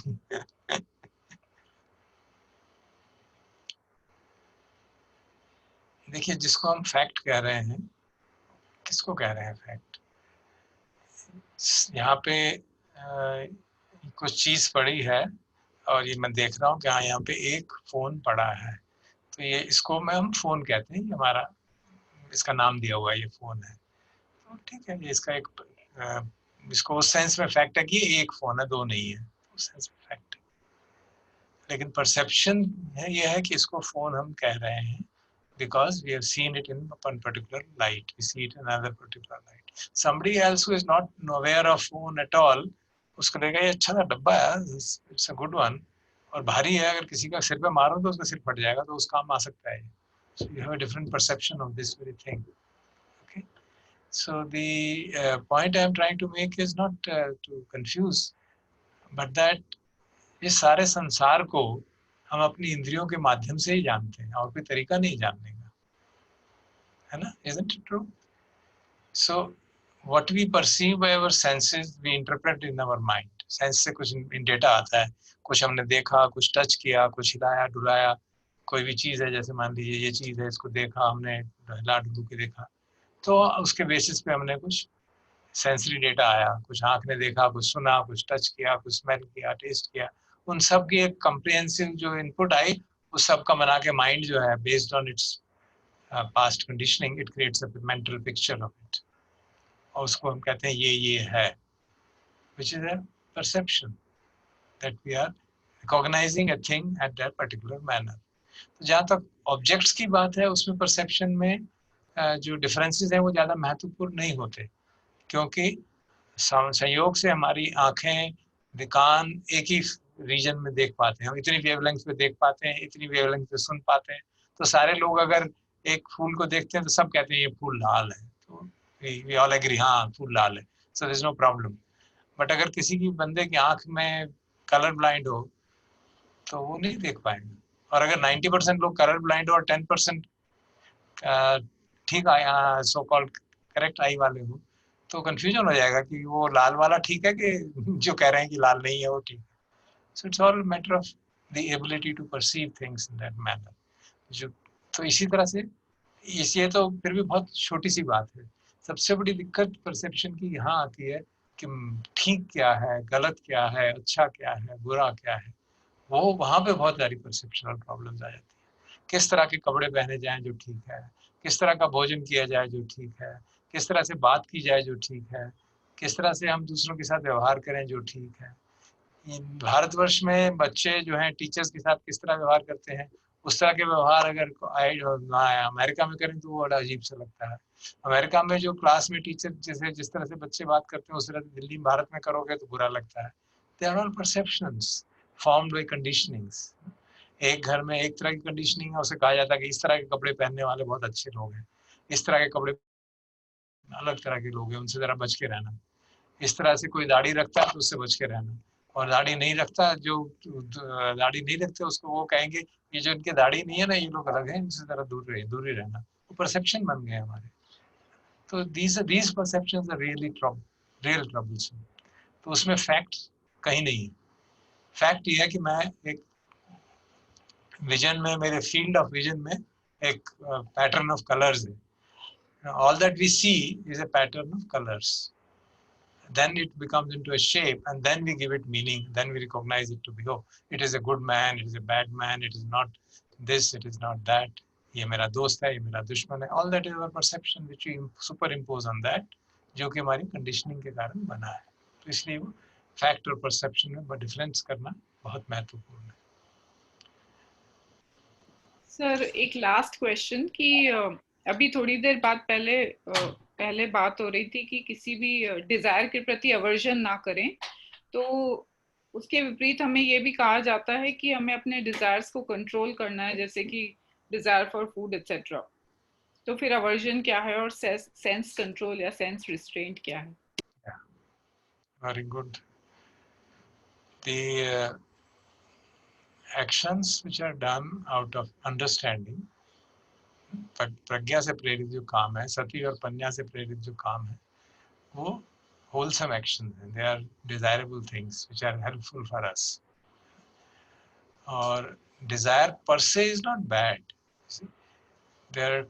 देखिए जिसको हम fact कह रहे हैं, किसको कह रहे हैं फैक्ट? यहाँ पे कुछ चीज पड़ी है और ये मैं देख रहा हूँ कि हाँ यहाँ पे एक फोन पड़ा है, तो ये इसको हम फोन कहते हैं, हमारा इसका नाम दिया हुआ है, ये फोन है, तो ठीक है, ये इसका एक इसको उस सेंस में फैक्ट है कि एक फोन है, दो नहीं है, उस सेंस में फैक्ट है. लेकिन परसेप्शन है ये है कि इसको फोन हम कह रहे हैं because we have seen it in one particular light, we see it in another particular light. Somebody else who is not aware of phone at all, उसको लगेगा ये अच्छा सा डब्बा है, it's a good one, और भारी है, अगर किसी का सिर पे मारो तो उसका सिर फट जाएगा, तो उसका काम आ सकता है. So you have a different perception of this very thing. Okay, so the point I am trying to make is not to confuse, but that इस सारे संसार को हम अपनी इंद्रियों के माध्यम से ही जानते हैं, और कोई तरीका नहीं जानने का, है ना? Isn't it true? So what we perceive by our senses, we interpret in our mind. Sense से कुछ डेटा आता है, कुछ हमने देखा, कुछ टच किया, कुछ हिलाया डुलाया, कोई भी चीज़ है, जैसे मान लीजिए ये चीज़ है, इसको देखा हमने, हिला डुलू के देखा, तो उसके बेसिस पे हमने कुछ सेंसरी डेटा आया, कुछ आँख ने देखा, कुछ सुना, कुछ टच किया, कुछ स्मेल किया, टेस्ट किया, उन सब की एक कंप्रिहेंसिव जो इनपुट आई, उस सब का बना के माइंड जो है, based on its past conditioning, it creates a mental picture of it, और उसको हम कहते हैं ये है, which is a perception, that we are recognising a thing at that particular manner. तो जहाँ तक ऑब्जेक्ट्स की बात है, उसमें परसेप्शन में जो डिफरेंसेस हैं वो ज़्यादा महत्वपूर्ण नहीं होते, क्योंकि संयोग से हमारी आँखें, कान एक ही रीजन में देख पाते हैं, हम इतनी वेवलेंथ पे देख पाते हैं, इतनी वेवलेंथ पे सुन पाते हैं. तो सारे लोग अगर एक फूल को देखते हैं तो सब कहते हैं ये फूल लाल है, तो वी ऑल एग्री, हाँ फूल लाल है, so there is no problem. But अगर किसी की बंदे की आंख में कलर ब्लाइंड हो तो वो नहीं देख पाएंगे, और अगर 90% लोग कलर ब्लाइंड हो और 10% ठीक सो कॉल्ड करेक्ट आई वाले हो, तो कंफ्यूजन हो जाएगा कि वो लाल वाला ठीक है कि जो कह रहे हैं कि लाल नहीं है वो ठीक है. So it's all a matter of the ability to perceive things in that manner. जो तो इसी तरह से ये तो फिर भी बहुत छोटी सी बात है, सबसे बड़ी दिक्कत परसेप्शन की यहाँ आती है कि ठीक क्या है, गलत क्या है, अच्छा क्या है, बुरा क्या है, वो वहाँ पे बहुत सारी परसेप्शनल प्रॉब्लम्स आ जाती है। किस तरह के कपड़े पहने जाएं जो ठीक है, किस तरह का भोजन किया जाए जो ठीक है, किस तरह से बात की जाए जो ठीक है, किस तरह से हम दूसरों के साथ व्यवहार करें जो ठीक है। भारतवर्ष में बच्चे जो हैं टीचर्स के साथ किस तरह व्यवहार करते हैं, उस तरह के व्यवहार अगर अमेरिका में करें तो वो बड़ा अजीब सा लगता है। अमेरिका में जो क्लास में टीचर जैसे जिस तरह से बच्चे बात करते हैं उस तरह से दिल्ली भारत में करोगे तो बुरा लगता है। They are all perceptions formed by conditionings. एक घर में एक तरह की कंडीशनिंग है, उसे कहा जाता है कि इस तरह के कपड़े पहनने वाले बहुत अच्छे लोग हैं, इस तरह के कपड़े अलग तरह के लोग हैं, उनसे जरा बच के रहना। इस तरह से कोई दाढ़ी रखता है तो उससे बच के रहना, और दाढ़ी नहीं रखता, जो दाढ़ी नहीं रखते उसको वो कहेंगे ये जो इनके दाढ़ी नहीं है ना, ये लोग अलग हैं, इनसे जरा दूर ही रहना। वो परसेप्शन बन गए हमारे। तो these perceptions are really real troublesome। तो उसमें फैक्ट कहीं नहीं है। फैक्ट ये है कि मैं एक विजन में, मेरे फील्ड ऑफ विजन में एक पैटर्न ऑफ कलर्स है। All that we see is a pattern of colours. Then it becomes into a shape, and then we give it meaning. Then we recognize it to be, oh, it is a good man, it is a bad man, it is not this, it is not that. ये मेरा दोस्त है, ये मेरा दुश्मन है। All that is our perception which we superimpose on that, जो कि हमारी conditioning के कारण बना है। तो इसलिए वो fact और perception में difference करना बहुत महत्वपूर्ण है। सर एक लास्ट क्वेश्चन कि अभी थोड़ी देर बाद पहले बात हो रही थी कि किसी भी डिजायर के प्रति अवर्जन ना करें, तो उसके विपरीत हमें ये भी कहा जाता है कि हमें अपने डिजायर्स को कंट्रोल करना है, जैसे कि डिजायर फॉर फूड एक्सेट्रा। तो फिर अवर्जन क्या है और सेंस कंट्रोल या सेंस रिस्ट्रेंट क्या है? Very good. The actions which are done out of understanding, प्रज्ञा से प्रेरित जो काम है, सती और पन्या से प्रेरित जो काम है, वो wholesome actions हैं। They are desirable things which are helpful for us. और desire per se is not bad. There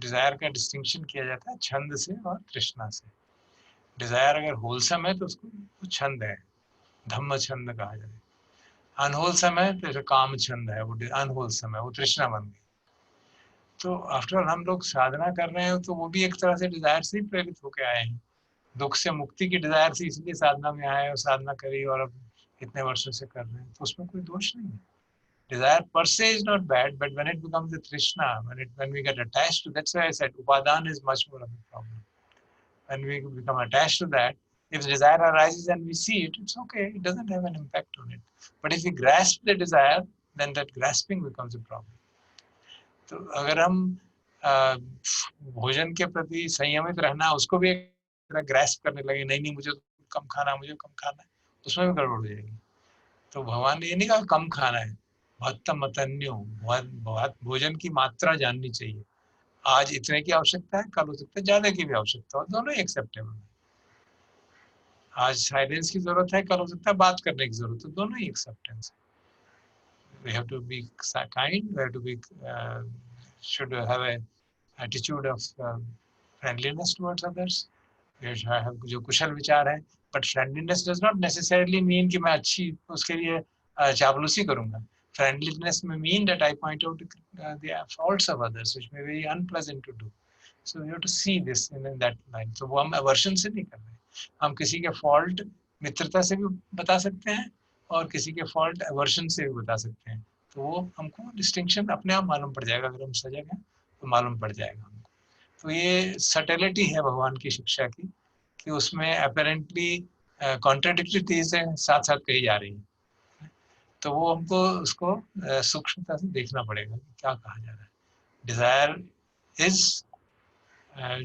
desire का distinction किया जाता है छंद से और तृष्णा से। Desire अगर wholesome है तो उसको छंद है, धम्म छंद कहा जाए। अनहोलसम है तो काम छंद है, वो अनहोलसम है, वो तृष्णा बन गई। तो आफ्टर ऑल हम लोग साधना कर रहे हैं तो वो भी एक तरह से डिजायर से ही प्रेरित होके आए हैं। दुख से मुक्ति की डिजायर से इसलिए साधना में आए और साधना करी और अब इतने वर्षों से कर रहे हैं, तो उसमें कोई दोष नहीं है। Desire per se is not bad, but when it becomes a trishna, when we get attached to, that's why I said upadan is much more of a problem. When we become attached to that, if desire arises and we see it, it's okay, it doesn't have an impact on it. But if we grasp the desire, then that grasping becomes a problem. तो अगर हम भोजन के प्रति संयमित रहना, उसको भी एक तरह ग्रास्प करने लगे, नहीं मुझे कम खाना, मुझे कम खाना है, उसमें भी गड़बड़ हो जाएगी। तो भगवान ने ये नहीं कहा कम खाना है, भत्तमतन्यो, भोजन की मात्रा जाननी चाहिए। आज इतने की आवश्यकता है, कल हो सकता है ज्यादा की भी आवश्यकता हो, दोनों ही एक्सेप्टेबल है। आज साइलेंस की जरूरत है, कल हो सकता है बात करने की जरूरत है, दोनों ही एक्सेप्टेंस है। We have to be kind, we have to be should have a attitude of friendliness towards others. We should have जो कुशल विचार है, but friendliness does not necessarily mean कि मैं अच्छी उसके लिए चापलूसी करूंगा। Friendliness may mean that I point out the faults of others, which may be very unpleasant to do. So you have to see this in that line. So वो हम aversion से नहीं कर रहे, हम किसी के fault मित्रता से भी बता सकते हैं और किसी के fault aversion से भी बता सकते हैं। तो वो हमको distinction अपने आप मालूम पड़ जाएगा, अगर हम सजग हैं तो मालूम पड़ जाएगा हमको। तो ये subtlety है भगवान की शिक्षा की, कि उसमें apparently contradictory चीजें साथ साथ कही जा रही हैं। तो वो हमको उसको सूक्ष्मता से देखना पड़ेगा कि क्या कहा जा रहा है। Desire is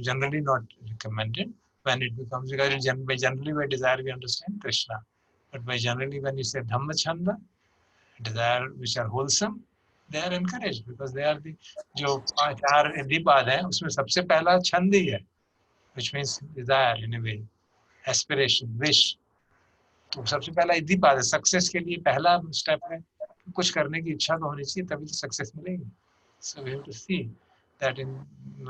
generally not recommended when it becomes, because generally by desire we understand Krishna, but by generally when you say Dhamma Chanda, desire which are wholesome, they are encouraged because they are the जो चार दीपाद हैं उसमें सबसे पहला छंद ही है, which means desire in a way, aspiration, wish। तो सबसे पहला दीपाद है, सक्सेस के लिए पहला स्टेप है, कुछ करने की इच्छा तो होनी चाहिए, तभी तो सक्सेस मिलेगी। So we have to see that in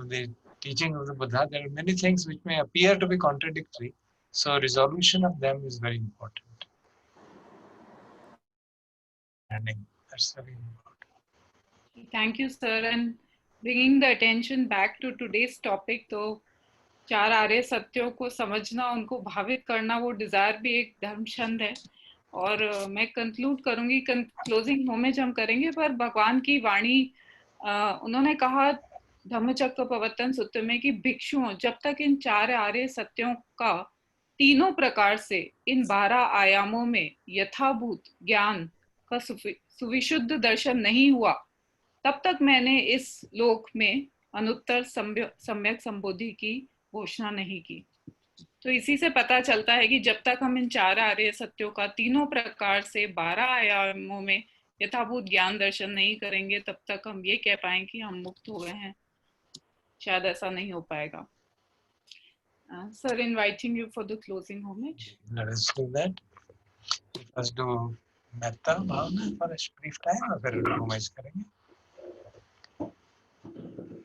the teaching of the Buddha, there are many things which may appear to be contradictory. So resolution of them is very important. That's very important. Thank you, sir. And bringing the attention back to today's topic, तो चार आर्य सत्यों को समझना, उनको भावित करना, वो Dzire भी एक धर्म छंद है. और मैं कंक्लूड करूंगी, क्लोजिंग होमेज हम करेंगे, पर भगवान की वाणी उन्होंने कहा धम्मचक्र प्रवर्तन सूत्र में कि भिक्षुओं, जब तक इन चार आर्य सत्यों का तीनों प्रकार से इन 12 आयामों में यथाभूत ज्ञान का सुविशुद्ध दर्शन नहीं हुआ, तब तक मैंने इस लोक में अनुत्तर सम्यक संबोधि की घोषणा नहीं की. तो इसी से पता चलता है कि जब तक हम इन चार आर्य सत्यों का तीनों प्रकार से 12 आयामों में यथाभूत ज्ञान दर्शन नहीं करेंगे, तब तक हम ये कह पाएं कि हम मुक्त हो गए हैं. शायद ऐसा नहीं हो पाएगा. Sir, inviting you for the closing homage. Let us do that. Let's do metta bhavana for a brief time, और फिर homage करेंगे.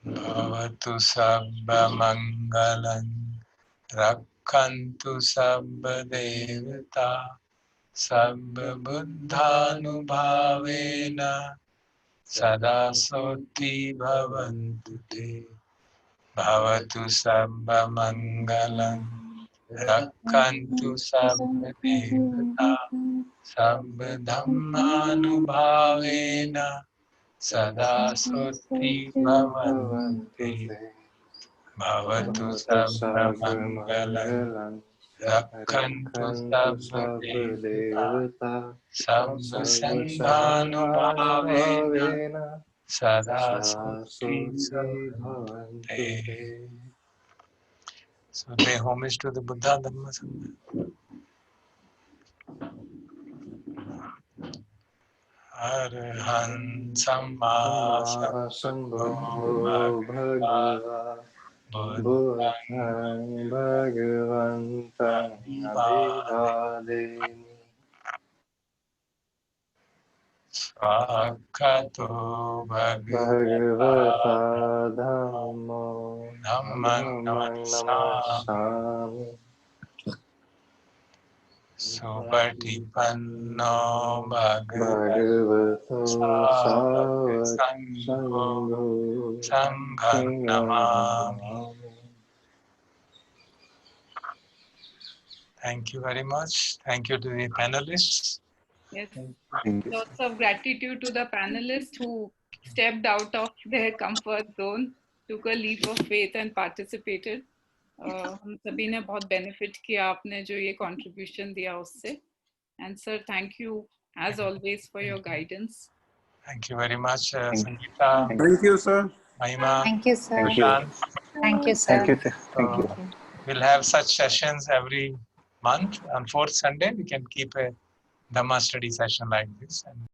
Bhavatu sabba mangalam rakkantu sabba devata sabba buddhanubhavena sada soti bhavantu te. Bhavatu sabba mangalam rakkantu sabba devata sabba dhammanubhavena sada soti bhavantu. Bhavatu sabba mangalam rakkantu sabba devata sabba sandhanubhavena sada soti bhavantu. So pay homage to the Buddha, Dhamma, Sangha. Arhan Samma Sambho Bhagava Buddhang Bhagavantang Abhivademi Svakato Bhagavata Dhammo Dhammang Namassami Supatipanno Bhagavato Sangho Sanghang Namami. Thank you very much. Thank you to the panelists. Yes. Lots of gratitude to the panelists who stepped out of their comfort zone, took a leap of faith and participated. हम सभी ने बहुत benefit किया आपने जो ये contribution दिया उससे. And sir, thank you as always for your guidance. Thank you very much, Sangeeta. Thank you, sir. Mahima. Thank you, sir. Thank you, sir. Thank you. We'll have such sessions every month. On fourth Sunday, we can keep a Dhamma study session like this. And